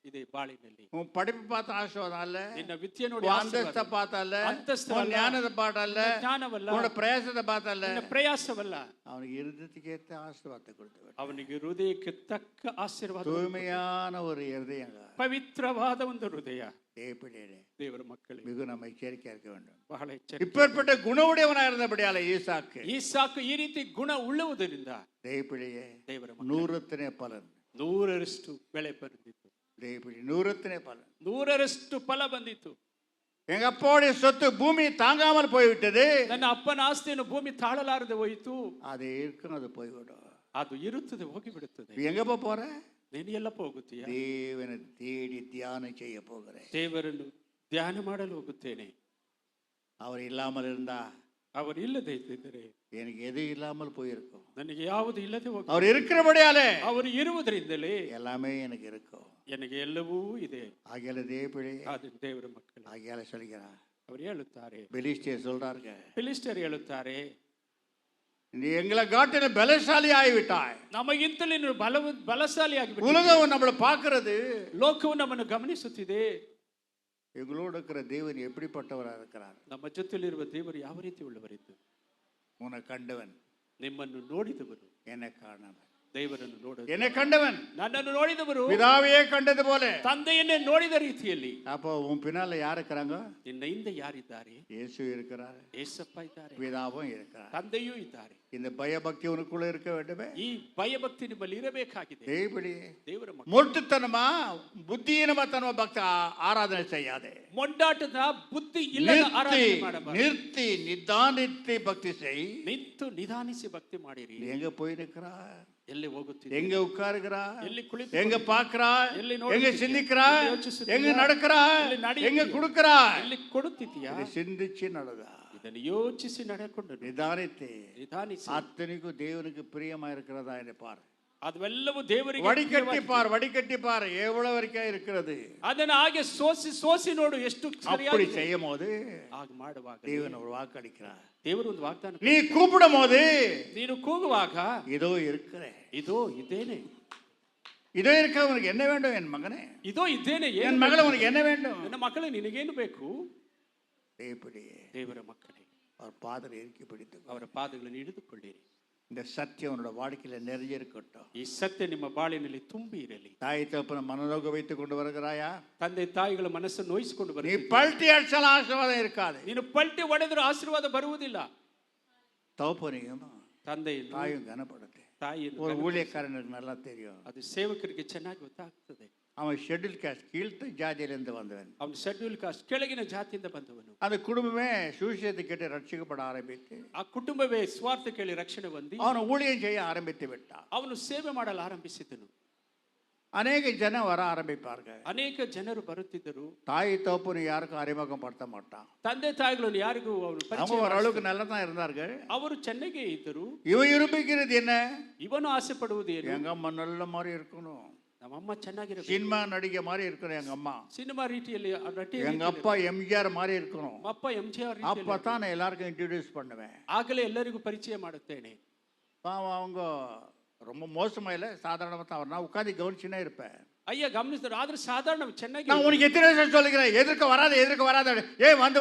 ಇದೆ ಬಾಳಿನಲ್ಲಿ. உன் படிப்பு பார்த்த ஆசீர்வாதம் அல்ல, ನಿನ್ನ ವಿದ್ಯೆ ನೋಡಿ உன் ಆಶೀರ್ವಾದ. அந்தஸ்தை பார்த்தல்ல, ಅಂತಸ್ತು உன் ಅಲ್ಲ, ஞானத்தை பார்த்தல்ல, ನಿನ್ನ ಜ್ಞಾನವಲ್ಲ, உன்னோட பிரயாசத்தை பார்த்தல்ல, ನಿನ್ನ ಪ್ರಯಾಸವಲ್ಲ. அவனுக்கு இருதயத்துக்கு ஏத்த ஆசீர்வாதத்தை கொடுத்து விட்டார். ಅವನಿಗೆ ಹೃದಯಕ್ಕೆ ತಕ್ಕ ಆಶೀರ್ವಾದ, தூய்மையான ஒரு இருதயங்க. ಪವಿತ್ರವಾದ ಒಂದು ಹೃದಯ. தேவப்பிள்ளையே, ದೇವರ ಮಕ್ಕಳಿಗೆ மிக நம்ம எச்சரிக்கையா இருக்க வேண்டும். ಬಹಳ ಎಚ್ಚರಿಕೆ. இப்பேற்பட்ட குணவுடையவனா இருந்தபடியால ஈசாக்கு ಈ ಸಾಕು ಈ ರೀತಿ ಗುಣ ಉಳ್ಳುವುದರಿಂದ தேவப்பிள்ளையே ದೇವರ ಮಕ್ಕಳು 100 பலன். 100ರಷ್ಟು ಬೆಳೆ ಬಂದಿತ್ತು. தேவப்பிள்ளை 100 பலன். 100ರಷ್ಟು ಫಲ ಬಂದಿತ್ತು. எங்க அப்பாவுடைய சொத்து பூமி தாங்காமல் போய்விட்டது. ನನ್ನ ಅಪ್ಪನ ಆಸ್ತಿಯನ್ನು ಭೂಮಿ ತಾಳಲಾರದೆ ಹೋಯಿತು. அது இருக்கும், அது போய்விடும். ಅದು ಇರುತ್ತದೆ, ಹೋಗಿಬಿಡುತ್ತದೆ. நீ எங்க போற? ನೀನು ಎಲ್ಲಪ್ಪ ಹೋಗುತ್ತೀಯ? தேவனை தேடி தியானம் செய்ய போகிறேன். ದೇವರನ್ನು ಧ್ಯಾನ ಮಾಡಲು ಹೋಗುತ್ತೇನೆ. அவர் இல்லாமல் இருந்தா ಅವರು ಇಲ್ಲದೆ ಇದ್ದಿದ್ದರೆ எனக்கு எது இல்லாமல் போயிருக்கும். ನನಗೆ ಯಾವುದು ಇಲ್ಲದೆ ಹೋಗ. அவர் இருக்கிறபடியாலே ಅವರು ಇರುವುದರಿಂದಲೇ எல்லாமே எனக்கு இருக்கும். ನನಗೆ ಎಲ್ಲವೂ ಇದೆ. ஆகியால தேவப்பிள்ளை, ಅದು ದೇವರ ಮಕ್ಕಳು ஆகியால சொல்கிறார். ಅವರು ಹೇಳುತ್ತಾರೆ, பெலிஸ்டியர் சொல்றாருங்க, ಫಿಲಿಸ್ಟರ್ ಹೇಳುತ್ತಾರೆ, நீ எங்களை காட்டின பலசாலி ஆகிவிட்டாய். ನಮಗಿಂತಲೂ ನೀನು ಬಲಶಾಲಿಯಾಗಿ உலகம் நம்மளை பார்க்கிறது, ಲೋಕವು ನಮ್ಮನ್ನು ಗಮನಿಸುತ್ತಿದೆ. எங்களோடு இருக்கிற தேவன் எப்படிப்பட்டவராக இருக்கிறார்? ನಮ್ಮ ಜೊತೆಲಿರುವ ದೇವರು ಯಾವ ರೀತಿ ಉಳ್ಳವರಿದ್ದು? உன்னை கண்டவன் ನಿಮ್ಮನ್ನು ನೋಡಿದವರು என்னை காணவன். ದೇವರನ್ನು ನೋಡೋದು. என்னை கண்டவன் ನನ್ನನ್ನು ನೋಡಿದವರು பிதாவையே கண்டது போல. ತಂದೆಯನ್ನೇ ನೋಡಿದ ರೀತಿಯಲ್ಲಿ. அப்போ உன் பின்னால யார் இருக்கிறாங்க? ನಿನ್ನ ಹಿಂದೆ ಯಾರಿದ್ದಾರೆ? இயேசு இருக்கிறார், ಏಸಪ್ಪ ಇದ್ದಾರೆ, பிதாவும் இருக்கிறார். ತಂದೆಯೂ ಇದ್ದಾರೆ. இந்த பயபக்தி உனக்குள்ள இருக்க வேண்டுமே. ಈ ಭಯಭಕ್ತಿ ನಿಮ್ಮಲ್ಲಿ ಇರಬೇಕಾಗಿದೆ. தேவடி ದೇವರ ಮಕ್ಕಳು, மொட்டுத்தனமா புத்தியீனமத்தனமா பக்த ஆராதனை செய்யாதே. ಮೊಂಡಾಟದ ಬುದ್ಧಿ ಇಲ್ಲದ ಆರಾಧನೆ ಮಾಡಬಾರದು. நிறுத்தி நிதானித்து பக்தி செய். ನಿಂತು ನಿಧಾನಿಸಿ ಭಕ್ತಿ ಮಾಡಿರಿ. நீ எங்க போயிருக்கிறா? ಎಲ್ಲಿ ಹೋಗುತ್ತೀರಿ? எங்க உட்காருகிறா? ಎಲ್ಲಿ ಕುಳಿತು எங்க பாக்குறா? ಎಲ್ಲಿ எங்க ನೋಡುತ್ತೀಯ? சிந்திக்கிறா? ಎಲ್ಲಿ ಯೋಚಿಸುತ್ತೀಯ? எங்க நடக்கிறா? ಎಲ್ಲಿ ನಡೆಯುತ್ತೀಯ? எங்க கொடுக்கிறா? ಎಲ್ಲಿ ಕೊಡುತ್ತಿದ್ದೀಯಾ? இதை சிந்திச்சு நடதா. ಇದನ್ನು ಯೋಚಿಸಿ ನಡೆಕೊಂಡು நிதானித்து ನಿಧಾನಿಸಿ அத்தனைக்கும் தேவனுக்கு பிரியமா இருக்கிறதா என்று பாரு. ಅದೆಲ್ಲವೂ ದೇವರಿಗೆ வடிகட்டி ಪ್ರಿಯವಾಗಿದೆ. பார், வடிகட்டி பார் எவ்வளவு வரைக்கும் இருக்கிறது. ಅದನ್ನ ಹಾಗೆ ಸೋಸಿ ಸೋಸಿ ನೋಡು ಎಷ್ಟು அப்படி ಸರಿಯಾಗಿ செய்யும் போது ಹಾಗೆ ಮಾಡುವಾಗ தேவன் ஒரு வாக்கு அளிக்கிறார். ದೇವರು ಒಂದು ವಾಗ್ದಾನ. நீ கூப்பிடும் போது ನೀನು ಕೂಗುವಾಗ இதோ இருக்கிறேன், இதோ ಇದ್ದೇನೆ, இதோ இருக்க உனக்கு என்ன வேண்டும் என் மகனே, இதோ ಇದ್ದೇನೆ, என் மகளே உனக்கு என்ன வேண்டும். ನನ್ನ ಮಕ್ಕಳೇ ನಿನಗೇನು ಬೇಕು. தேவப்பிடியே ದೇವರ ಮಕ್ಕಳೇ, அவர் பாதரை இறுக்கி பிடித்து ಅವರ ಪಾದಗಳನ್ನು ಹಿಡಿದುಕೊಳ್ಳಿರಿ. இந்த சத்தியம் உன்னோட வாழ்க்கையில நிறைஞ்சிருக்கட்டும். ಈ ಸತ್ಯ ನಿಮ್ಮ ಬಾಳಿನಲ್ಲಿ ತುಂಬಿ ಇರಲಿ. தாய் தகப்பன மனநோக வைத்துக் கொண்டு வருகிறாயா? ತಂದೆ ತಾಯಿಗಳ ಮನಸ್ಸನ್ನು ನೋಯಿಸಿಕೊಂಡು நீ ಬರ್ತೀಯ. பல்ட்டி அடிச்சாலும் ஆசீர்வாதம் இருக்காது. ನೀನು ಪಲ್ಟಿ ಹೊಡೆದರೂ ಆಶೀರ್ವಾದ ಬರುವುದಿಲ್ಲ. தகப்பனையும் ತಂದೆಯನ್ನು தாயும் கனப்படுத்து. ತಾಯಿಯನ್ನು ஒரு ஊழியக்காரனுக்கு நல்லா தெரியும். ಅದು ಸೇವಕರಿಗೆ ಚೆನ್ನಾಗಿ ಗೊತ್ತಾಗ್ತದೆ. அவன் ஷெட்யூல் காஸ்ட் கீழ்த்த ஜாதியிலிருந்து வந்தவன். ಅವನು ಶೆಡ್ಯೂಲ್ ಕಾಸ್ಟ್ ಕೆಳಗಿನ ಜಾತಿಯಿಂದ ಬಂದವನು. அந்த குடும்பமே சுவிசேஷத்தை கேட்டு ரட்சிக்கப்பட ஆரம்பித்து ಆ ಕುಟುಂಬವೇ ಸ್ವಾರ್ಥ ಕೇಳಿ ರಕ್ಷಣೆ ಹೊಂದಿ அவன் ஊழியம் செய்ய ஆரம்பித்து விட்டான். ಅವನು ಸೇವೆ ಮಾಡಲು ಆರಂಭಿಸಿದನು. அநேக ஜனம் வர ஆரம்பிப்பார்கள். ಅನೇಕ ಜನರು ಬರುತ್ತಿದ್ದರು. தாய் தகப்பனை யாருக்கும் அறிமுகம் படுத்த மாட்டான். ತಂದೆ ತಾಯಿಗಳನ್ನು ಯಾರಿಗೂ ಅವನು அவங்க ಪರಿಚಯ ஓரளவுக்கு நல்லா தான் இருந்தார்கள். ಅವರು ಚೆನ್ನಾಗೇ ಇದ್ದರು. இவன் விரும்பிக்கிறது என்ன? ಇವನು ಆಸೆ ಪಡುವುದು ಏನು? எங்க அம்மா நல்ல மாதிரி இருக்கணும், ನಮ್ಮಮ್ಮ ಚೆನ್ನಾಗಿರಬೇಕು, சினிமா நடிகை மாதிரி இருக்கணும் எங்க அம்மா, ಸಿನಿಮಾ ರೀತಿಯಲ್ಲಿ ನಟಿ, எங்க அப்பா எம்ஜிஆர் மாதிரி இருக்கணும். ಅಪ್ಪ MGR அப்பதான் நான் எல்லாருக்கும் இன்ட்ரடியூஸ் பண்ணுவேன். ಆಗಲೇ ಎಲ್ಲರಿಗೂ ಪರಿಚಯ ಮಾಡುತ್ತೇನೆ. பாவம் அவங்க ரொம்ப மோசமா இல்லை, சாதாரணமாக தான். நான் உட்காந்து கவனிச்சுனே இருப்பேன். ಅಯ್ಯ ಗಮನಿಸಿದ್ರು, ಆದ್ರೆ சாதாரண ಚೆನ್ನಾಗಿ. நான் உனக்கு எத்தனை வருஷம் சொல்லிக்கிறேன், எதிர்க்க வராத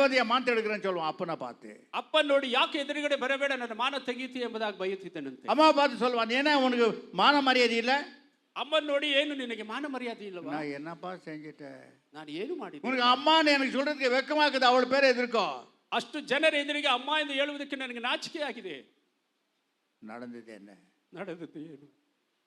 வந்து என் மாத்த எடுக்கிறேன்னு சொல்லுவான். அப்பனை பார்த்து ಅಪ್ಪ ನೋಡಿ, ಯಾಕೆ ಎದುರುಗಡೆ ಬರಬೇಡ, ನನ್ನ ಮಾನ ತೆಗೀತಿ ಎಂಬುದಾಗಿ ಬೈಯುತ್ತಿದ್ದನಂತೆ. அம்மா பார்த்து சொல்லுவான், ஏன்னா உனக்கு மான மரியாதை இல்லை. ಅಮ್ಮನ್ ನೋಡಿ, ಏನು ನಿನಗೆ ಮಾನ ಮರ್ಯಾದೆ ಇಲ್ಲವಾ? நான் என்னப்பா செஞ்சுட்டேன், ನಾನು ಏನು ಮಾಡಿದೆ? உனக்கு அம்மான்னு எனக்கு சொல்றதுக்கு வெக்கமா இருக்குது, அவள் பேர் எதிர்க்கும். ಅಷ್ಟು ಜನರ ಎದುರಿಗೆ ಅಮ್ಮ ಎಂದು ಹೇಳುವುದಕ್ಕೆ ನನಗೆ ನಾಚಿಕೆ ಆಗಿದೆ. நடந்தது என்ன? ನಡೆದದ್ದು ಏನು?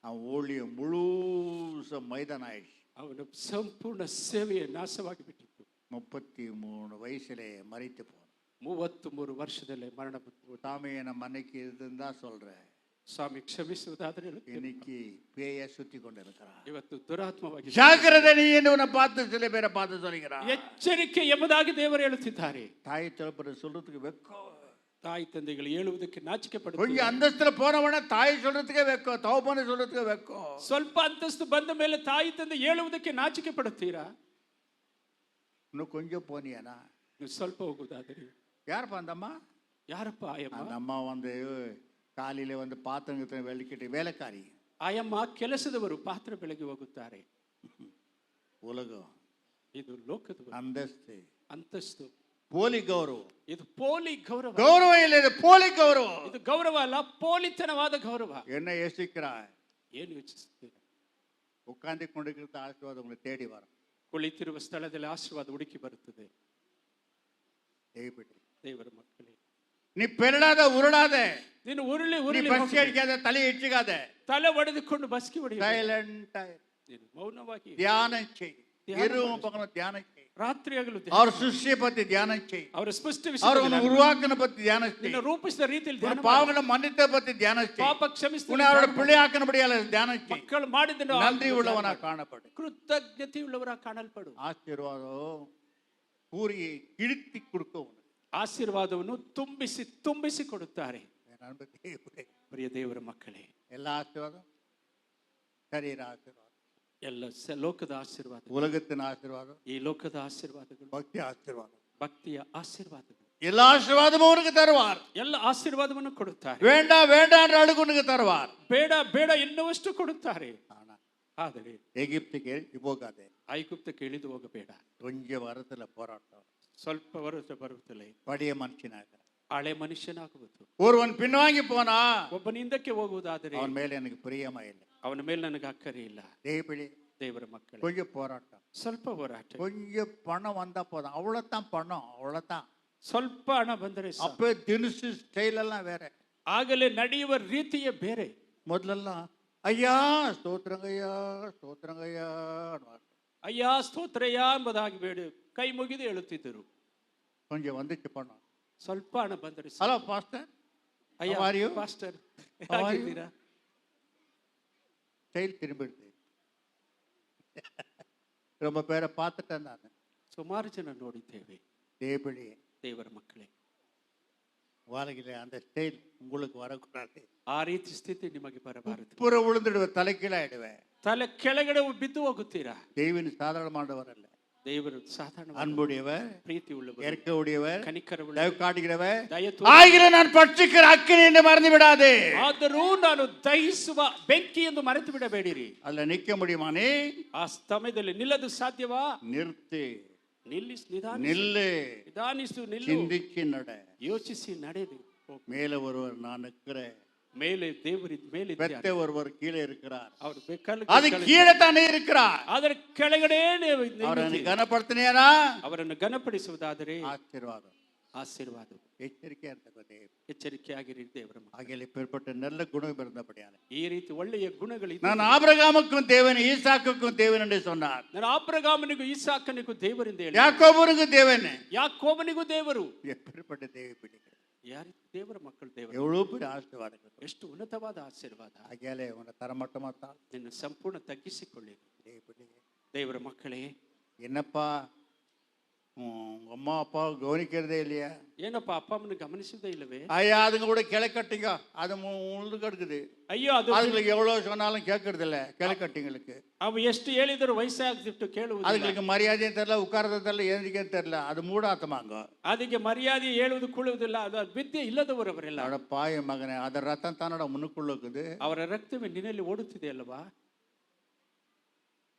அவன் ஊழியம் முழுச மைதான ஆயிடுச்சு. ಅವನ ಸಂಪೂರ್ಣ ಸೇವೆಯ ನಾಶವಾಗಿ ಬಿಟ್ಟಿತ್ತು. 33 வயசுல மறித்து போன. 33 ವರ್ಷದಲ್ಲೇ ಮರಣ ಹೊಂದಿತು. சாமி நம்ம அன்னைக்கு இருந்தா சொல்றேன், ಸ್ವಾಮಿ ಕ್ಷಮಿಸುವುದಾದರೆ இன்னைக்கு பேய சுத்தி கொண்டு இருக்கிறான். ಇವತ್ತು ದುರಾತ್ಮವಾಗಿ ஜாக்கிரதை நீ என்று உன்னை பார்த்து சில பேரை பார்த்து சொல்லுகிறான். ಎಚ್ಚರಿಕೆ ಎಂಬುದಾಗಿ ದೇವರು ಹೇಳುತ್ತಿದ್ದಾರೆ. தாய் தகப்பனை சொல்றதுக்கு வெக்கம். ತಾಯಿ ತಂದೆಗಳು ಹೇಳುವುದಕ್ಕೆ ನಾಚಿಕೆ கொஞ்சம் ಪಡುತ್ತಾರೆ. அந்தஸ்துல போனவன தாய் சொல்றதுக்கே வெக்கம், தகப்பனை சொல்றதுக்கே வெக்கம். ಸ್ವಲ್ಪ ಅಂತಸ್ತು ಬಂದ ಮೇಲೆ ತಾಯಿ ತಂದೆ ಹೇಳುವುದಕ್ಕೆ ನಾಚಿಕೆ ಪಡುತ್ತೀರಾ? இன்னும் கொஞ்சம் போனியானா? ನೀವು ಸ್ವಲ್ಪ ಹೋಗುವುದಾದರೆ யாருப்பா அந்த அம்மா? ಯಾರಪ್ಪ ಆಯಮ್ಮ? அந்த அம்மா வந்து காலையில வந்து பாத்திரத்தை வெள்ளிக்கிட்டு வேலைக்காரி. ಆಯಮ್ಮ ಕೆಲಸದವರು ಪಾತ್ರ ಬೆಳಗ್ಗೆ ಹೋಗುತ್ತಾರೆ. உலகம், ಇದು ಲೋಕದ அந்தஸ்து, ಅಂತಸ್ತು, போலி கௌரவம். ಇದು ಪೋಲಿ ಗೌರವ. கௌரவம் இல்லை, இது போலி கௌரவம். ಇದು ಗೌರವ ಅಲ್ಲ, ಪೋಲಿತನವಾದ ಗೌರವ. என்ன யோசிக்கிறாய்? ಏನು ಯೋಚಿಸುತ್ತೀರಾ? உட்கார்ந்து கொண்டிருக்கிற ஆசீர்வாதம் உங்களை தேடி வரும். ಕುಳಿತಿರುವ ಸ್ಥಳದಲ್ಲಿ ಆಶೀರ್ವಾದ ಹುಡುಕಿ ಬರುತ್ತದೆ. தேவைப்பட்டு ದೇವರ ಮಕ್ಕಳೇ, நீ பெருடாத உருளாத, ನೀನು ಉರುಳಿ நீ ಉರುಳಿ பசி ಹೋಗಬೇಡ. அடிக்காத, தலையை இட்டுக்காத, ತಲೆ ಒಡೆದುಕೊಂಡು ಬಸ್ಕಿ ಹೊಡಿ. சைலண்டா ನೀನು ಮೌನವಾಗಿ தியானம் செய். தியானம் இரவும் பகலும் தியானம் செய். ರಾತ್ರಿ ಹಗಲು அவர் சிருஷ்டியை பத்தி தியானம் செய். ಅವರ ಸ್ಪಷ್ಟ அவர் உன்னை உருவாக்கின பத்தி தியானம் செய். ನಿನ್ನ ರೂಪಿಸಿದ ರೀತಿಯಲ್ಲಿ உன் ಧ್ಯಾನ ಮಾಡು. பாவங்களை மன்னித்த பத்தி தியானம் செய். ಪಾಪ ಕ್ಷಮಿಸಿದ உன்னை அவரோட பிள்ளையாக்கினபடியால தியானம் செய். ಮಕ್ಕಳು ಮಾಡಿದ್ದನ್ನು நன்றி உள்ளவனா காணப்படு. ಕೃತಜ್ಞತೆಯುಳ್ಳವರ ಕಾಣಲ್ಪಡು. ஆசீர்வாதம் கூறியை கிழித்தி கொடுக்கும். ಆಶೀರ್ವಾದವನ್ನು ತುಂಬಿಸಿ ತುಂಬಿಸಿ ಕೊಡುತ್ತಾರೆ. என் அன்பு தேவனே, ಪ್ರಿಯ ದೇವರ ಮಕ್ಕಳೇ, எல்லா ஆசீர்வாதம், சரீர ஆசீர்வாதம், ಎಲ್ಲ ಲೋಕದ ಆಶೀರ್ವಾದ, உலகத்தின் ஆசீர்வாதம், ಈ ಲೋಕದ ಆಶೀರ್ವಾದಗಳು, பக்தி ஆசீர்வாதம், ಭಕ್ತಿಯ ಆಶೀರ್ವಾದಗಳು, எல்லா ஆசீர்வாதமும் உனக்கு தருவார். ಎಲ್ಲ ಆಶೀರ್ವಾದವನ್ನು ಕೊಡುತ್ತಾರೆ. வேண்டாம் வேண்டாம் என்று அழுகு உனக்கு தருவார். ಬೇಡ ಬೇಡ ಎನ್ನುವಷ್ಟು ಕೊಡುತ್ತಾರೆ. ஆனா ಆದರೆ எகிப்துக்கு போகாதே, ಐಗುಪ್ತಕ್ಕೆ ಇಳಿದು ಹೋಗಬೇಡ. கொஞ்சம் வரத்துல போராட்டம், ಸ್ವಲ್ಪ ವರ್ಷ ಬರುತ್ತಲೇ படிய மனுஷனாக. ಹಳೆ ಮನುಷ್ಯನಾಗುವುದು. ஒருவன் பின்வாங்கி போனா ಒಬ್ಬನ ಹಿಂದಕ್ಕೆ ಹೋಗುವುದಾದರೆ அவன் மேல எனக்கு பிரியமா இல்லை. ಅವನ ಮೇಲೆ ನನಗೆ ಅಕ್ಕರೆ ಇಲ್ಲ. தேவப்பிள்ளை, ದೇವರ ಮಕ್ಕಳೇ, கொஞ்சம் போராட்டம், ಸ್ವಲ್ಪ ಹೋರಾಟ, கொஞ்சம் பணம் வந்தா போதும், அவ்வளவுதான் பணம், அவ்வளவுதான். ಸ್ವಲ್ಪ ಹಣ ಬಂದರೆ ಸಾಕು. அப்ப தினுசு ஸ்டைல் எல்லாம் வேற. ಆಗಲೇ ನಡೆಯುವ ರೀತಿಯೇ ಬೇರೆ. முதல்லலாம் ஐயா ஸ்தோத்திரங்கய்யா ஸ்தோத்திரங்கய்யா, ಅಯ್ಯ ಸ್ತೋತ್ರಯ್ಯ ಎಂಬುದಾಗಿ ಬೇಡ ಕೈ ಮುಗಿದು ಹೇಳುತ್ತಿದ್ದರು. கொஞ்சம் வந்துச்சு பணம். ಸ್ವಲ್ಪ ಹಣ ಬಂದರೆ ಸಾಕು. ஹலோ பாஸ்டர், ಅಯ್ಯ How are you? Pastor How are you? ಹೇಗಿದ್ದೀರಾ? ஸ்டைல் திரும்பிடுது. ரொம்ப பேரை பார்த்துட்டேன் நான். ಸುಮಾರು ಜನ ನೋಡಿದ್ದೇವೆ. தேவப்பிள்ளை, ದೇವರ ಮಕ್ಕಳೇ, வாழ்க்கையில அந்த ஸ்டைல் உங்களுக்கு வரக்கூடாது. ಆ ರೀತಿ ಸ್ಥಿತಿ ನಿಮಗೆ ಬರಬಾರದು. புற விழுந்துடுவேன், தலைக்கீழாயிடுவேன். ತಲೆ ಕೆಳಗಡೆ ಬಿದ್ದು ಹೋಗುತ್ತೀರಾ. தெய்வன் சாதாரணமானவரல்ல, ದೇವರು ಸಾಧಾರಣ அன்புடையவர், ಪ್ರೀತಿ ಉಳ್ಳವರು, இறக்க உடையவர், ಕನಿಕರವುಳ್ಳ, தயவு காட்டுகிறவர். ದಯ ஆகில நான் பட்சிக்கிற அக்கினி என்று மறந்து விடாதே. ಆದರೂ ನಾನು ದಹಿಸುವ ಬೆಂಕಿ ಎಂದು ಮರೆತು ಬಿಡಬೇಡಿರಿ. அதுல நிக்க முடியுமானே? ಆ ಸಮಯದಲ್ಲಿ ನಿಲ್ಲದು ಸಾಧ್ಯವಾ? நிறுத்து, நில்லு, ನಿಧಾನಿಸು, ನಿಲ್ಲು, சிந்திச்சு நட, ಯೋಚಿಸಿ ನಡೆದು. மேல ஒருவர் நான் நிற்கிறேன், ಮೇಲೆ ದೇವರು ಮೇಲೆ பெத்த ஒருவர் கீழே இருக்கிறார், ಅವರು அது கீழே தானே இருக்கிறார். ಅದರ ಕೆಳಗಡೆ அவரை கனப்படுத்தினேனா ಅವರನ್ನು ಘನಪಡಿಸುವುದಾದರೆ ஆசீர்வாதம், ಆಶೀರ್ವಾದ. எச்சரிக்கையா இருந்தபடி ಎಚ್ಚರಿಕೆಯಾಗಿರಿ ದೇವರ ಮಕ್ಕಳೇ. ஆகிய இப்பேற்பட்ட நல்ல குணம் இருந்தபடியான ಈ ರೀತಿ ಒಳ್ಳೆಯ ಗುಣಗಳು நான் ஆபிரகாமுக்கும் தேவன், ஈசாக்குக்கும் தேவன் என்று சொன்னார். ನಾನು ಆಬ್ರಹಾಮನಿಗೂ ಈಸಾಕನಿಗೂ ದೇವರಿಂದ ಹೇಳಿ, யாக்கோபுருக்கு தேவன், ಯಾಕೋಬನಿಗೂ ದೇವರು. எப்பேற்பட்ட தேவ பிள்ளைகள், ಯಾರು ದೇವರ ಮಕ್ಕಳು, ದೇವರು எவ்வளவு பெரிய ஆசீர்வாதங்கள். ಎಷ್ಟು ಉನ್ನತವಾದ ಆಶೀರ್ವಾದ. ஆகியாலே உன்னை தரமட்டமா தான் ನಿನ್ನ ಸಂಪೂರ್ಣ ತಗ್ಗಿಸಿಕೊಳ್ಳಿ. தேவ பிள்ளைகள். ದೇವರ ಮಕ್ಕಳೇ, என்னப்பா உங்க அம்மா அப்பா கவனிக்கிறதே இல்லையா? ಏನಪ್ಪ ಅಪ್ಪ ಅಮ್ಮನ ಗಮನಿಸುವುದೇ ಇಲ್ಲವೇ? ஐயா அதுங்க கூட கிளக்கட்டிங்க, அது உழுது கிடக்குது. ಅಯ್ಯೋ, ಅದು அதுங்களுக்கு எவ்வளவு சொன்னாலும் கேட்கறது இல்ல. கிளக்கட்டிங்களுக்கு ಅವು ಎಷ್ಟು ಹೇಳಿದರೂ ವಯಸ್ಸಾಗ್ತಿಟ್ಟು ಕೇಳುವುದು. அதுங்களுக்கு மரியாதையும் தெரியல, உட்காரத தெரியல, எழுந்திரிக்க தெரியல. அது மூடாத்தமாங்க. ಅದಕ್ಕೆ ಮರ್ಯಾದೆ ಹೇಳುವುದು ಕುಳುವುದಿಲ್ಲ. ಅದು ವಿದ್ಯೆ ಇಲ್ಲದವರವರೆಲ್ಲ. அவட பாய மகனே, அத ரத்தம் தானோட முன்னுக்குள்ள இருக்குது. ಅವರ ರಕ್ತವೇ ನಿನ್ನಲ್ಲಿ ಓಡುತ್ತಿದೆ ಅಲ್ವಾ?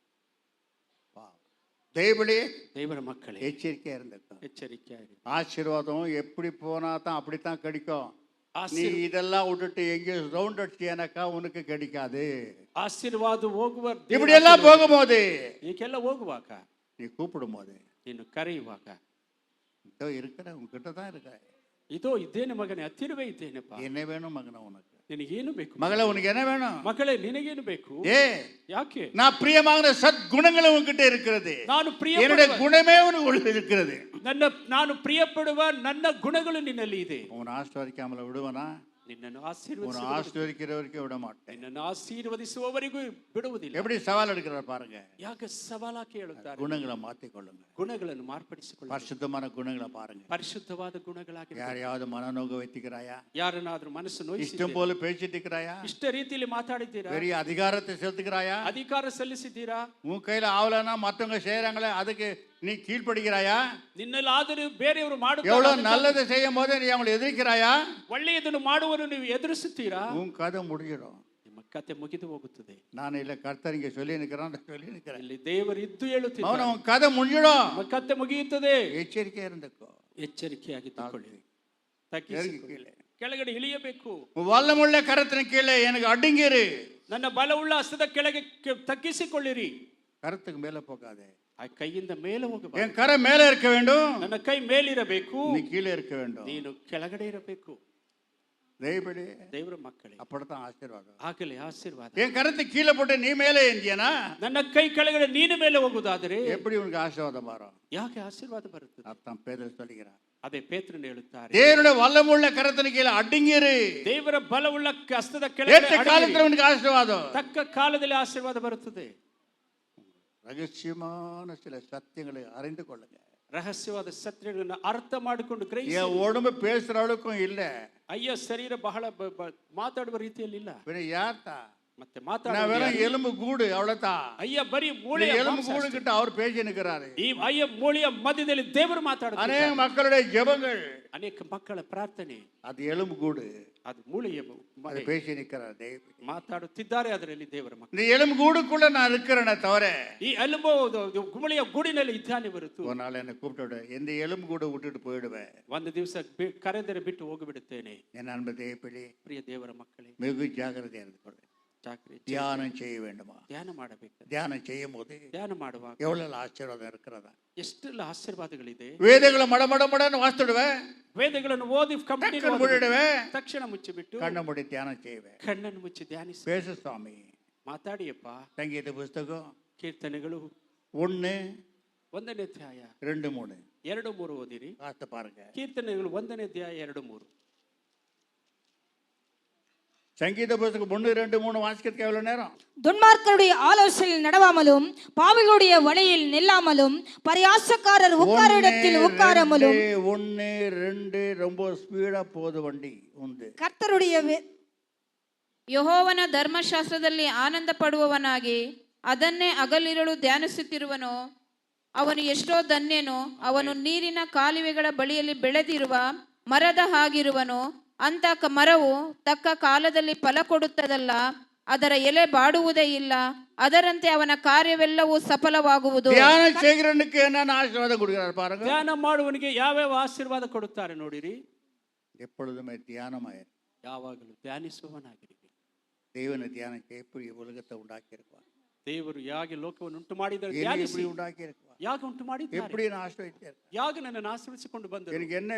தேவனே, ದೇವರ ಮಕ್ಕಳೇ, எச்சரிக்கையா இருந்திருக்கும். ಎಚ್ಚರಿಕೆಯಾಗಿ. ஆசீர்வாதம் எப்படி போனா தான் அப்படித்தான் கிடைக்கும். நீ ಆಶೀರ್ವಾದ இதெல்லாம் விட்டுட்டு எங்கேயும் ரவுண்ட் அடிச்சியானாக்கா உனக்கு கிடைக்காது. ಆಶೀರ್ವಾದ ಹೋಗುವ இப்படி எல்லாம் போகும்போது, ಈಗೆಲ್ಲ ಹೋಗುವಾಗ, நீ கூப்பிடும் போது, ನೀನು ಕರೆಯುವಾಗ, இதோ இருக்கிற உங்ககிட்ட தான் இருக்க, இதோ ಇದ್ದೇನೆ ಮಗನೇ, ಹತ್ತಿರವೇ ಇದ್ದೇನೆಪ್ಪ, என்ன வேணும் மகனை உனக்கு, ನಿನಗೇನು ಬೇಕು மகளே உனக்கு என்ன வேணும், ಮಗಳೇ ನಿನಗೇನು ಬೇಕು? ஏ ಯಾಕೆ? நான் பிரியமாகிற சத்குணங்கள் உங்ககிட்ட இருக்கிறது. ನಾನು என்னுடைய ಪ್ರಿಯ குணமே உனக்கு இருக்கிறது. ನಾನು ಪ್ರಿಯಪಡುವ ನನ್ನ ಗುಣಗಳು ನಿನ್ನಲ್ಲಿ ಇದೆ. உன்னை ஆசீர்வதிக்காமல விடுவனா? ನಿನ್ನನ್ನು உன்னை ஆசீர்வதிக்கிற வரைக்கும் விட மாட்டேன். ನಿನ್ನನ್ನು ಆಶೀರ್ವದಿಸುವವರೆಗೂ ಬಿಡುವುದಿಲ್ಲ. எப்படி சவால் எடுக்கிறார் பாருங்க. ಯಾಕೆ ಸವಾಲಾಗಿ ಹೇಳುತ್ತಾರೆ? குணங்களை மாத்திக்கொள்ளுங்க, ಗುಣಗಳನ್ನು ಮಾರ್ಪಡಿಸಿಕೊಳ್ಳಿ. பரிசுத்தமான குணங்களை பாருங்க. ಪರಿಶುದ್ಧವಾದ ಗುಣಗಳಾಗಿ. யாரையாவது மனநோக வைத்திக்கிறாயா? ಯಾರನ್ನಾದ್ರೂ ಮನಸ್ಸು இஷ்டம் ನೋಯಿಸಿದ್ದೀರಾ? போல பேசிட்டு இருக்கிறாயா? ಇಷ್ಟ ರೀತಿಯಲ್ಲಿ ಮಾತಾಡಿದ್ದೀರಾ? பெரிய அதிகாரத்தை செலுத்துகிறாயா? ಅಧಿಕಾರ ಸಲ್ಲಿಸಿದ್ದೀರಾ? உன் கையில ஆவலன்னா மத்தவங்க செய்யறாங்களே அதுக்கு நீ கீழ்ப்படுகிறாயா? ನಿನ್ನಲ್ಲಿ ಆದರೂ ಬೇರೆಯವರು ಮಾಡುತ್ತಾರೆ, எவ்வளவு நல்லதை செய்யும் போது நீ அவங்களை எதிர்க்கிறாயா? ಒಳ್ಳೆಯದನ್ನು ಮಾಡುವರು ನೀವು ಎದುರಿಸುತ್ತೀರಾ? உன் கதை முடிஞ்சிடும். ನಿಮ್ಮ ಕತೆ ಮುಗಿದು ಹೋಗುತ್ತದೆ. நான் இல்ல கர்த்தர் இங்க சொல்லி நிக்கிறேன், சொல்லி நிக்கிறேன். ಇಲ್ಲಿ ದೇವರು ಇದ್ದು ಹೇಳುತ್ತಿದ್ದಾರೆ, அவன் உன் கதை முடிஞ்சிடும். ನಿಮ್ಮ ಕತೆ ಮುಗಿಯುತ್ತದೆ. எச்சரிக்கையா இருந்துக்கோ. ಎಚ್ಚರಿಕೆಯಾಗಿ ತಗೊಳ್ಳಿ. கீழே ಕೆಳಗಡೆ ಇಳಿಯಬೇಕು. உன் வல்லமுள்ள கரத்தின் கீழே எனக்கு அடங்கிரு. ನನ್ನ ಬಲವುಳ್ಳ ಹಸ್ತದ ಕೆಳಗೆ ತಗ್ಗಿಸಿಕೊಳ್ಳಿರಿ. கரத்துக்கு மேல போகாதே. ಆ ಕೈಯಿಂದ ಮೇಲೆ ಹೋಗಬೇಕು. என் கரை மேல இருக்க வேண்டும், ನನ್ನ ಕೈ ಮೇಲಿರಬೇಕು, நீ கீழே இருக்க வேண்டும். ನೀನು ಕೆಳಗಡೆ ಇರಬೇಕು. தெய்வடி ದೇವರ ಮಕ್ಕಳೇ, அப்படித்தான் ஆசீர்வாதம். ಆಗಲೇ ಆಶೀರ್ವಾದ. என் கரத்தை கீழே போட்டு நீ மேலே ஏந்தியனா, ನನ್ನ ಕೈ ಕೆಳಗಡೆ ನೀನು ಮೇಲೆ ಹೋಗುವುದಾದರೆ எப்படி உனக்கு ஆசீர்வாதம் வரும்? ಯಾಕೆ ಆಶೀರ್ವಾದ ಬರುತ್ತದೆ? அர்த்தம் பேதர் சொல்லுகிறார். ಅದೇ ಪೇತ್ರನು ಹೇಳುತ್ತಾರೆ, தேவனுடைய வல்லமுள்ள கரத்தின் கீழே அடங்கிரு. ದೇವರ ಬಲವುಳ್ಳ ಹಸ್ತದ ஏற்ற ಕೆಳಗಡೆ காலத்துல உனக்கு ஆசீர்வாதம். ತಕ್ಕ ಕಾಲದಲ್ಲಿ ಆಶೀರ್ವಾದ ಬರುತ್ತದೆ. ரகசியமான சில சத்தியங்களை அறிந்து கொள்ளுங்க. ರಹಸ್ಯವಾದ ಸತ್ಯಗಳನ್ನು ಅರ್ಥ ಮಾಡಿಕೊಂಡು ಗ್ರಹಿಸಿ. என் உடம்பு பேசுற அளவுக்கும் இல்ல, ಅಯ್ಯ ಶರೀರ ಬಹಳ ಮಾತಾಡುವ ರೀತಿಯಲ್ಲಿ ಇಲ್ಲ. யார்த்தா ಮತ್ತೆ நான் ಮಾತಾಡ வெறும் எலும்பு கூடு அவ்வளவுதான். ಅಯ್ಯ ಬರೀ ಮೂಳೆ எலும்பு கூடு கிட்ட அவர் பேசி நிற்கிறாரு. ಈ ಅಯ್ಯ ಮೂಳೆಯ ಮಧ್ಯದಲ್ಲಿ ದೇವರು ಮಾತಾಡುತ್ತಾರೆ. அநேக மக்களுடைய ஜெபங்கள், ಅನೇಕ ಮಕ್ಕಳ ಪ್ರಾರ್ಥನೆ, அது எலும்பு கூடு, ಅದು ಮೂಳೆಯ அது பேசி நிற்கிறார். ಮಾತಾಡುತ್ತಿದ್ದಾರೆ ಅದರಲ್ಲಿ ದೇವರ ಮಕ್ಕಳು. இந்த எலும்பு கூடுக்குள்ள நான் இருக்கிறேனே தவிர ಈ ಎಲುಬು ಗುಮಳೆಯ ಗೂಡಿನಲ್ಲಿ ಇದ್ದಾನೆ ಹೊರತು. ஒரு நாள் என்னை கூப்பிட்டு எந்த எலும்பு கூட விட்டுட்டு போயிடுவேன். ಒಂದು ದಿವಸ ಕರೆದರೆ ಬಿಟ್ಟು ಹೋಗಿಬಿಡುತ್ತೇನೆ. என் அன்பு தேவப்பிள்ளை, ಪ್ರಿಯ ದೇವರ ಮಕ್ಕಳೇ, வெகு ஜாகிரதையா இருந்து கொள்ள. தியானம் செய்ய வேண்டுமா? ಧ್ಯಾನ ಮಾಡಬೇಕು. தியானம் செய்யும் போது ಧ್ಯಾನ ಮಾಡುವಾಗ எவ்வளவு ஆசீர்வாதம் இருக்கிறதா? ಎಷ್ಟೆಲ್ಲ ಆಶೀರ್ವಾದಗಳಿದೆ. வேதங்களை மடமடன்னு வாசிடுவேன், ವೇದಗಳನ್ನು ಓದಿ ಕಂಪ್ಲೀಟ್ முடிடுவேன், ತಕ್ಷಣ ಮುಚ್ಚಿಬಿಟ್ಟು கண்ண மூடி தியானம் செய்வேன். ಕಣ್ಣನ್ನು ಮುಚ್ಚಿ ಧ್ಯಾನಿಸಿ பேசு சுவாமி. ಮಾತಾಡಿಯಪ್ಪ. சங்கீத புஸ்தகம் ಕೀರ್ತನೆಗಳು 1:2 ಅಧ್ಯಾಯ 2-3 2-3 ಓದಿರಿ. வாசித்து பாருங்க. ಕೀರ್ತನೆಗಳು 1 ಅಧ್ಯಾಯ 2-3. சங்கீத புஸ்தகம் 1, 2, 3 வாசிக்கிறதுக்கு எவ்வளவு நேரம்? துன்மார்க்கருடைய ஆலோசனையில் நடவாமலும் பாவிகளுடைய வழியில் நில்லாமலும் பரியாசக்காரர் உட்கார இடத்தில் உட்காராமலும் 1, 2 ரொம்ப ஸ்பீடா போகுது வண்டி உண்டு. கர்த்தருடைய ಯೆಹೋವನ ಧರ್ಮಶಾಸ್ತ್ರದಲ್ಲಿ ಆನಂದ ಪಡುವವನಾಗಿ ಅದನ್ನೇ ಹಗಲಿರುಳು ಧ್ಯಾನಿಸುತ್ತಿರುವನೋ ಅವನು ಎಷ್ಟೋ ಧನ್ಯನೋ. ಅವನು ನೀರಿನ ಕಾಲುವೆಗಳ ಬಳಿಯಲ್ಲಿ ಬೆಳೆದಿರುವ ಮರದ ಹಾಗಿರುವನು. ಅಂತ ಮರವು ತಕ್ಕ ಕಾಲದಲ್ಲಿ ಫಲ ಕೊಡುತ್ತದಲ್ಲ, ಅದರ ಎಲೆ ಬಾಡುವುದೇ ಇಲ್ಲ. ಅದರಂತೆ ಅವನ ಕಾರ್ಯವೆಲ್ಲವೂ ಸಫಲವಾಗುವುದು. தியானம் செய்கிறவனுக்கு என்னென்ன ஆசீர்வாதம் கொடுக்கிறார் பாருங்க. ಧ್ಯಾನ ಮಾಡುವವನಿಗೆ ಯಾವ್ಯಾವ ಆಶೀರ್ವಾದ ಕೊಡುತ್ತಾರೆ ನೋಡಿರಿ. எப்பொழுதுமே தியானமாயிரு. ಯಾವಾಗಲೂ ಧ್ಯಾನಿಸುವವನಾಗಿರಿ. தேவனை தியானிக்க எப்படி உலகத்தை உண்டாக்கி இருப்பார், ದೇವರು ಯಾಕೆ ಲೋಕವನ್ನು ಉಂಟು ಮಾಡಿದ್ದಾರೆ, எப்படி உண்டாக்கி இருப்பார், ಯಾಕೆ ಉಂಟು ಮಾಡಿದ್ದಾರೆ, எப்படி நான் ஆசிர்வதித்தார், ಯಾಕೆ ನನ್ನನ್ನು ಆಶೀರ್ವದಿಸಿಕೊಂಡು ಬಂದರು, எனக்கு என்ன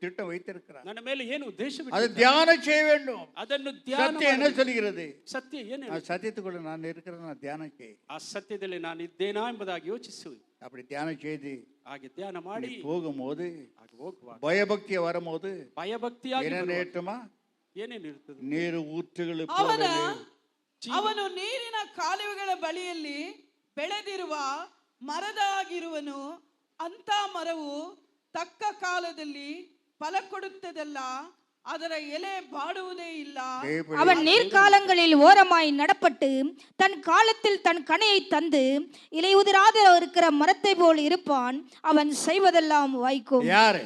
திட்டம் வைத்திருக்கிறார், ನನ್ನ ಮೇಲೆ ಏನು ಉದ್ದೇಶ, அது தியானம் செய்ய வேண்டும். ಅದನ್ನು ಧ್ಯಾನ சத்தியம் என்ன சொல்கிறது? ಸತ್ಯ ಏನು, சத்தியத்துக்குள்ள நான் இருக்கிறேன், நான் தியானம் செய். ಆ ಸತ್ಯದಲ್ಲಿ ನಾನು ಇದ್ದೇನಾ ಎಂಬುದಾಗಿ ಯೋಚಿಸು. அப்படி தியானம் செய்து ಹಾಗೆ ಧ್ಯಾನ ಮಾಡಿ போகும்போது, ಹಾಗೆ ಹೋಗುವಾಗ பயபக்திய வரும்போது ಭಯಭಕ್ತಿಯಾಗಿ என்ன நேட்டுமா? ಏನೇನು ಇರ್ತದೆ, ನೀರು ಊற்றுಗಳು ಅವನು ನೀರಿನ ಕಾಲುವೆಗಳ ಬಳಿಯಲ್ಲಿ ಬೆಳೆದಿರುವ ಮರದ ಆಗಿರುವನು. ಅಂತ ಮರವು ತಕ್ಕ ಕಾಲದಲ್ಲಿ ಫಲ ಕೊಡುತ್ತದಲ್ಲ, ಅದರ ಎಲೆ ಬಾಡುವುದೇ ಇಲ್ಲ. அவன் நீர்க்காலங்களில் ஓரமாய் நடப்பட்டு தன் காலத்தில் தன் கனியை தந்து இலையுதிராத இருக்கிற மரத்தை போல் இருப்பான். அவன் செய்வதெல்லாம் வாய்க்கும். யாரு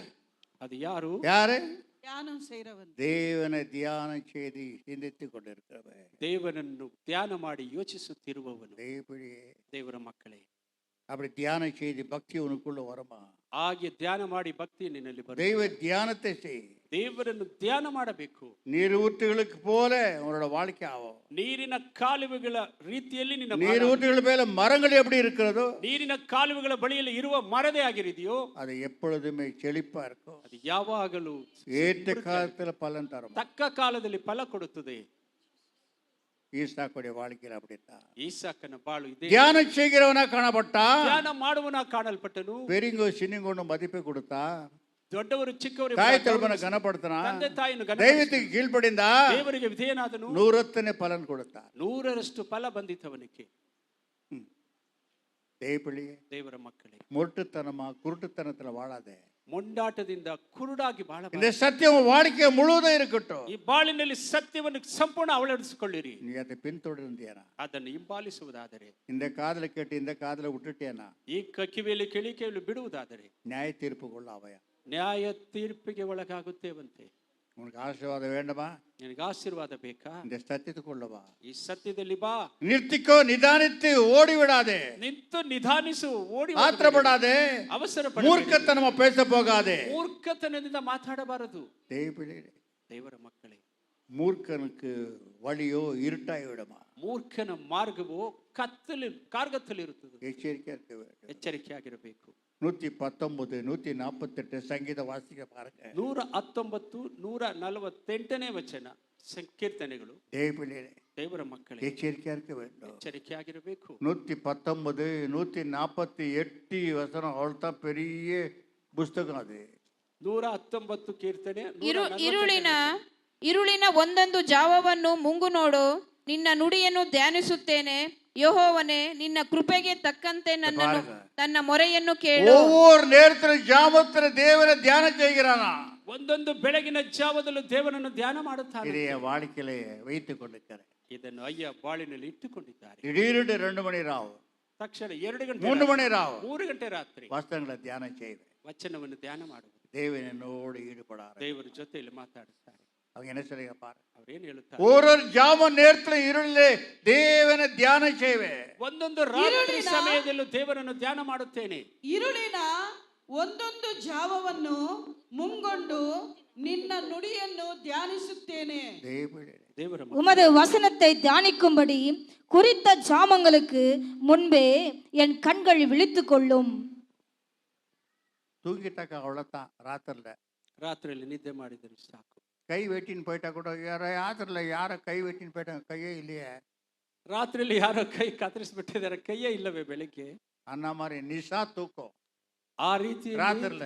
ಅದು ಯಾರು, யாரு? தியானம் செய்றவன். தேவனை தியானம் செய்து சிந்தித்துக் கொண்டிருக்கிறவன், ದೇವರನ್ನು ಧ್ಯಾನ ಮಾಡಿ ಯೋಚಿಸುತ್ತಿರುವವನು. ದೇವರ ಮಕ್ಕಳೇ, அப்படி தியானம் செய்து பக்தி உனக்குள்ள வருமா? ಹಾಗೆ ಧ್ಯಾನ ಮಾಡಿ ಭಕ್ತಿ ನಿನ್ನಲ್ಲಿ ಬರುತ್ತೆ. தெய்வ தியானத்தை செய். ದೇವರನ್ನು ಧ್ಯಾನ ಮಾಡಬೇಕು. நீர் ஊற்றுகளுக்கு போல உன்னோட வாழ்க்கை ஆகும். ನೀರಿನ ಕಾಲುವೆಗಳ ರೀತಿಯಲ್ಲಿ ನಿನ್ನ நீர் ஊற்றுகள் மேல மரங்கள் எப்படி இருக்கிறதோ, ನೀರಿನ ಕಾಲುವೆಗಳ ಬಳಿಯಲ್ಲಿ ಇರುವ ಮರದೇ ಆಗಿರಿದೆಯೋ அது எப்பொழுதுமே செழிப்பா இருக்கும். ಅದು ಯಾವಾಗಲೂ ஏற்ற காலத்துல பலன் தரும். ತಕ್ಕ ಕಾಲದಲ್ಲಿ ಫಲ ಕೊಡುತ್ತದೆ. ஈசாக்குடைய வாழ்க்கையில் அப்படித்தான். ಈಸಾಕನ ಬಾಳು ಇದೆ. தியானம் செய்கிறவனா காணப்பட்டா, ಧ್ಯಾನ ಮಾಡುವನ ಕಾಣಲ್ಪಟ್ಟನು. பெரியங்கோ சின்னங்கொண்டு மதிப்பை கொடுத்தா, ದೊಡ್ಡವರು ಚಿಕ್ಕವರು தாய் தகப்பனை கனப்படுத்தினா, ತಂದೆ ತಾಯಿಯನ್ನು தெய்வத்துக்கு கீழ்ப்படிந்தா, ದೇವರಿಗೆ ವಿಧೇಯನಾದನು, 100 பலன் கொடுத்தார். 100ರಷ್ಟು ಫಲ ಬಂದಿತವನಿಗೆ. ದೇವರ ಮಕ್ಕಳೇ, முரட்டுத்தனமா குருட்டுத்தனத்துல வாழாதே. ಮೊಂಡಾಟದಿಂದ ಕುರುಡಾಗಿ ಬಾಳ. இந்த சத்தியம் வாழ்க்கை முழுவதும் இருக்கட்டும். ಈ ಬಾಳಿನಲ್ಲಿ ಸತ್ಯವನ್ನು ಸಂಪೂರ್ಣ ಅಳವಡಿಸಿಕೊಳ್ಳಿರಿ. நீ அதை பின்தொடர்ந்தியானா, ಅದನ್ನು ಹಿಂಬಾಲಿಸುವುದಾದರೆ, இந்த காதுல கேட்டு இந்த காதுல விட்டுட்டேனா, ಈ ಕಿವಿಯಲ್ಲಿ ಕೇಳಿ ಕೇಳಿ ಬಿಡುವುದಾದರೆ நியாய தீர்ப்பு கொள்ளாவையா, ನ್ಯಾಯ ತೀರ್ಪಿಗೆ ಒಳಗಾಗುತ್ತೇವಂತೆ. உனக்கு ஆசீர்வாதம் வேண்டுமா? ನಿನಗೆ ಆಶೀರ್ವಾದ ಬೇಕಾ? இந்த சத்தியத்துக்குள்ளவா, ಈ ಸತ್ಯದಲ್ಲಿ ಬಾ. நிறுத்திக்கோ, நிதானித்து ஓடி விடாதே, ನಿಂತು ನಿಧಾನಿಸು, ಓಡಿ ஆத்திரப்படாதே, ಅವಸರ மூர்க்கத்தனமா பேச போகாதே. ಮೂರ್ಖತನದಿಂದ ಮಾತಾಡಬಾರದು. ದೇವರ ಮಕ್ಕಳೇ, மூர்க்கனுக்கு வழியோ இருட்டாய் விடுமா, ಮೂರ್ಖನ ಮಾರ್ಗವೋ ಕಾರ್ಗತ್ತಲಿರುತ್ತದೆ. எச்சரிக்கையா இருக்க வேண்டும், ಎಚ್ಚರಿಕೆಯಾಗಿರಬೇಕು. 119, 148 சங்கீத வாசிக்க பாருங்க. 119, 148ನೇ ವಚನ ಸಂಕೀರ್ತನೆಗಳು. ದೇವರ ಮಕ್ಕಳೇ, எச்சரிக்கையா இருக்க வேண்டும், ಎಚ್ಚರಿಕೆಯಾಗಿರಬೇಕು. 119, 148 வசனம் அவ்வளவுதான் பெரிய புஸ்தகம். அது 119 ಕೀರ್ತನೆ. ಇರುಳಿನ ಒಂದೊಂದು ಜಾವವನ್ನು ಮುಂಗು ನೋಡು, ನಿನ್ನ ನುಡಿಯನ್ನು ಧ್ಯಾನಿಸುತ್ತೇನೆ. ಯೆಹೋವನೇ, ನಿನ್ನ ಕೃಪೆಗೆ ತಕ್ಕಂತೆ ನನ್ನ ಮೊರೆಯನ್ನು ಕೇಳು. ஒவ்வொரு நேரத்திலும் ஜாமத்துல தேவனை தியானம் செய்கிறானா, ಒಂದೊಂದು ಬೆಳಗಿನ ಜಾವದಲ್ಲೂ ದೇವರನ್ನು ಧ್ಯಾನ ಮಾಡುತ್ತಾನೆ. இதைய வாழ்க்கையிலே வைத்துக் கொண்டிருக்கிறேன். ಇದನ್ನು ಅಯ್ಯ ಬಾಳಿನಲ್ಲಿ ಇಟ್ಟುಕೊಂಡಿದ್ದಾರೆ. திடீரென்று 2 மணி ராவு, ತಕ್ಷಣ 2 ಗಂಟೆ, 3 மணி ராவு, 3 ಗಂಟೆ ರಾತ್ರಿ வசனங்களை தியானம் செய்வேன். ವಚನವನ್ನು ಧ್ಯಾನ ಮಾಡುವುದು. தேவனோடு ஈடுபடாரு, ದೇವರ ಜೊತೆಯಲ್ಲಿ ಮಾತಾಡುತ್ತಾರೆ. அவங்க என்ன சொல்லுங்க பாரு, ಅವ್ರೇನು ಹೇಳ್ತಾರೆ? ஒரு ஜாம நேரத்துல இருளிலே தேவனை தியானம் செய்வேன். ಒಂದೊಂದು ರಾತ್ರಿ ಸಮಯದಲ್ಲೂ ದೇವರನ್ನು ಧ್ಯಾನ ಮಾಡುತ್ತೇನೆ. இருளிನ ಒಂದೊಂದು ಜಾವವನ್ನು ಮುಂಗೊಂಡು ನಿನ್ನ ನುಡಿಯನ್ನು ಧ್ಯಾನಿಸುತ್ತೇನೆ. ದೇವರ உமது வசனத்தை தியானிக்கும்படி குறித்த ஜாமங்களுக்கு முன்பே என் கண்கள் விழித்துக் கொள்ளும். தூங்கிட்டாக்க அவ்வளவுதான். ರಾತ್ರಿಯಲ್ಲಿ ನಿದ್ದೆ ಮಾಡಿದರೆ ಸಾಕು. கை வெட்டின்னு போயிட்டா கூட ராத்திரில யார கை வெட்டின்னு போயிட்டாங்க, கையே இல்லையே. ರಾತ್ರಿಯಲ್ಲಿ ಯಾರೋ ಕೈ ಕತ್ತರಿಸ್ಬಿಟ್ಟಿದ್ದಾರೆ, ಕೈಯೇ ಇಲ್ಲವೇ ಬೆಳಿಗ್ಗೆ. ಅನ್ನ ಮಾರಿ ನಿಶಾ ತೂಕೋ, ಆ ರೀತಿ ರಾತ್ರಿಲ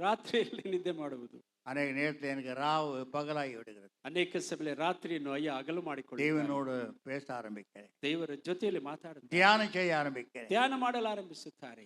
ರಾತ್ರಿಯಲ್ಲಿ ನಿದ್ದೆ ಮಾಡುವುದು. அநேக நேரத்தில் எனக்கு ராவு பகலாகி விடுகிறது. ಅನೇಕ ಸಭೆ ರಾತ್ರಿಯನ್ನು ಅಯ್ಯ ಹಗಲು ಮಾಡಿಕೊಳ್ಳಿ தேவனோடு பேச ஆரம்பிக்கிறேன், ದೇವರ ಜೊತೆಯಲ್ಲಿ ಮಾತಾಡುತ್ತಾರೆ, தியானம் செய்ய ஆரம்பிக்கிறேன். ಧ್ಯಾನ ಮಾಡಲು ಆರಂಭಿಸುತ್ತಾರೆ.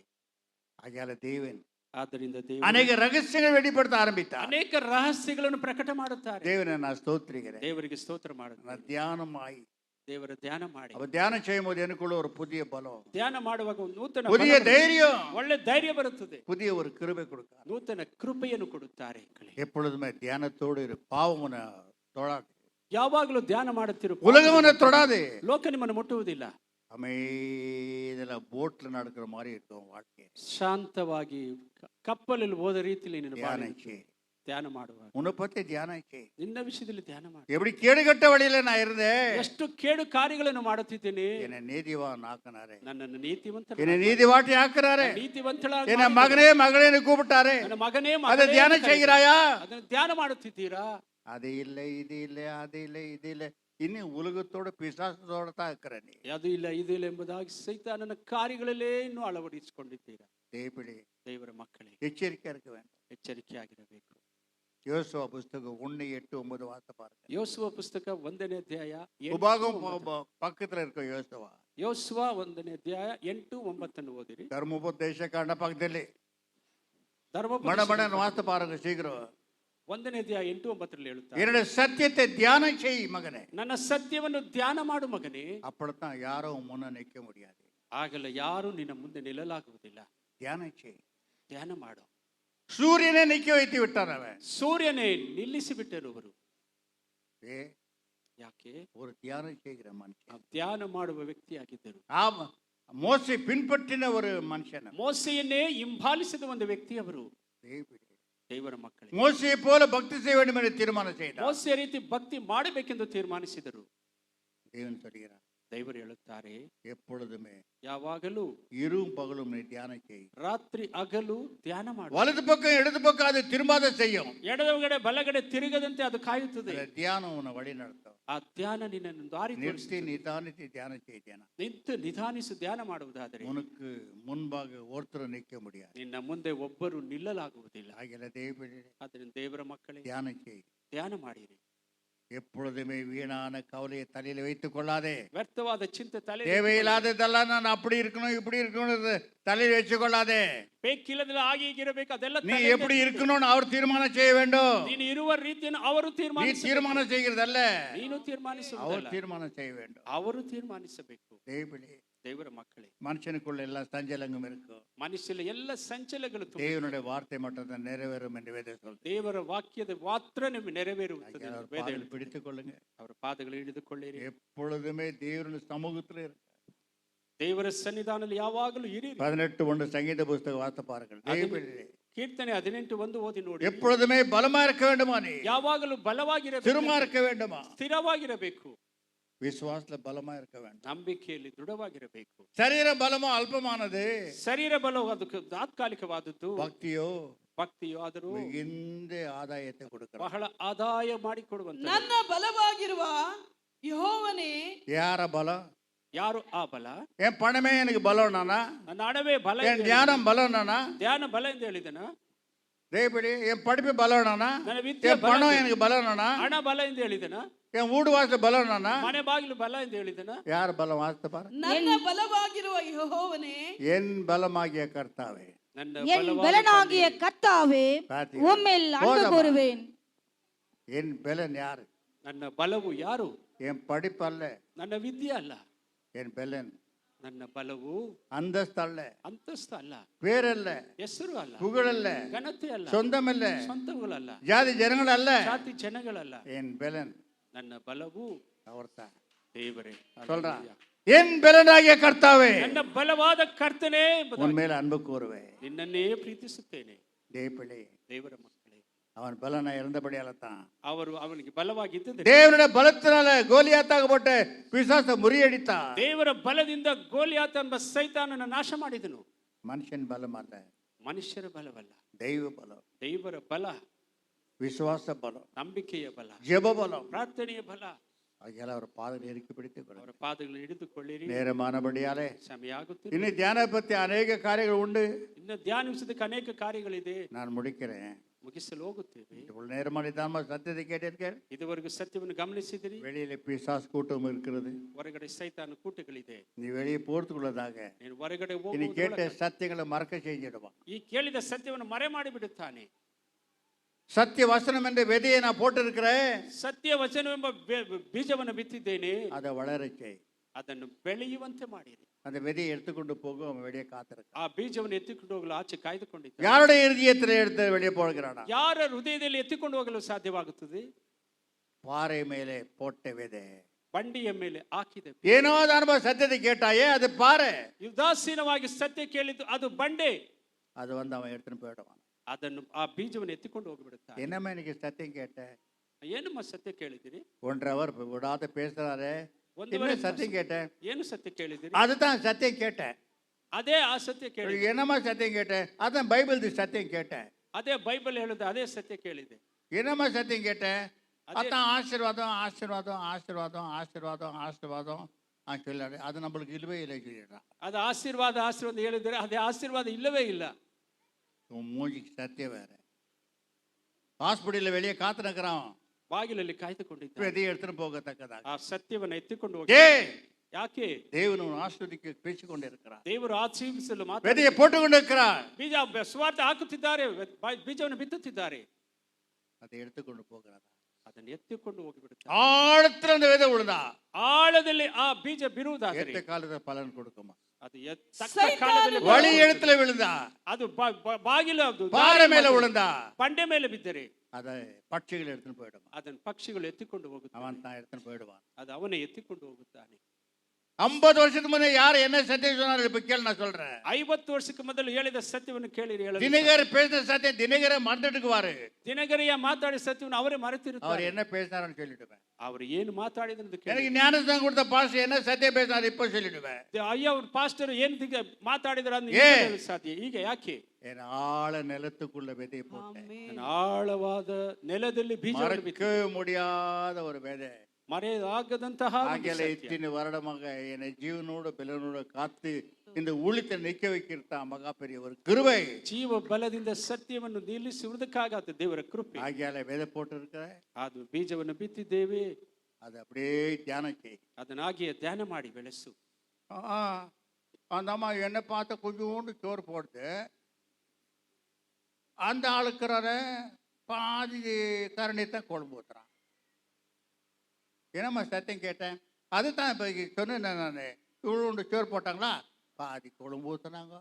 ஆகையால தேவன் ಆದ್ದರಿಂದ ದೇವರು அநேக ரகசியங்கள் வெளிப்படுத்த ஆரம்பித்தார். ಅನೇಕ ರಹಸ್ಯಗಳನ್ನು ಪ್ರಕಟ ಮಾಡುತ್ತಾರೆ. தேவனை நான் ஸ்தோத்திரிக்கிறேன். ದೇವರಿಗೆ ಸ್ತೋತ್ರ ಮಾಡುತ್ತಾರೆ. நான் தியானமாய் ದೇವರ ಧ್ಯಾನ ಮಾಡಿ அவ தியானம் செய்யும் போது எனக்குள்ள ஒரு புதிய பலம், ಧ್ಯಾನ ಮಾಡುವಾಗ ಒಂದು ನೂತನ புதிய ಬಲ ಬರುತ್ತದೆ. தைரியம், ಒಳ್ಳೆ ಧೈರ್ಯ ಬರುತ್ತದೆ. புதிய ஒரு கிருபை கொடுக்கார். ನೂತನ ಕೃಪೆಯನ್ನು ಕೊಡುತ್ತಾರೆ. எப்பொழுதுமே தியானத்தோடு இரு. பாவமுன தொடாது, ಯಾವಾಗಲೂ ಧ್ಯಾನ ಮಾಡುತ್ತಿರು. உலகமுன தொடாது. ಲೋಕ ನಿಮ್ಮನ್ನು ಮುಟ್ಟುವುದಿಲ್ಲ. அமைதியில போட்ல நடக்கிற மாதிரி இருக்கும் வாழ்க்கை. ಶಾಂತವಾಗಿ ಕಪ್ಪಲಲ್ಲಿ ಹೋದ ರೀತಿಯಲ್ಲಿ ನೀನು தியானம் ಬಾಳು. செய். ಧ್ಯಾನ ಮಾಡುವಾಗ உன்னை பத்தி தியானம் செய். ನಿನ್ನ ವಿಷಯದಲ್ಲಿ ಧ್ಯಾನ ಮಾಡು. எப்படி கேடுகட்ட வழியில நான் இருந்தேன், ಎಷ್ಟು ಕೇಡು ಕಾರ್ಯಗಳನ್ನು ಮಾಡುತ್ತಿದ್ದೇನೆ. என்னை நீதிவான் ஆக்கினாரே, ನನ್ನನ್ನು ನೀತಿವಂತ என்னை நீதிவாட்டி ஆக்குறாரே, ನೀತಿವಂತಳಾಗಿ என்ன ಮಾಡಿದ್ದಾರೆ. மகனே மகளேன்னு கூப்பிட்டாரே. ನನ್ನ ಮಗನೇ அதை ಮಗಳೇ தியானம் ಅಂತ செய்கிறாயா? ಅದನ್ನು ಧ್ಯಾನ ಮಾಡುತ್ತಿದ್ದೀರಾ? அது இல்லை, இது இல்லை, அது இல்லை, இது இல்லை, இன்னும் உலகத்தோட பிசாசத்தோட தான் இருக்கிற நீ. ಅದು ಇಲ್ಲ ಇದು ಇಲ್ಲ ಎಂಬುದಾಗಿ ಸೈತಾನನ ಕಾರ್ಯಗಳಲ್ಲೇ ಇನ್ನೂ ಅಳವಡಿಸಿಕೊಂಡಿದ್ದೀರಾ. தேவடி ದೇವರ ಮಕ್ಕಳೇ, எச்சரிக்கை இருக்க வேண்டும். ಎಚ್ಚರಿಕೆಯಾಗಿರಬೇಕು. யோசுவா புஸ்தகம் 1:8-9 வார்த்தை பாருங்க. ಯೋಸುವ ಪುಸ್ತಕ 1ನೇ ಅಧ್ಯಾಯ 8, உபாகம் 9. பக்கத்துல இருக்க யோசுவா. ಯೋಸುವ 1ನೇ ಅಧ್ಯಾಯ 8, 9 ಓದಿರಿ. ಧರ್ಮೋಪದೇಶ ಕಾಂಡ ಪಕ್ಕದಲ್ಲಿ ಧರ್ಮೋಪದೇಶ மட மடன்னு வார்த்தை பாருங்க சீக்கிரம். 1ನೇ ಅಧ್ಯಾಯ 8, 9 ಹೇಳುತ್ತಾರೆ, என்னுடைய சத்தியத்தை தியானம் செய் மகனே. ನನ್ನ ಸತ್ಯವನ್ನು ಧ್ಯಾನ ಮಾಡು ಮಗನೇ, அப்படித்தான் யாரும் முன்ன நிற்க முடியாது. ಆಗಲ್ಲ ಯಾರು ನಿನ್ನ ಮುಂದೆ ನಿಲ್ಲಲಾಗುವುದಿಲ್ಲ. தியானம் செய். ಧ್ಯಾನ ಮಾಡು. சூரியனை நிக்க வைத்து விட்டான் அவன். ಸೂರ್ಯನೇ ನಿಲ್ಲಿಸಿ ಬಿಟ್ಟರುವರು. ஏ, ಯಾಕೆ? ஒரு தியானம் செய்கிற மனுஷன். ಧ್ಯಾನ ಮಾಡುವ ವ್ಯಕ್ತಿಯಾಗಿದ್ದರು. ஆமா, மோசை பின்பற்றின ஒரு மனுஷன். ಮೋಸೆಯನ್ನೇ ಹಿಂಬಾಲಿಸಿದ ಒಂದು ವ್ಯಕ್ತಿ ಅವರು. தேவடி, ದೇವರ ಮಕ್ಕಳೇ, மோசையை போல பக்தி செய்ய வேண்டும் என்று தீர்மானம் செய்தார். ಮೋಸೆಯ ರೀತಿ ಭಕ್ತಿ ಮಾಡಬೇಕೆಂದು ತೀರ್ಮಾನಿಸಿದರು. தேவன் சொல்கிறார், ದೇವರು ಹೇಳುತ್ತಾರೆ, எப்பொழுதுமே ಯಾವಾಗಲೂ இரும் பகலும் நீ தியானம் செய். ರಾತ್ರಿ ಹಗಲು ಧ್ಯಾನ ಮಾಡು. வலது பக்கம் இடது பக்கம் அது திரும்பாத செய்யும். ಎಡಗಡೆ ಬಲಗಡೆ ತಿರುಗದಂತೆ ಅದು ಕಾಯುತ್ತದೆ. அந்த தியானம் உன்னை வழி நடத்தும். ಆ ಧ್ಯಾನ ನಿನ್ನನ್ನು ದಾರಿ நிறுத்தி ತೋರಿಸುತ್ತದೆ. நிதானித்து தியானம் செய்தேனா ನಿಂತು ನಿಧಾನಿಸಿ ಧ್ಯಾನ ಮಾಡುವುದಾದರೆ உனக்கு முன்பாக ஒருத்தர் நிற்க முடியாது. ನಿನ್ನ ಮುಂದೆ ಒಬ್ಬರು ನಿಲ್ಲಲಾಗುವುದಿಲ್ಲ. ஆகிய தேவடி, ಆದ್ದರಿಂದ ದೇವರ ಮಕ್ಕಳೇ, தியானம் செய். ಧ್ಯಾನ ಮಾಡಿರಿ. எப்பொழுதுமே வீணான கவலையை தலையில வைத்துக் கொள்ளாதே. ವ್ಯರ್ಥವಾದ ಚಿಂತೆ ತಲೆ தேவையில்லாததெல்லாம் நான் அப்படி இருக்கணும் இப்படி இருக்கணும் தலையில் வச்சுக் கொள்ளாதே. ಬೇಕಿಲ್ಲದೆಲ್ಲ ಹಾಗೆ ಹೀಗಿರಬೇಕು ಅದೆಲ್ಲ நீ ತಲೆಗೆ எப்படி ಹಚ್ಚಿಕೊಳ್ಳಿ. இருக்கணும்னு அவர் தீர்மானம் செய்ய வேண்டும். ನೀನು ಇರುವ ರೀತಿಯನ್ನು ಅವರು நீ ತೀರ್ಮಾನಿಸ தீர்மானம் செய்கிறதல்ல, ನೀನು அவர் ತೀರ್ಮಾನಿಸುವುದಲ್ಲ, தீர்மானம் செய்ய வேண்டும். ಅವರು ತೀರ್ಮಾನಿಸಬೇಕು. தேவடி, ದೇವರ ಮಕ್ಕಳೇ, மனுஷனுக்குள்ள எல்லா சஞ்சலங்கும் இருக்கும். ಮನುಷ್ಯನ ಎಲ್ಲ ಸಂಚಲಗಳು ತುಂಬ. தேவனுடைய வார்த்தை மட்டும் நிறைவேறும் என்று வேதம் சொல்லுது. ದೇವರ ವಾಕ್ಯದ ಮಾತ್ರ ನಿಮಗೆ ನೆರವೇರುತ್ತದೆ ಎಂದು ವೇದ பாதையில் ಹೇಳುತ್ತದೆ. பிடித்துக் கொள்ளுங்க. ಅವರ ಪಾದಗಳು ಹಿಡಿದುಕೊಳ್ಳಿರಿ. எப்பொழுதுமே தேவனுடைய சமூகத்தில் இருக்கு. ದೇವರ ಸನ್ನಿಧಾನದಲ್ಲಿ ಯಾವಾಗಲೂ ಇರಿರಿ. 18:1 சங்கீத புஸ்தக வார்த்தை பாருங்கள். தேவடி, ಕೀರ್ತನೆ 18:1 ಓದಿ ನೋಡಿ. எப்பொழுதுமே பலமா இருக்க வேண்டுமா? நீ ಯಾವಾಗಲೂ ಬಲವಾಗಿರಬೇಕು, திருமா இருக்க வேண்டுமா? ಸ್ಥಿರವಾಗಿರಬೇಕು, விசுவாசத்துல பலமா இருக்க வேண்டும். ನಂಬಿಕೆಯಲ್ಲಿ ದೃಢವಾಗಿರಬೇಕು. சரீர பலமோ அல்பமானது, ಶರೀರ ಬಲವು ಅದಕ್ಕೆ ತಾತ್ಕಾಲಿಕವಾದದ್ದು, பக்தியோ ಭಕ್ತಿಯು ಆದರೂ மிகுந்த ஆதாயத்தை கொடுக்கிறது. ಬಹಳ ಆದಾಯ ಮಾಡಿಕೊಡುವಂತ. ನನ್ನ ಬಲವಾಗಿರುವ ಯೆಹೋವನೇ, யார பலம்? ಯಾರು ಆ ಬಲ? என் பணமே எனக்கு பலம் நானா? ನನ್ನ ಹಣವೇ ಬಲ என் ಎಂದು தியானம் பலம் நானா? ಧ್ಯಾನ ಬಲ ಎಂದು ಹೇಳಿದನ. தேவடி, என் படிப்பு பலம் நானா? ನನ್ನ ವಿದ್ಯೆ என் ಬಲ பணம் ಎಂದು- எனக்கு பலம் நானா? ಹಣ ಬಲ ಎಂದು ಹೇಳಿದನ. என் வீடு வாசல் பலம் நானா? ಮನೆ ಬಾಗಿಲು ಬಲ ಎಂದು ಹೇಳಿದನ. யார் பலம்? வாசத்தை பாரு. ನನ್ನ ಬಲವಾಗಿರುವ ಯೆಹೋವನೇ, என் பலமாகிய கர்த்தாவே. ನನ್ನ என் ಬಲವಾದ பலனாகிய கர்த்தாவே பாத்தீங்களா? உம்மில் அன்பு போதுமா? கூறுவேன். என் பலன் யாரு? ನನ್ನ ಬಲವು ಯಾರು? என் படிப்பு அல்ல, ನನ್ನ ವಿದ್ಯೆ ಅಲ್ಲ. என் பலன் ನನ್ನ ಬಲವು அந்தஸ்து அல்ல, ಅಂತಸ್ತು ಅಲ್ಲ, பேர் அல்ல, ಹೆಸರು ಅಲ್ಲ, புகழ் அல்ல, ಘನತೆ ಅಲ್ಲ, சொந்தம் அல்ல, ಸ್ವಂತಗಳಲ್ಲ, ஜாதி ஜனங்கள் அல்ல. ಜಾತಿ ಜನಗಳಲ್ಲ. என் பலன் ನನ್ನ ಬಲವು அவர்தான் ದೇವರೇ. சொல்றான். என் பலனாகிய கர்த்தாவே, ನನ್ನ ಬಲವಾದ ಕರ್ತನೇ ಎಂಬುದಾಗಿ உன் மேல அன்பு கூறுவே. ನಿನ್ನನ್ನೇ ಪ್ರೀತಿಸುತ್ತೇನೆ. தேவப்பிள்ளை, ದೇವರ ಮಕ್ಕಳೇ, அவன் பலனா இருந்தபடியால தான் ಅವರು ಅವನಿಗೆ ಬಲವಾಗಿದ್ದರೆ தேவனுடைய பலத்தினால கோலியாத்தாகப்பட்ட பிசாசை முறியடித்தான். ದೇವರ ಬಲದಿಂದ ಗೋಲಿಯಾತ ಎಂಬ ಸೈತಾನನ ನಾಶ ಮಾಡಿದನು. மனுஷன் பலம் அல்ல, ಮನುಷ್ಯರ ಬಲವಲ್ಲ, தெய்வ பலம், ದೇವರ ಬಲ, விசுவாச பலம், ನಂಬಿಕೆಯ ಬಲ, ஜெப பலம். ಪ್ರಾರ್ಥನೆಯ ಬಲ. ஆகையால அவர் பாதம் நெருக்கி பிடித்துக் கொள்ள ಅವರ ಪಾದಗಳನ್ನು ಹಿಡಿದುಕೊಳ್ಳಿರಿ. நேரமானபடியாலே ಸಮಯ ಆಗುತ್ತಿದೆ. இன்னும் தியான பத்தி அநேக காரியங்கள் உண்டு. ಇನ್ನು ಧ್ಯಾನಿಸೋದಕ್ಕೆ ಅನೇಕ ಕಾರ್ಯಗಳಿದೆ. நான் முடிக்கிறேன். ಮುಗಿಸಲು ಹೋಗುತ್ತೇವೆ. இவ்வளவு நேரமா நிதானமா சத்தியத்தை கேட்டீர்கள். ಇದುವರೆಗೂ ಸತ್ಯವನ್ನು ಗಮನಿಸಿದಿರಿ. வெளியில பிசாசு கூட்டம் இருக்கிறது. ಹೊರಗಡೆ ಸೈತಾನ ಕೂಟಗಳಿದೆ. நீ வெளியே போறதுக்குள்ளதாக ನೀನು ಹೊರಗಡೆ நீ கேட்ட ಹೋಗುವ சத்தியங்களை மறக்க செஞ்சிடுவான். ಈ ಕೇಳಿದ ಸತ್ಯವನ್ನು ಮರೆ ಮಾಡಿ ಬಿಡುತ್ತಾನೆ. சத்திய வசனம் என்ற விதையை நான் போட்டிருக்கிறேன், ಸತ್ಯ ವಚನವೆಂಬ ಬೀಜವನ್ನು ಬಿತ್ತಿದ್ದೇನೆ, அதை வளரச்சை. ಅದನ್ನು ಬೆಳೆಯುವಂತೆ ಮಾಡಿರಿ. அந்த விதையை எடுத்துக்கொண்டு போக அவன் வெளியே காத்திருக்கான். ಆ ಬೀಜವನ್ನು ಎತ್ತಿಕೊಂಡು ಹೋಗಲು ಆಚೆ ಕಾಯ್ದುಕೊಂಡಿದ್ದಾನೆ. யாருடைய இருதயத்தில் எடுத்து வெளியே போகிறானா? ಯಾರ ಹೃದಯದಲ್ಲಿ ಎತ್ತಿಕೊಂಡು ಹೋಗಲು ಸಾಧ್ಯವಾಗುತ್ತದೆ? பாறை மேலே போட்ட விதை. ಬಂಡಿಯ ಮೇಲೆ ಹಾಕಿದೆ. ಏನೋ ಅನುಭವ ಸತ್ಯತೆ கேட்டாயே அது பாறை. ಉದಾಸೀನವಾಗಿ ಸತ್ಯ ಕೇಳಿದ್ದು ಅದು ಬಂಡೆ. அது வந்து அவன் எடுத்துன்னு போயிடுவான். ಅದನ್ನು ಆ ಬೀಜವನ್ನು ಎತ್ತಿಕೊಂಡು ಹೋಗಿಬಿಡುತ್ತಾನೆ. என்னம்மா இன்னைக்கு சத்தியம் கேட்டேன்? ಏನಮ್ಮ ಸತ್ಯ ಕೇಳಿದಿರಿ? 1 hour விடாத பேசுறாரு. என்ன சத்தியம் கேட்டேன்? ಏನು ಸತ್ಯ ಕೇಳಿದಿರಿ? அதுதான் சத்தியம் கேட்டேன். ಅದೇ ಆ ಸತ್ಯ ಕೇಳಿ. என்னம்மா சத்தியம் கேட்டேன்? அதான் பைபிள் சத்தியம் கேட்டேன். ಅದೇ ಬೈಬಲ್ ಹೇಳುದು ಅದೇ ಸತ್ಯ ಕೇಳಿದೆ. என்னம்மா சத்தியம் கேட்டேன்? அதான் ஆசீர்வாதம் ஆசீர்வாதம் ஆசீர்வாதம் ஆசீர்வாதம் ஆசீர்வாதம் சொல்லாரு. அது நம்மளுக்கு இல்லவே இல்லை சொல்லிடுறான். ಅದು ಆಶೀರ್ವಾದ ಆಶೀರ್ವಾದ ಹೇಳಿದರೆ ಅದೇ ಆಶೀರ್ವಾದ ಇಲ್ಲವೇ ಇಲ್ಲ. உன் மூஞ்சிக்கு சத்தியம் வேற. ஹாஸ்பிட்டல்ல வெளியே காத்துனுக்கிறான், ಬಾಗಿಲಲ್ಲಿ ಕಾಯ್ದುಕೊಂಡಿದ್ದ விதையை எடுத்துன்னு போகத்தக்கதாக. ಆ ಸತ್ಯವನ್ನು ಎತ್ತಿಕೊಂಡು ಹೋಗಿ. ஏய், ಯಾಕೆ? தேவன் உன் ஆசீர்வதிக்க பேசிக்கொண்டு இருக்கிறார். ದೇವರು ಆಶೀರ್ವಿಸಲು ಮಾತ್ರ விதையை போட்டுக்கொண்டு இருக்கிறார். ಬೀಜ ಸ್ವಾರ್ಥ ಹಾಕುತ್ತಿದ್ದಾರೆ, ಬೀಜವನ್ನು ಬಿತ್ತುತ್ತಿದ್ದಾರೆ. அதை எடுத்துக்கொண்டு போகிறார். ಅದನ್ನು ಎತ್ತಿಕೊಂಡು ಹೋಗಿಬಿಡುತ್ತಾರೆ. ஆழத்துல அந்த விதை விழுந்தா ಆಳದಲ್ಲಿ ಆ ಬೀಜ ಬಿರುವುದಾದರೆ ஏற்ற காலத்துல பலன் கொடுக்குமா? ಅದು ತಕ್ಕ ಕಾಲದಲ್ಲಿ வழி இடத்துல விழுந்தா, ಅದು ಬಾಗಿಲು ಅದು பாறை மேல விழுந்தா, ಬಂಡೆ ಮೇಲೆ ಬಿದ್ದರೆ அதை பட்சிகள் எடுத்துன்னு போயிடுமா? ಅದನ್ನು ಪಕ್ಷಿಗಳು ಎತ್ತಿಕೊಂಡು ಹೋಗುತ್ತವೆ. அவன் தான் எடுத்துன்னு போயிடுவான். ಅದು ಅವನೇ ಎತ್ತಿಕೊಂಡು ಹೋಗುತ್ತಾನೆ. 50 வருஷத்துக்கு முன்னே யார் என்ன சத்தியம் சொன்னாரு இப்ப கேளு, நான் சொல்றேன். 50 ವರ್ಷಕ್ಕೆ ಮೊದಲು ಹೇಳಿದ ಸತ್ಯವನ್ನು ಕೇಳಿರಿ. ಹೇಳಲು தினகர் பேசின சத்தியம் தினகரை மறந்துட்டுக்குவாரு. ದಿನಗರಿಯ ಮಾತಾಡಿದ ಸತ್ಯವನ್ನು ಅವರೇ அவர் ಮರೆತಿರುತ್ತಾರೆ. என்ன பேசினாருன்னு சொல்லிடுவேன். ಅವರು ಏನು ಮಾತಾಡಿದ್ರು ಅಂತ ಕೇಳಿ. எனக்கு ஞானஸ்தானம் கொடுத்த பாஸ்டர் என்ன சத்தியம் பேசினாரு இப்ப சொல்லிடுவேன். ಅಯ್ಯ ಅವ್ರ ಪಾಸ್ಟರ್ ಏನು ಮಾತಾಡಿದ್ರ ಅಂತ ಹೇಳಲು ಸಾಧ್ಯ. ಈಗ ಯಾಕೆ? என் ஆழ நிலத்துக்குள்ள விதையை போட்டேன். ನಾನು ಆಳವಾದ ನೆಲದಲ್ಲಿ ಬೀಜವನ್ನು ಬಿತ್ತಿ மறக்க முடியாத ஒரு விதை. ಮರೆಯಾಗದಂತಹ ಒಂದು ஆகிய ಸತ್ಯ. இத்தனை வருடமாக என்னை ஜீவனோட பலனோட காத்து இந்த ஊழியத்தை நிக்க வைக்கிறதா மகா பெரிய ஒரு கிருபை. ಜೀವ ಬಲದಿಂದ ಸತ್ಯವನ್ನು ನಿಲ್ಲಿಸುವುದಕ್ಕಾಗತ್ತ ದೇವರ ಕೃಪೆ. ஆகியால விதை போட்டு இருக்கிற ಅದು ಬೀಜವನ್ನು ಬಿತ್ತಿದ್ದೇವೆ, அது அப்படியே தியானம் செய். ಅದನ್ನಾಗಿಯೇ ಧ್ಯಾನ ಮಾಡಿ ಬೆಳೆಸು. அந்த அம்மா என்ன பார்த்த கொஞ்சோண்டு சோறு போடுது. அந்த ஆளுக்கிறார பாதி கரண்டித்தான் குழம்பு ஊத்துறான். என்னம்மா சத்தியம் கேட்டேன்? அதுதான் இப்போ சொன்னேன் நான். இவ்வளோ சோறு போட்டாங்களா, பாதி குழம்பு ஊத்துனாங்க.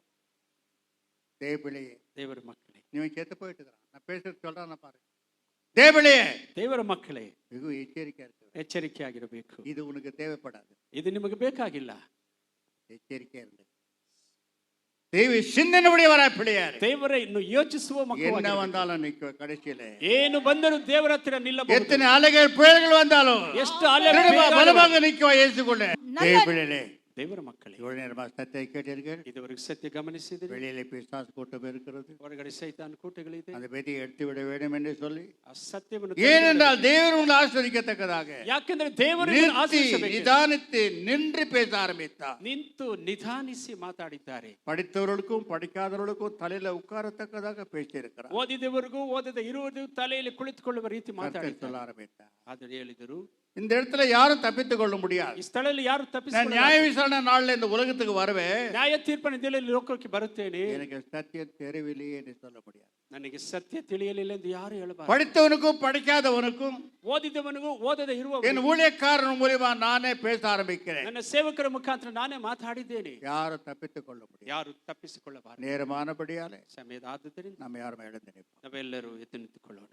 தேவபிள்ளையே, ದೇವರ ಮಕ್ಕಳೇ, நீவன் செத்து போயிட்டு இருக்கிறான். நான் பேசுறது சொல்றான் பாரு. தேவபிள்ளையே, ದೇವರ ಮಕ್ಕಳೇ, மிக எச்சரிக்கையா இருக்கு. ಎಚ್ಚರಿಕೆಯಾಗಿರಬೇಕು. இது உனக்கு தேவைப்படாது. ಇದು ನಿಮಗೆ ಬೇಕಾಗಿಲ್ಲ. எச்சரிக்கையா இருந்து தேவி சிந்தனையுடையவரா பிள்ளையாரு. ದೇವರ ಇನ್ನು ಯೋಚಿಸುವ என்ன ಮಕ್ಕಳು. வந்தாலும் நிக்க கடைசியில ಏನು ಬಂದರೂ ದೇವರ ಹತ್ತಿರ ನಿಲ್ಲಬಹುದು. எத்தனை அலைகள் புயல்கள் வந்தாலும் ಎಷ್ಟು ಅಲೆ பலமாக நிற்கும் இயேசுக்குள்ள. தேவபிள்ளையே, ದೇವರ ಮಕ್ಕಳೇ, இவ்வளவு நேரமா சத்தியம் கேட்டீர்கள். ಇದುವರೆಗೂ ಸತ್ಯ ಗಮನಿಸಿದರೆ வெளியில பிசாசு கூட்டம் இருக்கிறது. ಹೊರಗಡೆ ಸೈತಾನ್ ಕೂಟಗಳಿದೆ. அந்த விதையை எடுத்து விட வேண்டும் என்று சொல்லி, ಆ ಸತ್ಯವನ್ನು ஏனென்றால் தேவன் உங்களை ஆஸ்வதிக்கத்தக்கதாக ಯಾಕೆಂದ್ರೆ ದೇವರು நிதானித்து நின்று பேச ஆரம்பித்தார். ನಿಂತು ನಿಧಾನಿಸಿ ಮಾತಾಡಿದ್ದಾರೆ. படித்தவர்களுக்கும் படிக்காதவர்களுக்கும் தலையில உட்காரத்தக்கதாக பேசியிருக்கிறார். ಓದಿದವರಿಗೂ ಓದದ ಇರುವುದು ತಲೆಯಲ್ಲಿ ಕುಳಿತುಕೊಳ್ಳುವ ರೀತಿ கர்த்தர் ಮಾತಾಡಿದ್ದಾರೆ. சொல்ல ஆரம்பித்தார். ಆದರೆ ಹೇಳಿದರು, இந்த இடத்துல யாரும் தப்பித்துக் கொள்ள முடியாது. ಈ ಸ್ಥಳದಲ್ಲಿ ಯಾರು நான் ತಪ್ಪಿಸಿಕೊಳ್ಳ நியாய விசாரணை நாள்ல இந்த உலகத்துக்கு வருவேன், ನ್ಯಾಯ ತೀರ್ಪಿನ ದಿನದಲ್ಲಿ ಲೋಕಕ್ಕೆ ಬರುತ್ತೇನೆ, எனக்கு சத்தியம் தெரியவில்லையே என்று சொல்ல முடியாது. ನನಗೆ ಸತ್ಯ ತಿಳಿಯಲಿಲ್ಲ ಎಂದು ಯಾರು ಹೇಳಬಾರದು. படித்தவனுக்கும் படிக்காதவனுக்கும் ಓದಿದವನಿಗೂ ಓದದ ಇರುವ என் ஊழியக்காரன் மூலியமா நானே பேச ஆரம்பிக்கிறேன். ನನ್ನ ಸೇವಕರ ಮುಖಾಂತರ ನಾನೇ ಮಾತಾಡಿದ್ದೇನೆ. யாரும் தப்பித்துக் கொள்ள முடியாது. ಯಾರು ತಪ್ಪಿಸಿಕೊಳ್ಳಬಾರದು. நேரமானபடியாலே ಸಮಯದ ಆದುದರಿಂದ நம்ம யாரும் எழுந்து நிற்போம். ನಾವೆಲ್ಲರೂ ಎದ್ದು ನಿಂತುಕೊಳ್ಳೋಣ.